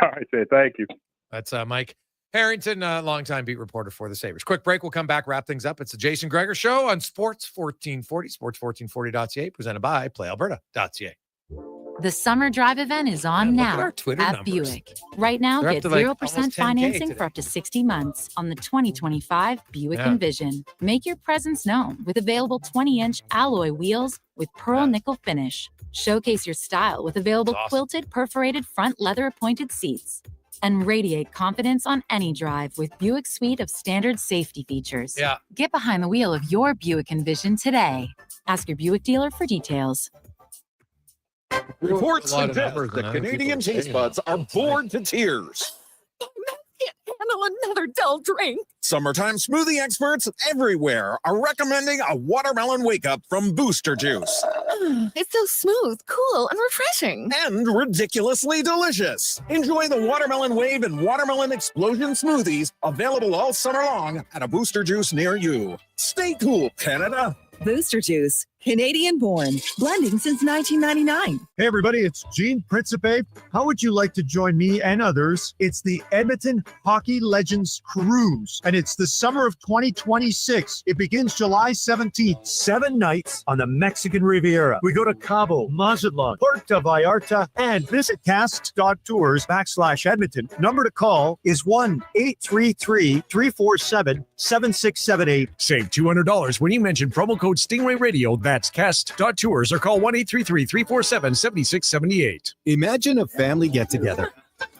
All right, say thank you. That's Mike Harrington, longtime beat reporter for the Sabres. Quick break. We'll come back, wrap things up. It's the Jason Gregor Show on Sports 1440, sports1440.ca, presented by playalberta.ca. The summer drive event is on now at Buick. Right now, get 0% financing for up to 60 months on the 2025 Buick Envision. Make your presence known with available 20-inch alloy wheels with pearl nickel finish. Showcase your style with available quilted perforated front leather-appointed seats. And radiate confidence on any drive with Buick's suite of standard safety features. Get behind the wheel of your Buick Envision today. Ask your Buick dealer for details. Reports suggest the Canadian taste buds are bored to tears. I can't handle another dull drink. Summertime smoothie experts everywhere are recommending a watermelon wake-up from Booster Juice. It's so smooth, cool, and refreshing. And ridiculously delicious. Enjoy the Watermelon Wave and Watermelon Explosion smoothies, available all summer long at a Booster Juice near you. Stay cool, Canada. Booster Juice, Canadian born, blending since 1999. Hey everybody, it's Gene Principe. How would you like to join me and others? It's the Edmonton Hockey Legends Cruise, and it's the summer of 2026. It begins July 17th. 7 nights on the Mexican Riviera. We go to Cabo, Mazatlan, Puerto Vallarta, and visit cast.tours/Edmonton. Number to call is 1-833-347-7678. Save $200 when you mention promo code Stingray Radio. That's cast.tours or call 1-833-347-7678. Imagine a family get-together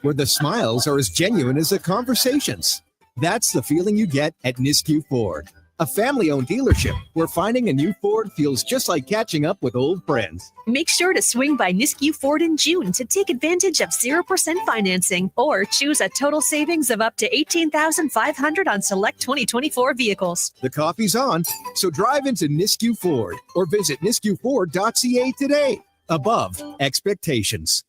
where the smiles are as genuine as the conversations. That's the feeling you get at Nisku Ford, a family-owned dealership where finding a new Ford feels just like catching up with old friends. Make sure to swing by Nisku Ford in June to take advantage of 0% financing or choose a total savings of up to $18,500 on select 2024 vehicles. The coffee's on, so drive into Nisku Ford or visit niskuford.ca today. Above expectations.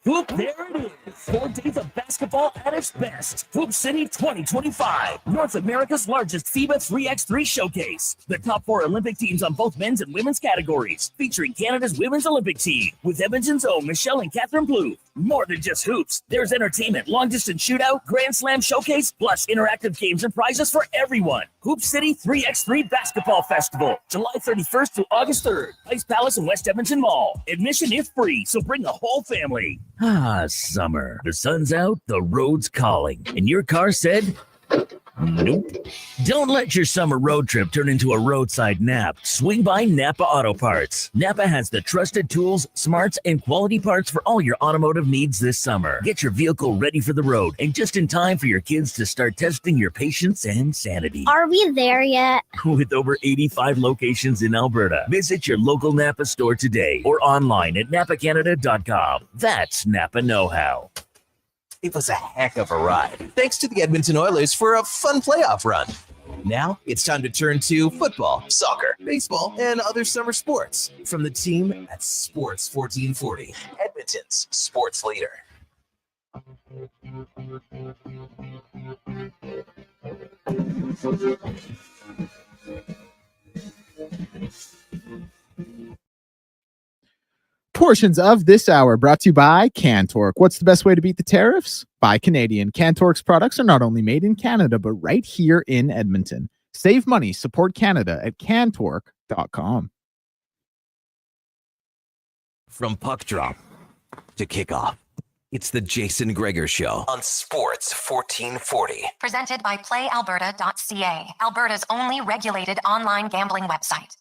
Whoop, there it is. 4 days of basketball at its best. Hoop City 2025, North America's largest FIBA 3x3 showcase. The top 4 Olympic teams on both men's and women's categories, featuring Canada's women's Olympic team, with Edmonton's own Michelle and Catherine Blue. More than just hoops. There's entertainment, long-distance shootout, Grand Slam showcase, plus interactive games and prizes for everyone. Hoop City 3x3 Basketball Festival, July 31st to August 3rd. Ice Palace and West Edmonton Mall. Admission is free, so bring the whole family. Ah, summer. The sun's out, the road's calling. And your car said, Nope. Don't let your summer road trip turn into a roadside nap. Swing by Napa Auto Parts. Napa has the trusted tools, smarts, and quality parts for all your automotive needs this summer. Get your vehicle ready for the road and just in time for your kids to start testing your patience and sanity. Are we there yet? With over 85 locations in Alberta, visit your local Napa store today or online at napacanada.com. That's Napa know-how. It was a heck of a ride. Thanks to the Edmonton Oilers for a fun playoff run. Now it's time to turn to football, soccer, baseball, and other summer sports. From the team at Sports 1440, Edmonton's sports leader. Portions of this hour brought to you by Cantork. What's the best way to beat the tariffs? Buy Canadian. Cantork's products are not only made in Canada, but right here in Edmonton. Save money, support Canada at cantork.com. From puck drop to kickoff, it's the Jason Gregor Show on Sports 1440. Presented by PlayAlberta.ca, Alberta's only regulated online gambling website.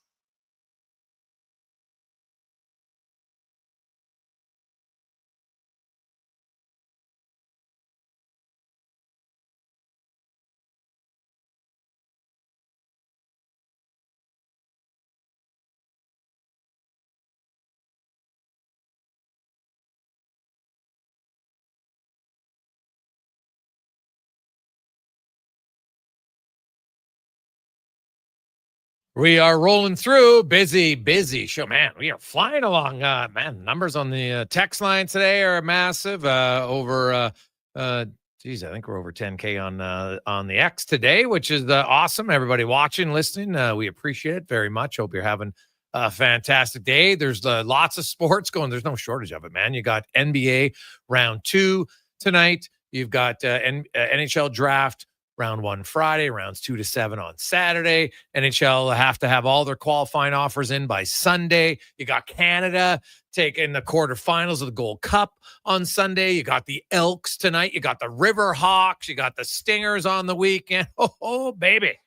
We are rolling through. Busy show. Man, we are flying along. Man, numbers on the text line today are massive. I think we're over 10K on the X today, which is awesome. Everybody watching, listening, we appreciate it very much. Hope you're having a fantastic day. There's lots of sports going. There's no shortage of it, man. You got NBA round 2 tonight. You've got NHL draft round 1 Friday, rounds 2 to 7 on Saturday. NHL have to have all their qualifying offers in by Sunday. You got Canada taking the quarterfinals of the Gold Cup on Sunday. You got the Elks tonight. You got the River Hawks. You got the Stingers on the weekend. Oh, baby.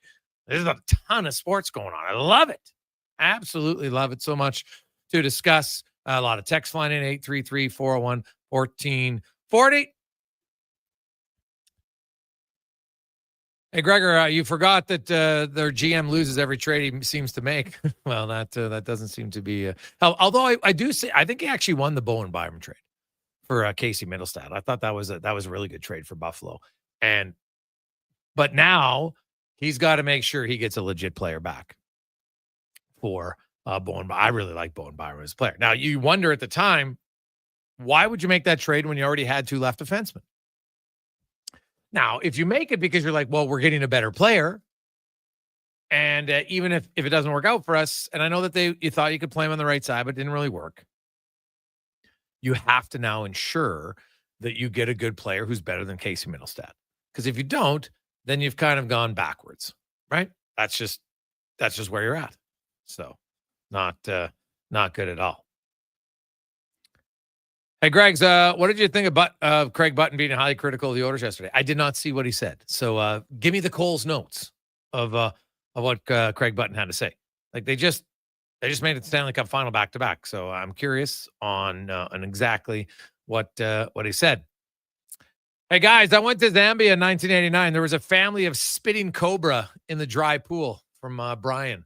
There's a ton of sports going on. I love it. Absolutely love it. So much to discuss. A lot of text line in 833-401-1440. Hey, Gregor, you forgot that their GM loses every trade he seems to make. Well, that doesn't seem to be. Although I do say, I think he actually won the Bowen Byram trade for Casey Middlestad. I thought that was a really good trade for Buffalo. But now he's got to make sure he gets a legit player back for Bowen. I really like Bowen Byram as a player. Now, you wonder at the time, why would you make that trade when you already had 2 left defensemen? Now, if you make it because you're like, well, we're getting a better player, and even if it doesn't work out for us, and I know that you thought you could play him on the right side, but it didn't really work, you have to now ensure that you get a good player who's better than Casey Middlestad. Because if you don't, then you've kind of gone backwards, right? That's just where you're at. So not good at all. Hey, Greg's, what did you think of Craig Button being highly critical of the Oilers yesterday? I did not see what he said. So give me the Cole's notes of what Craig Button had to say. Like they just made it Stanley Cup final back-to-back. So I'm curious on exactly what he said. Hey, guys, I went to Zambia in 1989. There was a family of spitting cobra in the dry pool from Brian.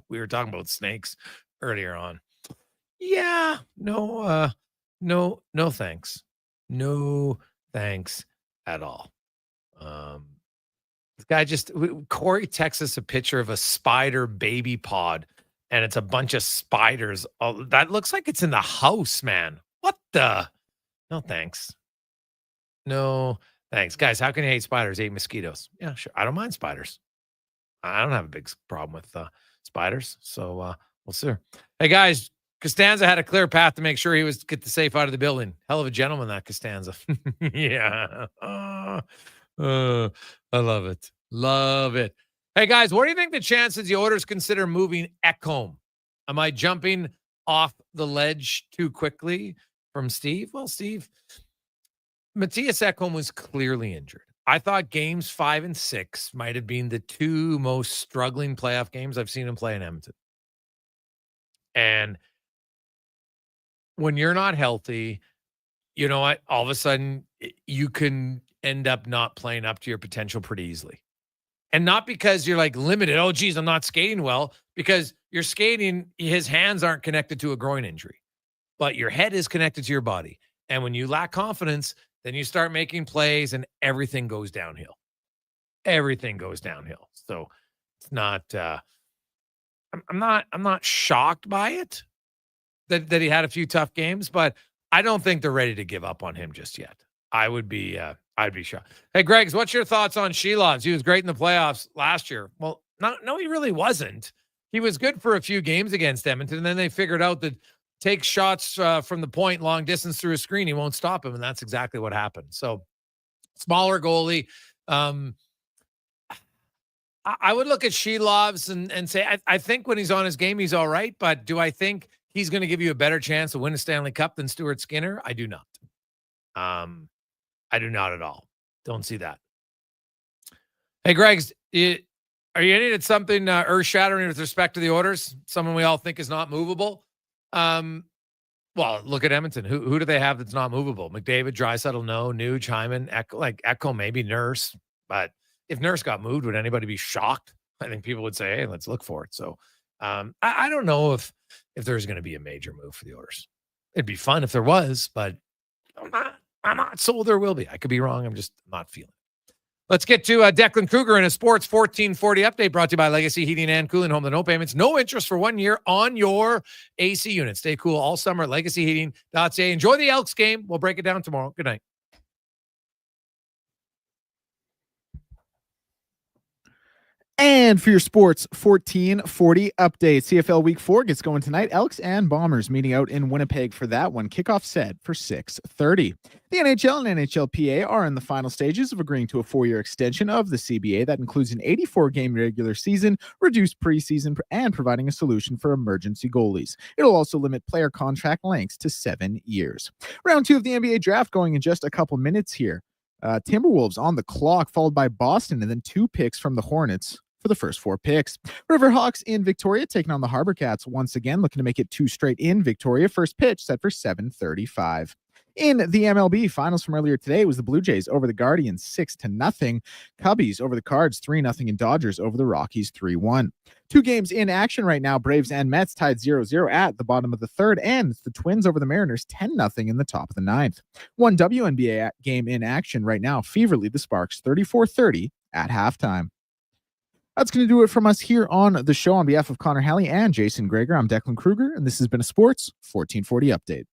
We were talking about snakes earlier on. Yeah, no, thanks. No thanks at all. This guy Corey texts us a picture of a spider baby pod, and it's a bunch of spiders. Oh, that looks like it's in the house, man. What the? No thanks. No thanks. Guys, how can you hate spiders? Hate mosquitoes. Yeah, sure. I don't mind spiders. I don't have a big problem with spiders. So we'll see. Hey, guys, Costanza had a clear path to make sure he was get the safe out of the building. Hell of a gentleman, that Costanza. Yeah. I love it. Love it. Hey, guys, what do you think the chances the Oilers consider moving Ekholm? Am I jumping off the ledge too quickly from Steve? Well, Steve, Matthias Ekholm was clearly injured. I thought games 5 and 6 might have been the two most struggling playoff games I've seen him play in Edmonton. And when you're not healthy, you know what? All of a sudden, you can end up not playing up to your potential pretty easily. And not because you're like limited. Oh, geez, I'm not skating well. Because you're skating, his hands aren't connected to a groin injury. But your head is connected to your body. And when you lack confidence, then you start making plays and everything goes downhill. Everything goes downhill. So it's not I'm not shocked by it that he had a few tough games, but I don't think they're ready to give up on him just yet. I'd be shocked. Hey, Greggs, what's your thoughts on Shelovs? He was great in the playoffs last year. Well, no, he really wasn't. He was good for a few games against Edmonton, and then they figured out that take shots from the point long distance through a screen, he won't stop him, and that's exactly what happened. So, smaller goalie. I would look at Shelovs and say, I think when he's on his game, he's all right, but do I think he's going to give you a better chance to win a Stanley Cup than Stuart Skinner? I do not. I do not at all. Don't see that. Hey, Greggs, are you hitting at something earth-shattering with respect to the orders? Someone we all think is not movable? Well, look at Edmonton. Who do they have that's not movable? McDavid, Draisaitl, no. Nuge, Hyman, Echo, maybe Nurse. But if Nurse got moved, would anybody be shocked? I think people would say, hey, let's look for it. So I don't know if there's going to be a major move for the Oilers. It'd be fun if there was, but I'm not sold there will be. I could be wrong. I'm not feeling it. Let's get to Declan Kruger in a Sports 1440 update brought to you by Legacy Heating and Cooling. Home to no payments, no interest for 1 year on your AC unit. Stay cool all summer at legacyheating.ca. Enjoy the Elks game. We'll break it down tomorrow. Good night. And for your Sports 1440 update, CFL Week 4 gets going tonight. Elks and Bombers meeting out in Winnipeg for that one. Kickoff set for 6:30. The NHL and NHLPA are in the final stages of agreeing to a 4-year extension of the CBA that includes an 84-game regular season, reduced preseason, and providing a solution for emergency goalies. It'll also limit player contract lengths to 7 years. Round 2 of the NBA draft going in just a couple minutes here. Timberwolves on the clock, followed by Boston, and then 2 picks from the Hornets for the first 4 picks. Riverhawks in Victoria taking on the Harbor Cats once again, looking to make it 2 straight in Victoria. First pitch set for 7:35. In the MLB finals from earlier today, it was the Blue Jays over the Guardians 6-0. Cubbies over the Cards 3-0, and Dodgers over the Rockies 3-1. 2 games in action right now. Braves and Mets tied 0-0 at the bottom of the 3rd, and the Twins over the Mariners 10-0 in the top of the 9th. 1 WNBA game in action right now. Fever lead the Sparks 34-30 at halftime. That's going to do it from us here on the show. On behalf of Connor Halley and Jason Gregor, I'm Declan Kruger, and this has been a Sports 1440 Update.